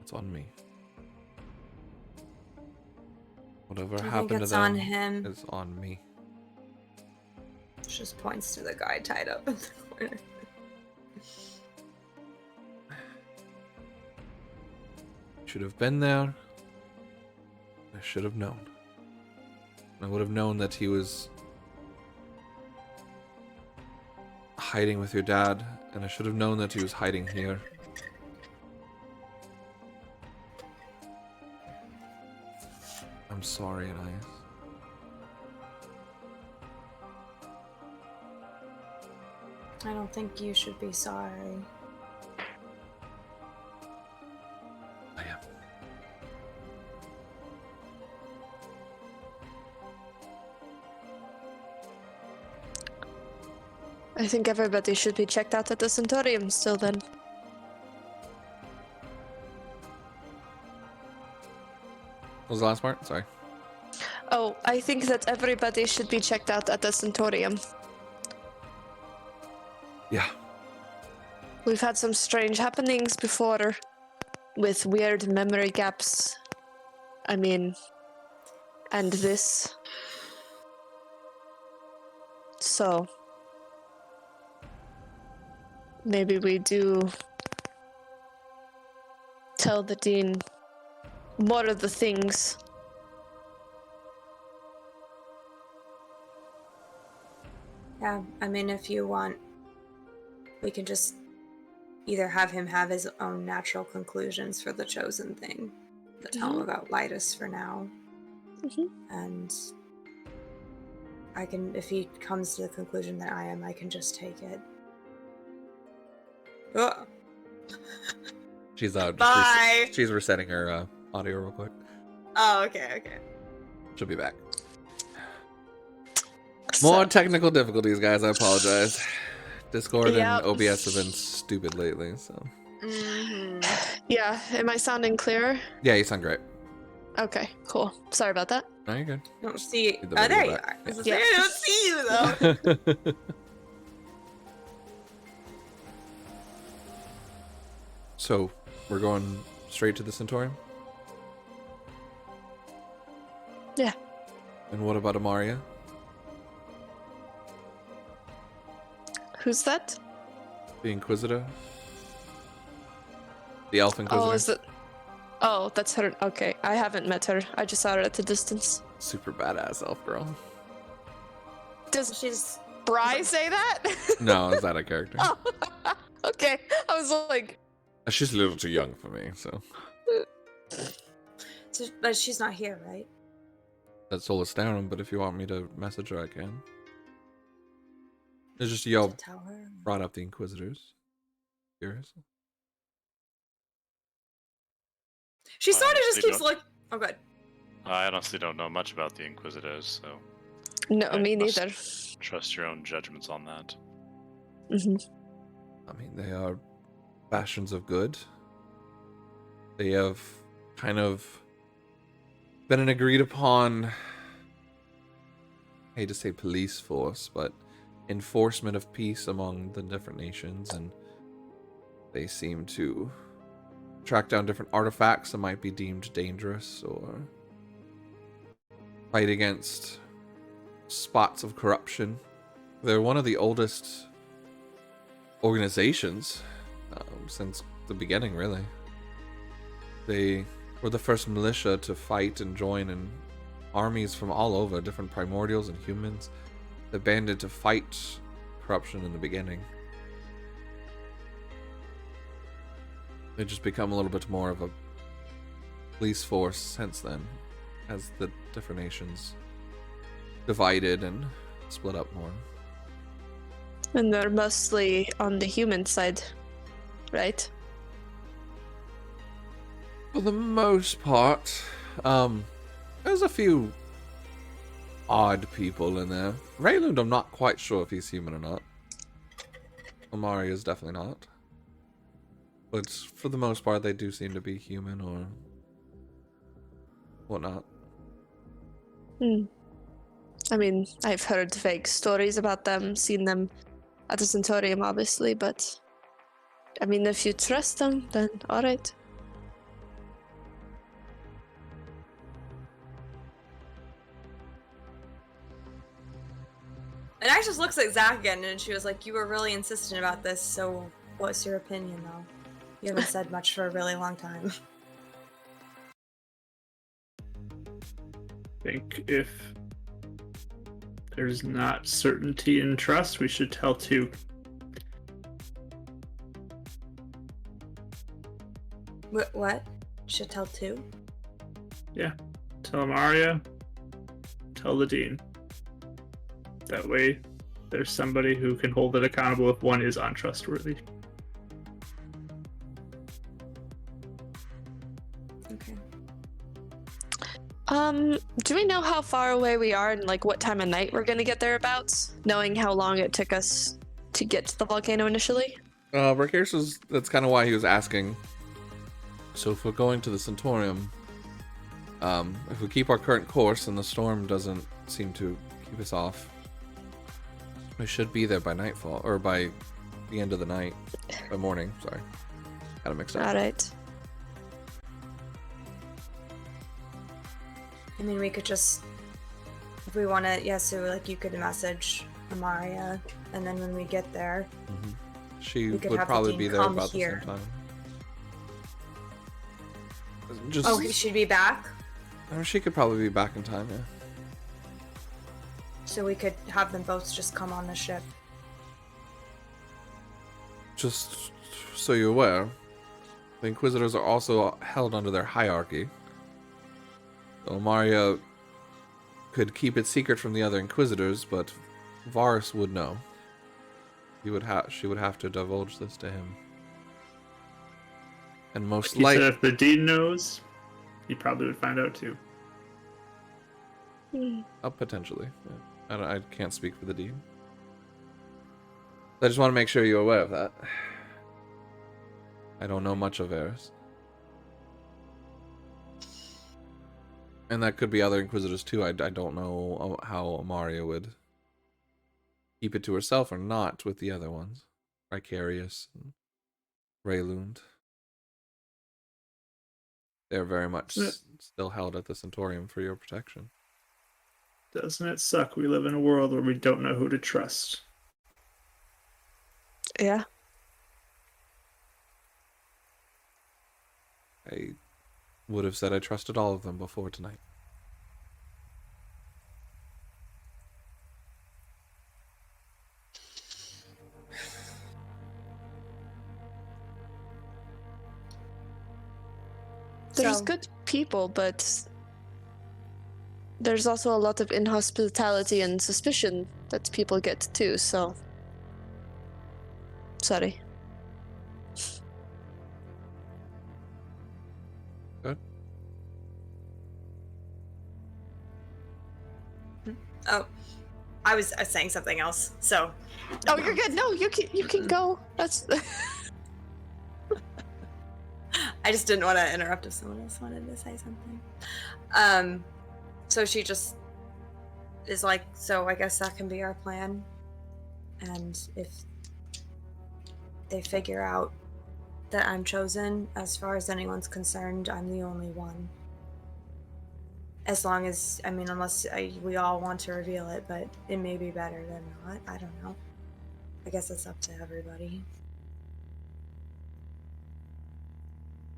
It's on me. Whatever happened to them on him. is on me. Just points to the guy tied up in the corner. Should have been there. should have known. I would have known that he was hiding with your dad, and I should have known that he was hiding here. I'm sorry, Anais. I don't think you should be sorry. I am. I think everybody should be checked out at the Centaurium still then. What was the last part? Sorry. Oh, I think that everybody should be checked out at the Centaurium. Yeah. We've had some strange happenings before with weird memory gaps. I mean, and this. So, maybe we do tell the Dean more of the things. Yeah, I mean, if you want, we can just either have him have his own natural conclusions for the chosen thing, but tell him about Lytus for now. And I can, if he comes to the conclusion that I am, I can just take it. Oh. She's just Bye. she's resetting her audio real quick. Oh, okay. She'll be back. More technical difficulties, guys. I apologize. Discord and OBS have been stupid lately, so. Yeah, am I sounding clearer? Yeah, you sound great. Okay, cool. Sorry about that. No, you're good. I don't see. Either Oh, way, there you're you back. are. I was Yeah. like, I don't see you though. So, we're going straight to the Centaurium? Yeah. And what about Amaria? Who's that? The Inquisitor? The Elf Inquisitor? Oh, is it? Oh, that's her. Okay, I haven't met her. I just saw her at a distance. Super badass elf girl. Does She's. Bri say that? No, is that a character? Oh, okay. I was like, She's a little too young for me, so. So, but she's not here, right? That's Soul Astounding, but if you want me to message her, I can. It's just yo Tell her. brought up the Inquisitors. Curious? She I sort of just honestly keeps don't- like. Oh, good. I honestly don't know much about the Inquisitors, so no, I me must- neither. trust your own judgments on that. I mean, they are bastions of good. They have kind of been an agreed upon, I hate to say police force, but enforcement of peace among the different nations, and they seem to track down different artifacts that might be deemed dangerous or fight against spots of corruption. They're one of the oldest organizations since the beginning, really. They were the first militia to fight and join in armies from all over, different primordials and humans. They banded to fight corruption in the beginning. They just become a little bit more of a police force since then, as the different nations divided and split up more. And they're mostly on the human side, right? For the most part, there's a few odd people in there. Rayland, I'm not quite sure if he's human or not. Amari is definitely not. But for the most part, they do seem to be human or whatnot. I mean, I've heard vague stories about them, seen them at the Centaurium, obviously, but I mean, if you trust them, then alright. And Ash just looks at Zach again, and she was like, "You were really insistent about this, so what's your opinion, though? You haven't said much for a really long time." think if there's not certainty and trust, we should tell two. What? Should tell two? Tell Maria, tell the dean. That way, there's somebody who can hold it accountable if one is untrustworthy. Okay. Do we know how far away we are and like what time of night we're gonna get thereabouts? Knowing how long it took us to get to the volcano initially? Rakesh that's kind of why he was asking. So if we're going to the Centaurium, if we keep our current course and the storm doesn't seem to keep us off, we should be there by nightfall, or by the end of the night, by morning, sorry. Got it mixed up. Alright. I mean, we could just, if we want to, so like you could message Amaria, and then when we get there, She we could would have the probably dean be there come about here. the same time. Just, Oh, she'd be back, she could probably be back in time, yeah. so we could have them both just come on the ship. Just so you're aware, the Inquisitors are also held under their hierarchy. So Maria could keep it secret from the other Inquisitors, but Varus would know. She would have to divulge this to him. And most He said likely, if the dean knows, he probably would find out too. potentially. Yeah. I can't speak for the Dean. I just want to make sure you're aware of that. I don't know much of Varus. And that could be other Inquisitors too. I don't know how Amaria would keep it to herself or not with the other ones. Ricarius and Raylund. They're very much still held at the Centaurium for your protection. Doesn't it suck? We live in a world where we don't know who to trust. Yeah. I would have said I trusted all of them before tonight. There's So- good people, but there's also a lot of inhospitality and suspicion that people get too, so. Sorry. Good. Oh, I was saying something else, so. Oh, you're good. No, you can go. That's. I just didn't want to interrupt if someone else wanted to say something. So she just is like, so I guess that can be our plan. And if they figure out that I'm chosen, as far as anyone's concerned, I'm the only one. As long as, I mean, unless we all want to reveal it, but it may be better than not. I don't know. I guess it's up to everybody.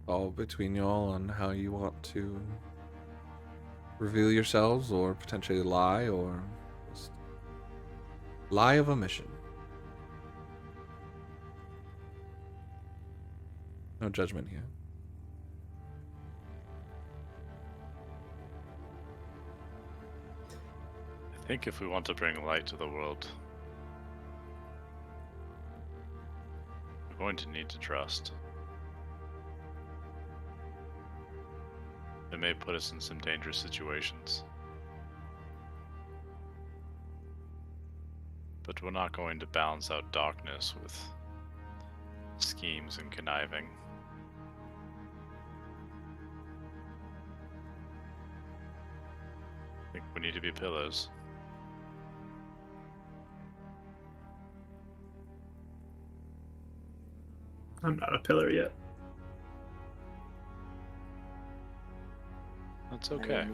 All between y'all on how you want to reveal yourselves or potentially lie or just lie of omission. No judgment here. I think if we want to bring light to the world, we're going to need to trust. It may put us in some dangerous situations. But we're not going to balance out darkness with schemes and conniving. I think we need to be pillars. I'm not a pillar yet. That's okay.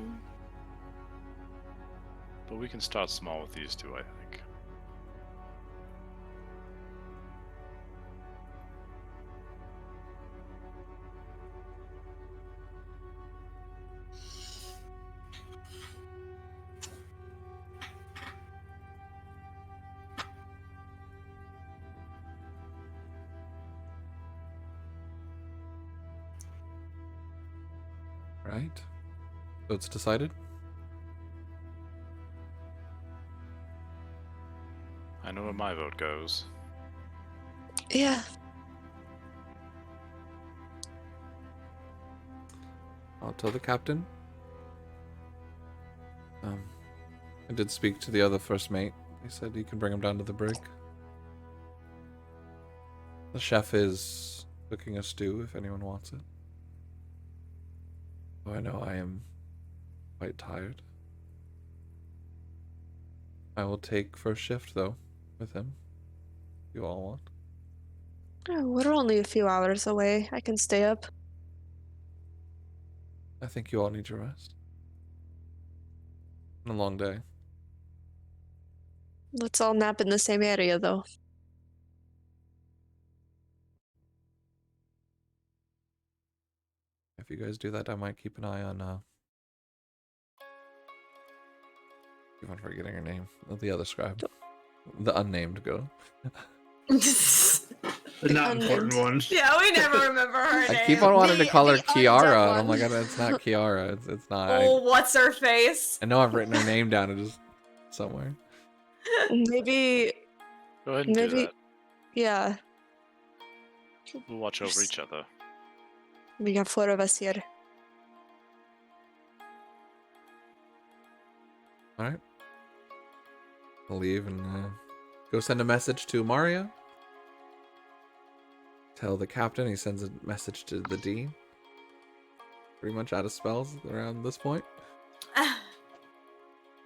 But we can start small with these two, I think. Right. So it's decided? I know where my vote goes. Yeah. I'll tell the captain. I did speak to the other first mate. He said you can bring him down to the brig. The chef is cooking a stew if anyone wants it. Oh, I know I am quite tired. I will take first shift though with him. If you all want. Oh, we're only a few hours away. I can stay up. I think you all need your rest. Been a long day. Let's all nap in the same area, though. If you guys do that, I might keep an eye on keep on forgetting her name. The other scribe. The unnamed girl. The not important one. Yeah, we never remember her name. I keep on wanting to call her the Kiara, undead and I'm one. like, it's not Kiara. It's not. Oh, what's her face? I know I've written her name down just somewhere. Maybe, Go ahead and do that. yeah. We'll watch over each other. We got 4 of us here. All right. I'll leave and go send a message to Mario. Tell the captain. He sends a message to the dean. Pretty much out of spells around this point.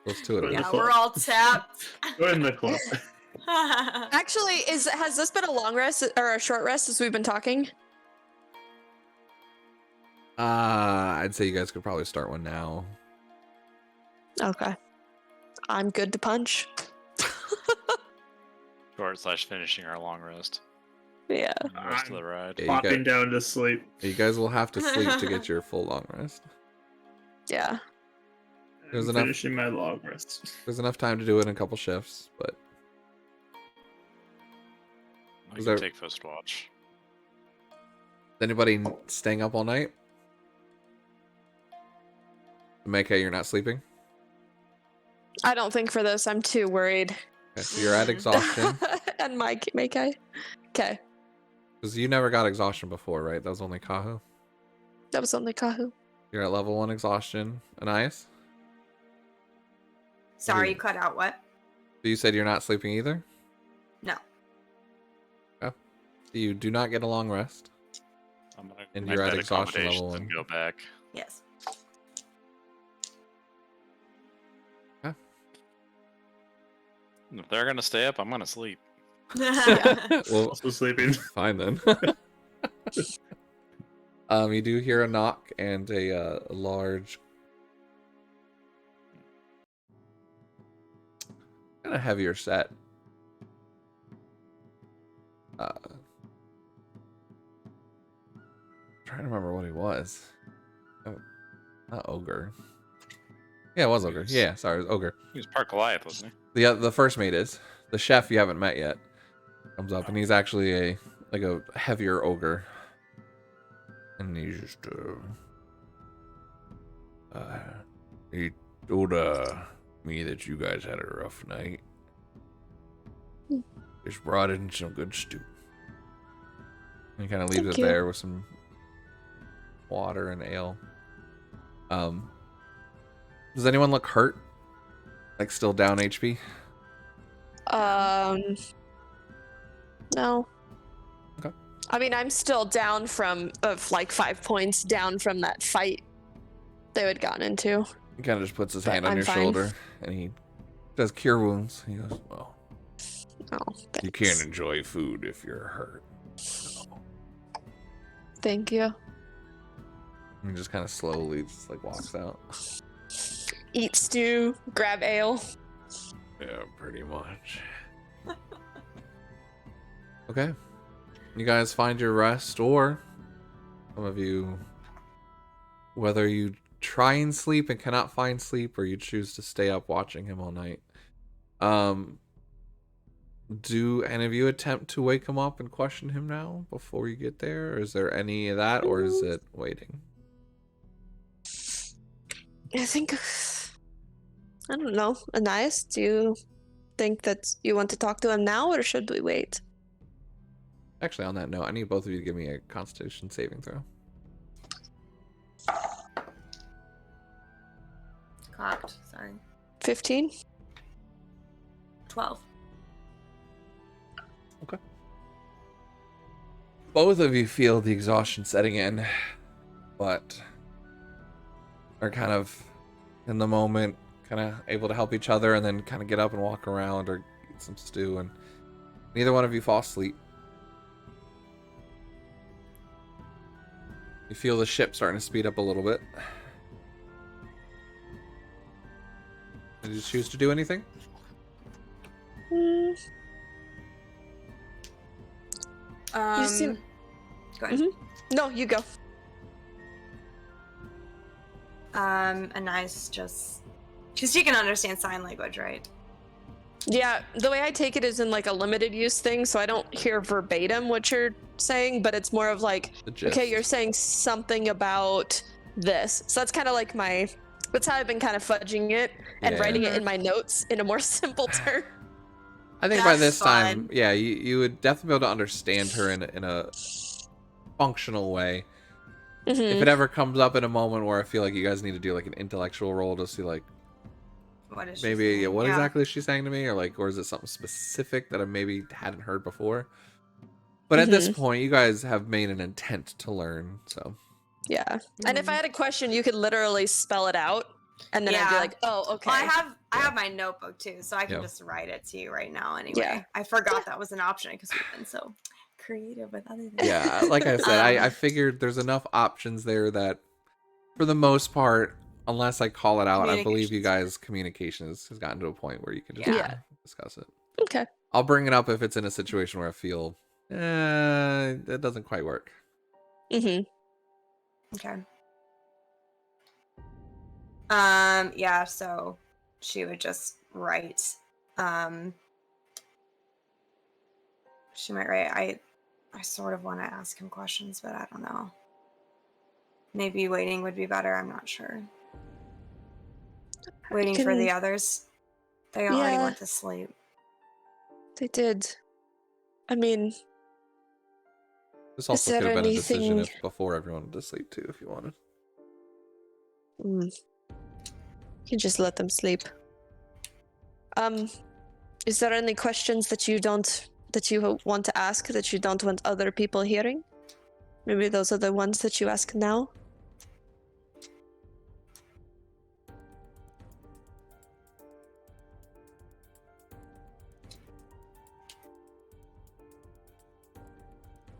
Close to it. Yeah, we're all tapped. Join the club. Actually, has this been a long rest or a short rest as we've been talking? I'd say you guys could probably start one now. Okay. I'm good to punch. Short / finishing our long rest. Yeah. And the rest of the ride. Yeah, Popping down to sleep. You guys will have to sleep to get your full long rest. Yeah. There's I'm enough- finishing my long rest. There's enough time to do it in a couple shifts, but I Is can there- take first watch. is anybody staying up all night? Meika, you're not sleeping? I don't think for this. I'm too worried. Okay, so you're at exhaustion. And Mike, make I? Okay. Because you never got exhaustion before, right? That was only Kahu. That was only Kahu. You're at level 1 exhaustion. Anais? Sorry, you cut out what? So you said you're not sleeping either? No. Okay. You do not get a long rest. I'm gonna And make you're at that exhaustion accommodations level and 1. go back. Yes. If they're gonna stay up, I'm gonna sleep. Well, Also sleeping. fine then. You do hear a knock and a large, kind of heavier set. Trying to remember what he was. Oh, not ogre. Yeah, it was ogre. Yeah, sorry, it was ogre. He was part Goliath, wasn't he? The first mate is the chef you haven't met yet. Comes up and he's actually a heavier ogre. And he's just he told me that you guys had a rough night. Just brought in some good stew. And he kind of leaves Thank it you. there with some water and ale. Does anyone look hurt? Like still down HP? No. Okay. I mean, I'm still down from like 5 points down from that fight they had gotten into. He kind of just puts his But hand on I'm your fine. shoulder and he does cure wounds. He goes, well, Oh, you thanks. can't enjoy food if you're hurt. Thank you. And he just kind of slowly just like walks out. Eat stew, grab ale. Yeah, pretty much. Okay. You guys find your rest, or some of you, whether you try and sleep and cannot find sleep, or you choose to stay up watching him all night. Do any of you attempt to wake him up and question him now before you get there? Or is there any of that, or is it waiting? I think, I don't know. Anais, do you think that you want to talk to him now, or should we wait? Actually, on that note, I need both of you to give me a Constitution saving throw. Clocked. Sorry. 15? 12. Okay. Both of you feel the exhaustion setting in, but are kind of in the moment, kind of able to help each other, and then kind of get up and walk around or eat some stew, and neither one of you fall asleep. You feel the ship starting to speed up a little bit. Did you choose to do anything? Mm, you seem... Go ahead. No, you go. Anais just... Because she can understand sign language, right? Yeah, the way I take it is in like a limited use thing, so I don't hear verbatim what you're saying, but it's more of like, The gist. okay, you're saying something about this. So that's kind of like that's how I've been kind of fudging it and Yeah. writing it in my notes in a more simple term. I think by That's this time, fine. yeah, you would definitely be able to understand her in a functional way. If Mhm. it ever comes up in a moment where I feel like you guys need to do like an intellectual roll to see like What is she maybe saying? what Yeah. exactly is she saying to me, or is it something specific that I maybe hadn't heard before? But at this point, you guys have made an intent to learn, so Yeah. And if I had a question, you could literally spell it out, and then I'd be Yeah. like, oh, okay. Well, I have my notebook too, so I can Yeah. just write it to you right now anyway. Yeah. I forgot that was an option because we've been so creative with other things. yeah, like I said, I Um, figured there's enough options there that for the most part, unless I call it out, I believe you guys communication has gotten to a point where you can just Yeah. discuss it. Okay. I'll bring it up if it's in a situation where I feel it doesn't quite work. Mm-hmm. Okay. Yeah, so she would just write. She might write, I sort of want to ask him questions, but I don't know. Maybe waiting would be better, I'm not sure. Waiting for the others. They already Yeah. went to sleep. They did. I mean, This also there could have been a decision anything- if before everyone went to sleep too, if you wanted. you can just let them sleep. Is there any questions that you want to ask that you don't want other people hearing? Maybe those are the ones that you ask now?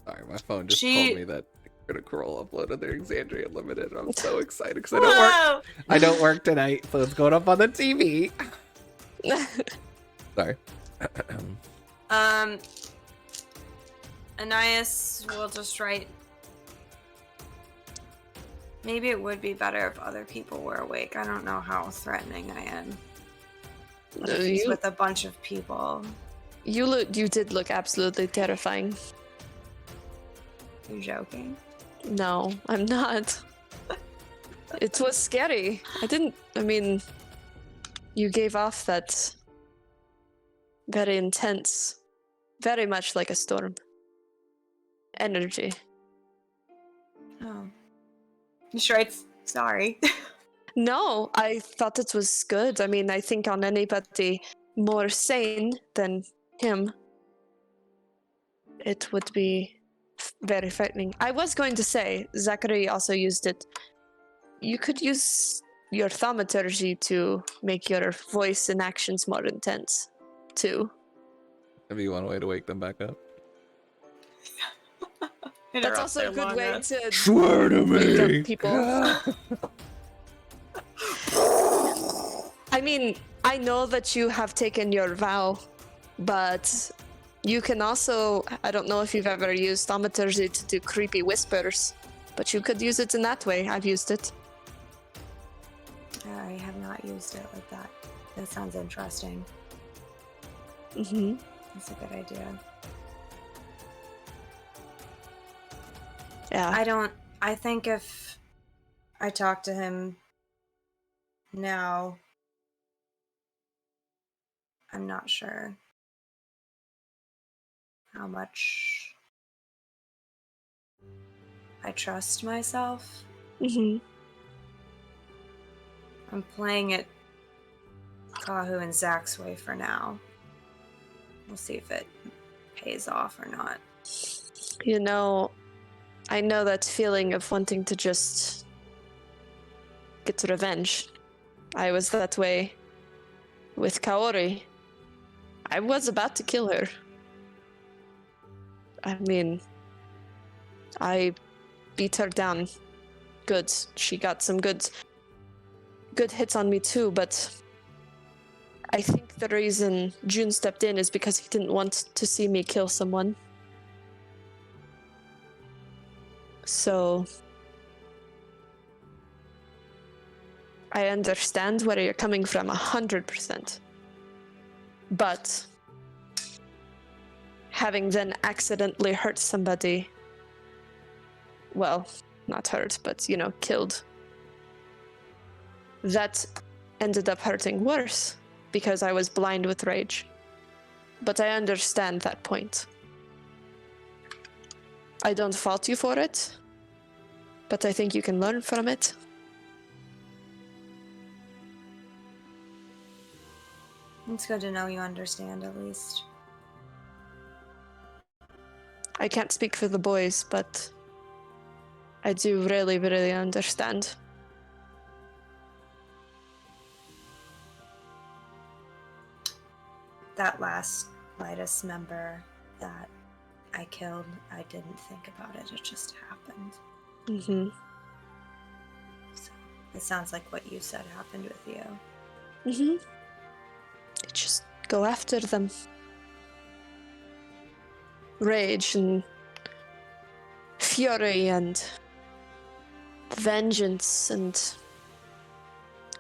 Sorry, my phone just She- told me that Critical Role uploaded their Exandria Limited. I'm so excited because Whoa! I don't work tonight, so it's going up on the TV. Sorry. Anais will just write. Maybe it would be better if other people were awake. I don't know how threatening I am. What if he's with a bunch of people? You did look absolutely terrifying. You're joking. No, I'm not. It was scary. You gave off that very intense, very much like a storm energy. Oh. Just writes, sorry. No, I thought it was good. I mean, I think on anybody more sane than him, it would be very frightening. I was going to say, Zachary also used it. You could use your thaumaturgy to make your voice and actions more intense, too. Maybe one way to wake them back up. That's also a good way to Swear to wake me. up people. I mean, I know that you have taken your vow, but you can also, I don't know if you've ever used thaumaturgy to do creepy whispers, but you could use it in that way. I've used it. I have not used it like that. That sounds interesting. Mm-hmm. That's a good idea. Yeah. I think if I talk to him Now, I'm not sure how much I trust myself. Mm-hmm. I'm playing it Kahu and Zach's way for now. We'll see if it pays off or not. You know, I know that feeling of wanting to just get revenge. I was that way with Kaori. I was about to kill her. I mean, I beat her down good. She got some good hits on me too, but I think the reason June stepped in is because he didn't want to see me kill someone. So I understand where you're coming from 100%. But having then accidentally hurt somebody, well, not hurt, but, you know, killed, that ended up hurting worse because I was blind with rage. But I understand that point. I don't fault you for it, but I think you can learn from it. It's good to know you understand at least. I can't speak for the boys, but I do really, really understand. That last Midas member that I killed, I didn't think about it. It just happened. Mm-hmm. So it sounds like what you said happened with you. Mm-hmm. Just go after them. Rage and fury and vengeance, and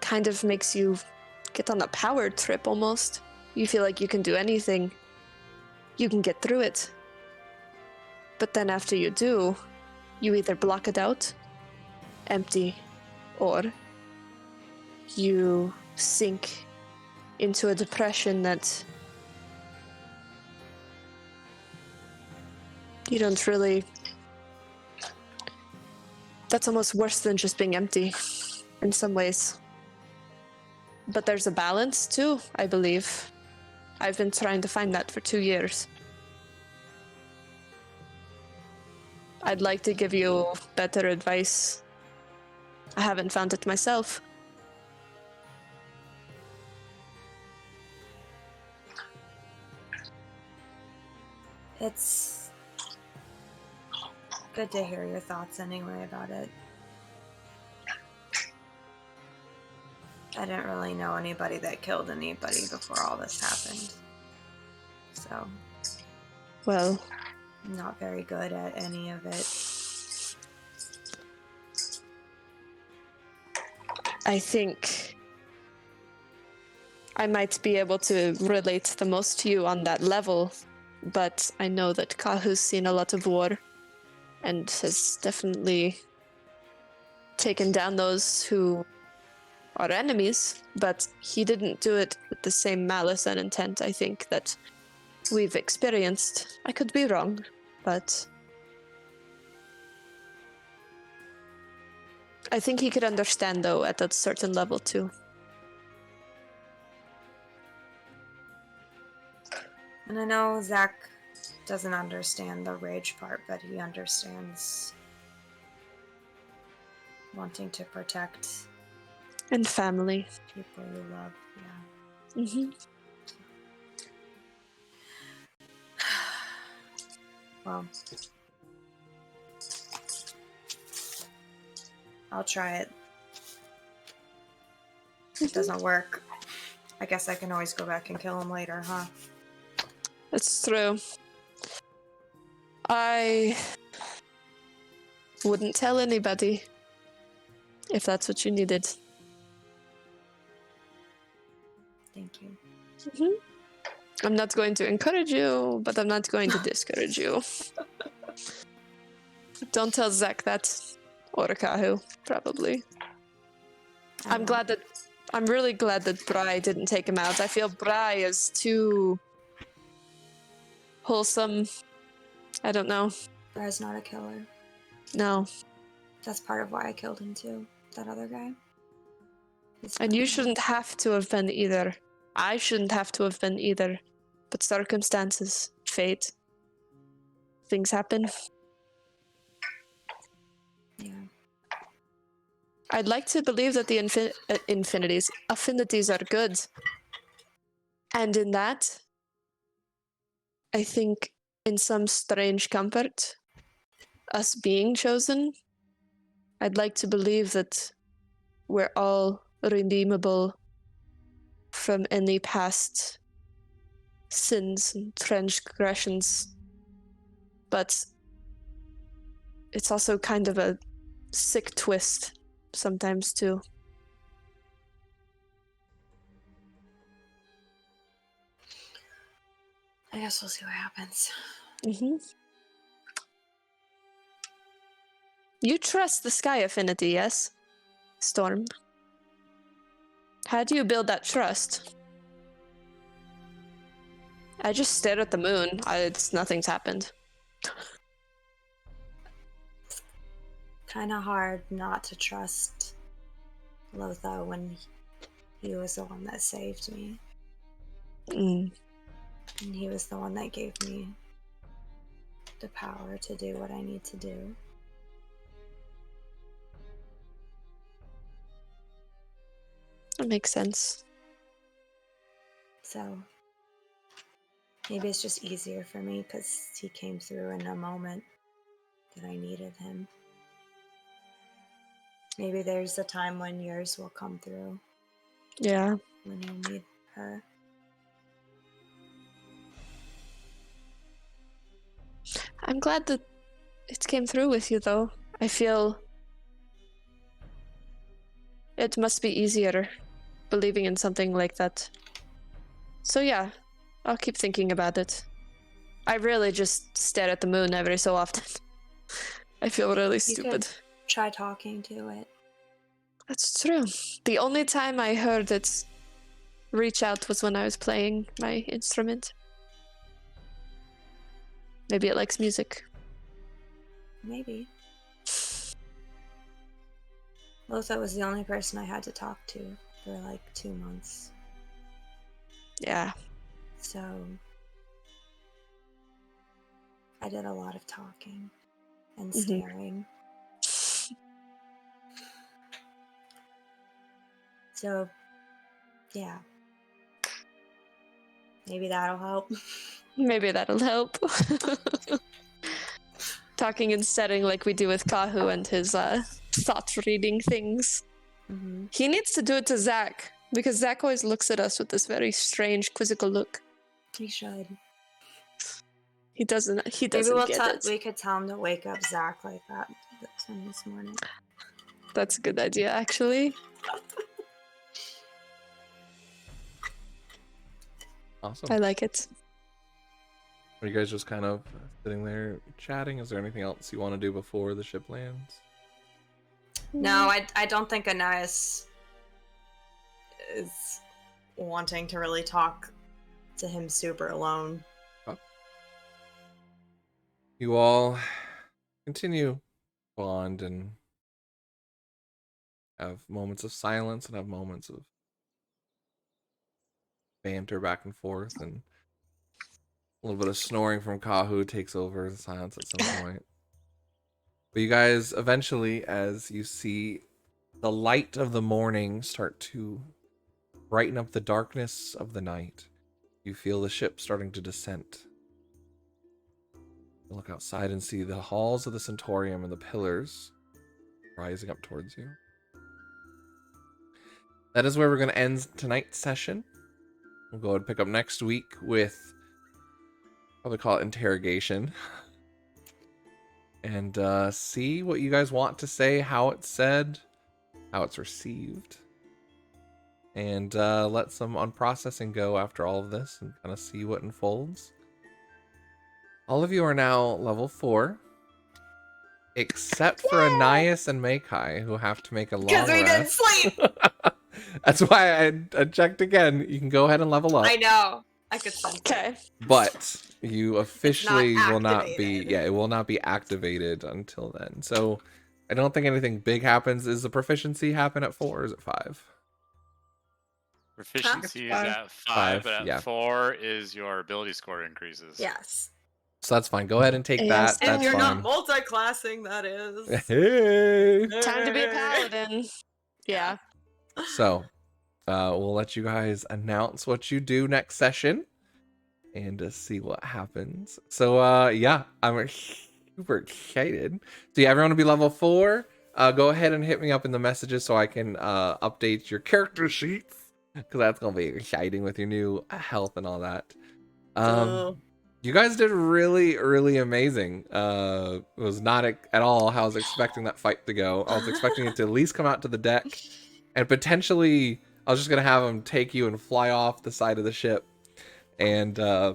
kind of makes you get on a power trip almost. You feel like you can do anything. You can get through it. But then after you do, you either block it out, empty, or you sink into a depression that you don't really... That's almost worse than just being empty, in some ways. But there's a balance, too, I believe. I've been trying to find that for 2 years. I'd like to give you better advice. I haven't found it myself. It's good to hear your thoughts anyway about it. I didn't really know anybody that killed anybody before all this happened. So, Well, I'm not very good at any of it. I think I might be able to relate the most to you on that level, but I know that Kahu's seen a lot of war and has definitely taken down those who are enemies, but he didn't do it with the same malice and intent, I think, that we've experienced. I could be wrong, but I think he could understand, though, at a certain level, too. And I know Zach doesn't understand the rage part, but he understands wanting to protect And family. people you love. Yeah. Mm-hmm. Well, I'll try it. If it doesn't work, I guess I can always go back and kill him later, huh? It's true. I wouldn't tell anybody if that's what you needed. Thank you. Mm-hmm. I'm not going to encourage you, but I'm not going to discourage you. Don't tell Zach that. Or Kahu, probably. I'm glad that I'm really glad that Bry didn't take him out. I feel Bry is too wholesome. I don't know. Brad's not a killer. No. That's part of why I killed him too. That other guy. He's And not you a- shouldn't have to have been either. I shouldn't have to have been either. But circumstances, fate, things happen. Yeah. I'd like to believe that the affinities are good. And in that, I think in some strange comfort, us being chosen, I'd like to believe that we're all redeemable from any past sins and transgressions. But it's also kind of a sick twist sometimes too. I guess we'll see what happens. Mm-hmm. You trust the sky affinity, yes? Storm. How do you build that trust? I just stare at the moon. Nothing's happened. Kind of hard not to trust Lotha when he was the one that saved me. Mm. And he was the one that gave me the power to do what I need to do. That makes sense. So maybe it's just easier for me because he came through in a moment that I needed him. Maybe there's a time when yours will come through, Yeah. when you'll need her. I'm glad that it came through with you, though. I feel it must be easier believing in something like that. So yeah, I'll keep thinking about it. I really just stare at the moon every so often. I feel really stupid. Try talking to it. That's true. The only time I heard it reach out was when I was playing my instrument. Maybe it likes music. Maybe. Lotha was the only person I had to talk to for like 2 months. Yeah. So I did a lot of talking and staring. So yeah. Maybe that'll help. Maybe that'll help. Talking and setting like we do with Kahu and his thought reading things. Mm-hmm. He needs to do it to Zach, because Zach always looks at us with this very strange, quizzical look. He should. He doesn't Maybe get it. we could tell him to wake up Zach like that this morning. That's a good idea, actually. Awesome. I like it. Are you guys just kind of sitting there chatting? Is there anything else you want to do before the ship lands? No, I don't think Anais is wanting to really talk to him super alone. You all continue bond and have moments of silence and have moments of banter back and forth, and a little bit of snoring from Kahu takes over the silence at some point. But you guys eventually, as you see the light of the morning start to brighten up the darkness of the night, you feel the ship starting to descent. You look outside and see the halls of the Centaurium and the pillars rising up towards you. That is where we're going to end tonight's session. We'll go and pick up next week with, probably call it interrogation. And see what you guys want to say, how it's said, how it's received. And let some unprocessing go after all of this and kind of see what unfolds. All of you are now level 4. Except for Anais and Makai, who have to make a long Because we didn't rest. sleep! That's why I checked again. You can go ahead and level up. I know. I could sense it. Okay. But you officially will not be, activated. yeah, it will not be activated until then. So I don't think anything big happens. Is the proficiency happen at 4 or is it 5? Proficiency is Five. at 5, Five, but at yeah. 4 is your ability score increases. Yes. So that's fine. Go ahead and take Yes, that. And That's you're fine. not multi-classing, that is. Hey. Time to be a paladin. Yeah. So we'll let you guys announce what you do next session and see what happens. So yeah, I'm super excited. So yeah, everyone will be level 4. Go ahead and hit me up in the messages so I can update your character sheets, because that's gonna be exciting with your new health and all that. You guys did really, really amazing. It was not at all how I was expecting that fight to go. I was expecting it to at least come out to the deck, and potentially I was just gonna have him take you and fly off the side of the ship. And yeah,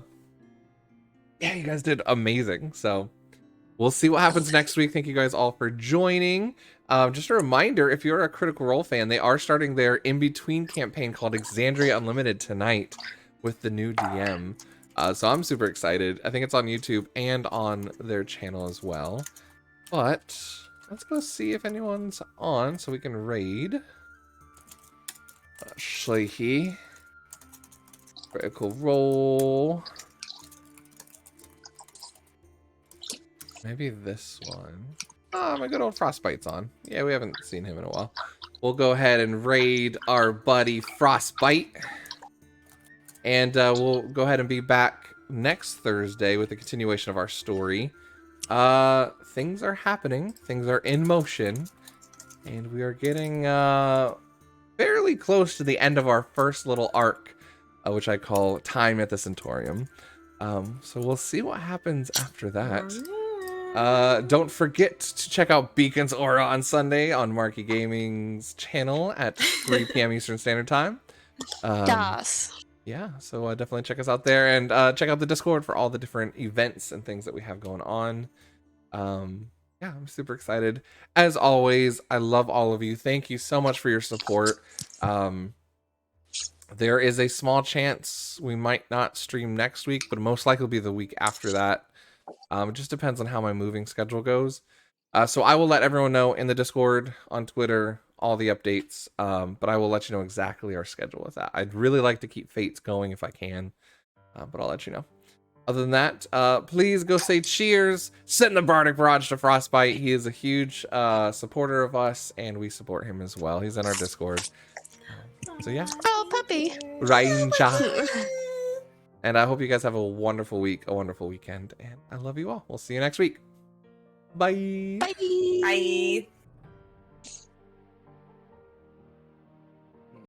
you guys did amazing. So we'll see what happens next week. Thank you guys all for joining. Just a reminder, if you're a Critical Role fan, they are starting their in-between campaign called Exandria Unlimited tonight with the new DM. So I'm super excited. I think it's on YouTube and on their channel as well. But let's go see if anyone's on so we can raid. Shlehi. Critical Role. Maybe this one. Oh, my good old Frostbite's on. Yeah, we haven't seen him in a while. We'll go ahead and raid our buddy Frostbite. And we'll go ahead and be back next Thursday with the continuation of our story. Things are happening. Things are in motion. And we are getting fairly close to the end of our first little arc, which I call Time at the Centaurium. So we'll see what happens after that. Don't forget to check out Beacon's Aura on Sunday on Marky Gaming's channel at 3 p.m. Eastern Standard Time. Yes. Yeah, so definitely check us out there, and check out the Discord for all the different events and things that we have going on. Yeah, I'm super excited. As always, I love all of you. Thank you so much for your support. There is a small chance we might not stream next week, but most likely will be the week after that. It just depends on how my moving schedule goes. So I will let everyone know in the Discord, on Twitter, all the updates. But I will let you know exactly our schedule with that. I'd really like to keep Fates going if I can, but I'll let you know. Other than that, please go say cheers. Send the Bardic Barrage to Frostbite. He is a huge supporter of us, and we support him as well. He's in our Discord. So yeah. Oh, puppy. Ranger. And I hope you guys have a wonderful week, a wonderful weekend, and I love you all. We'll see you next week. Bye. Bye. Bye.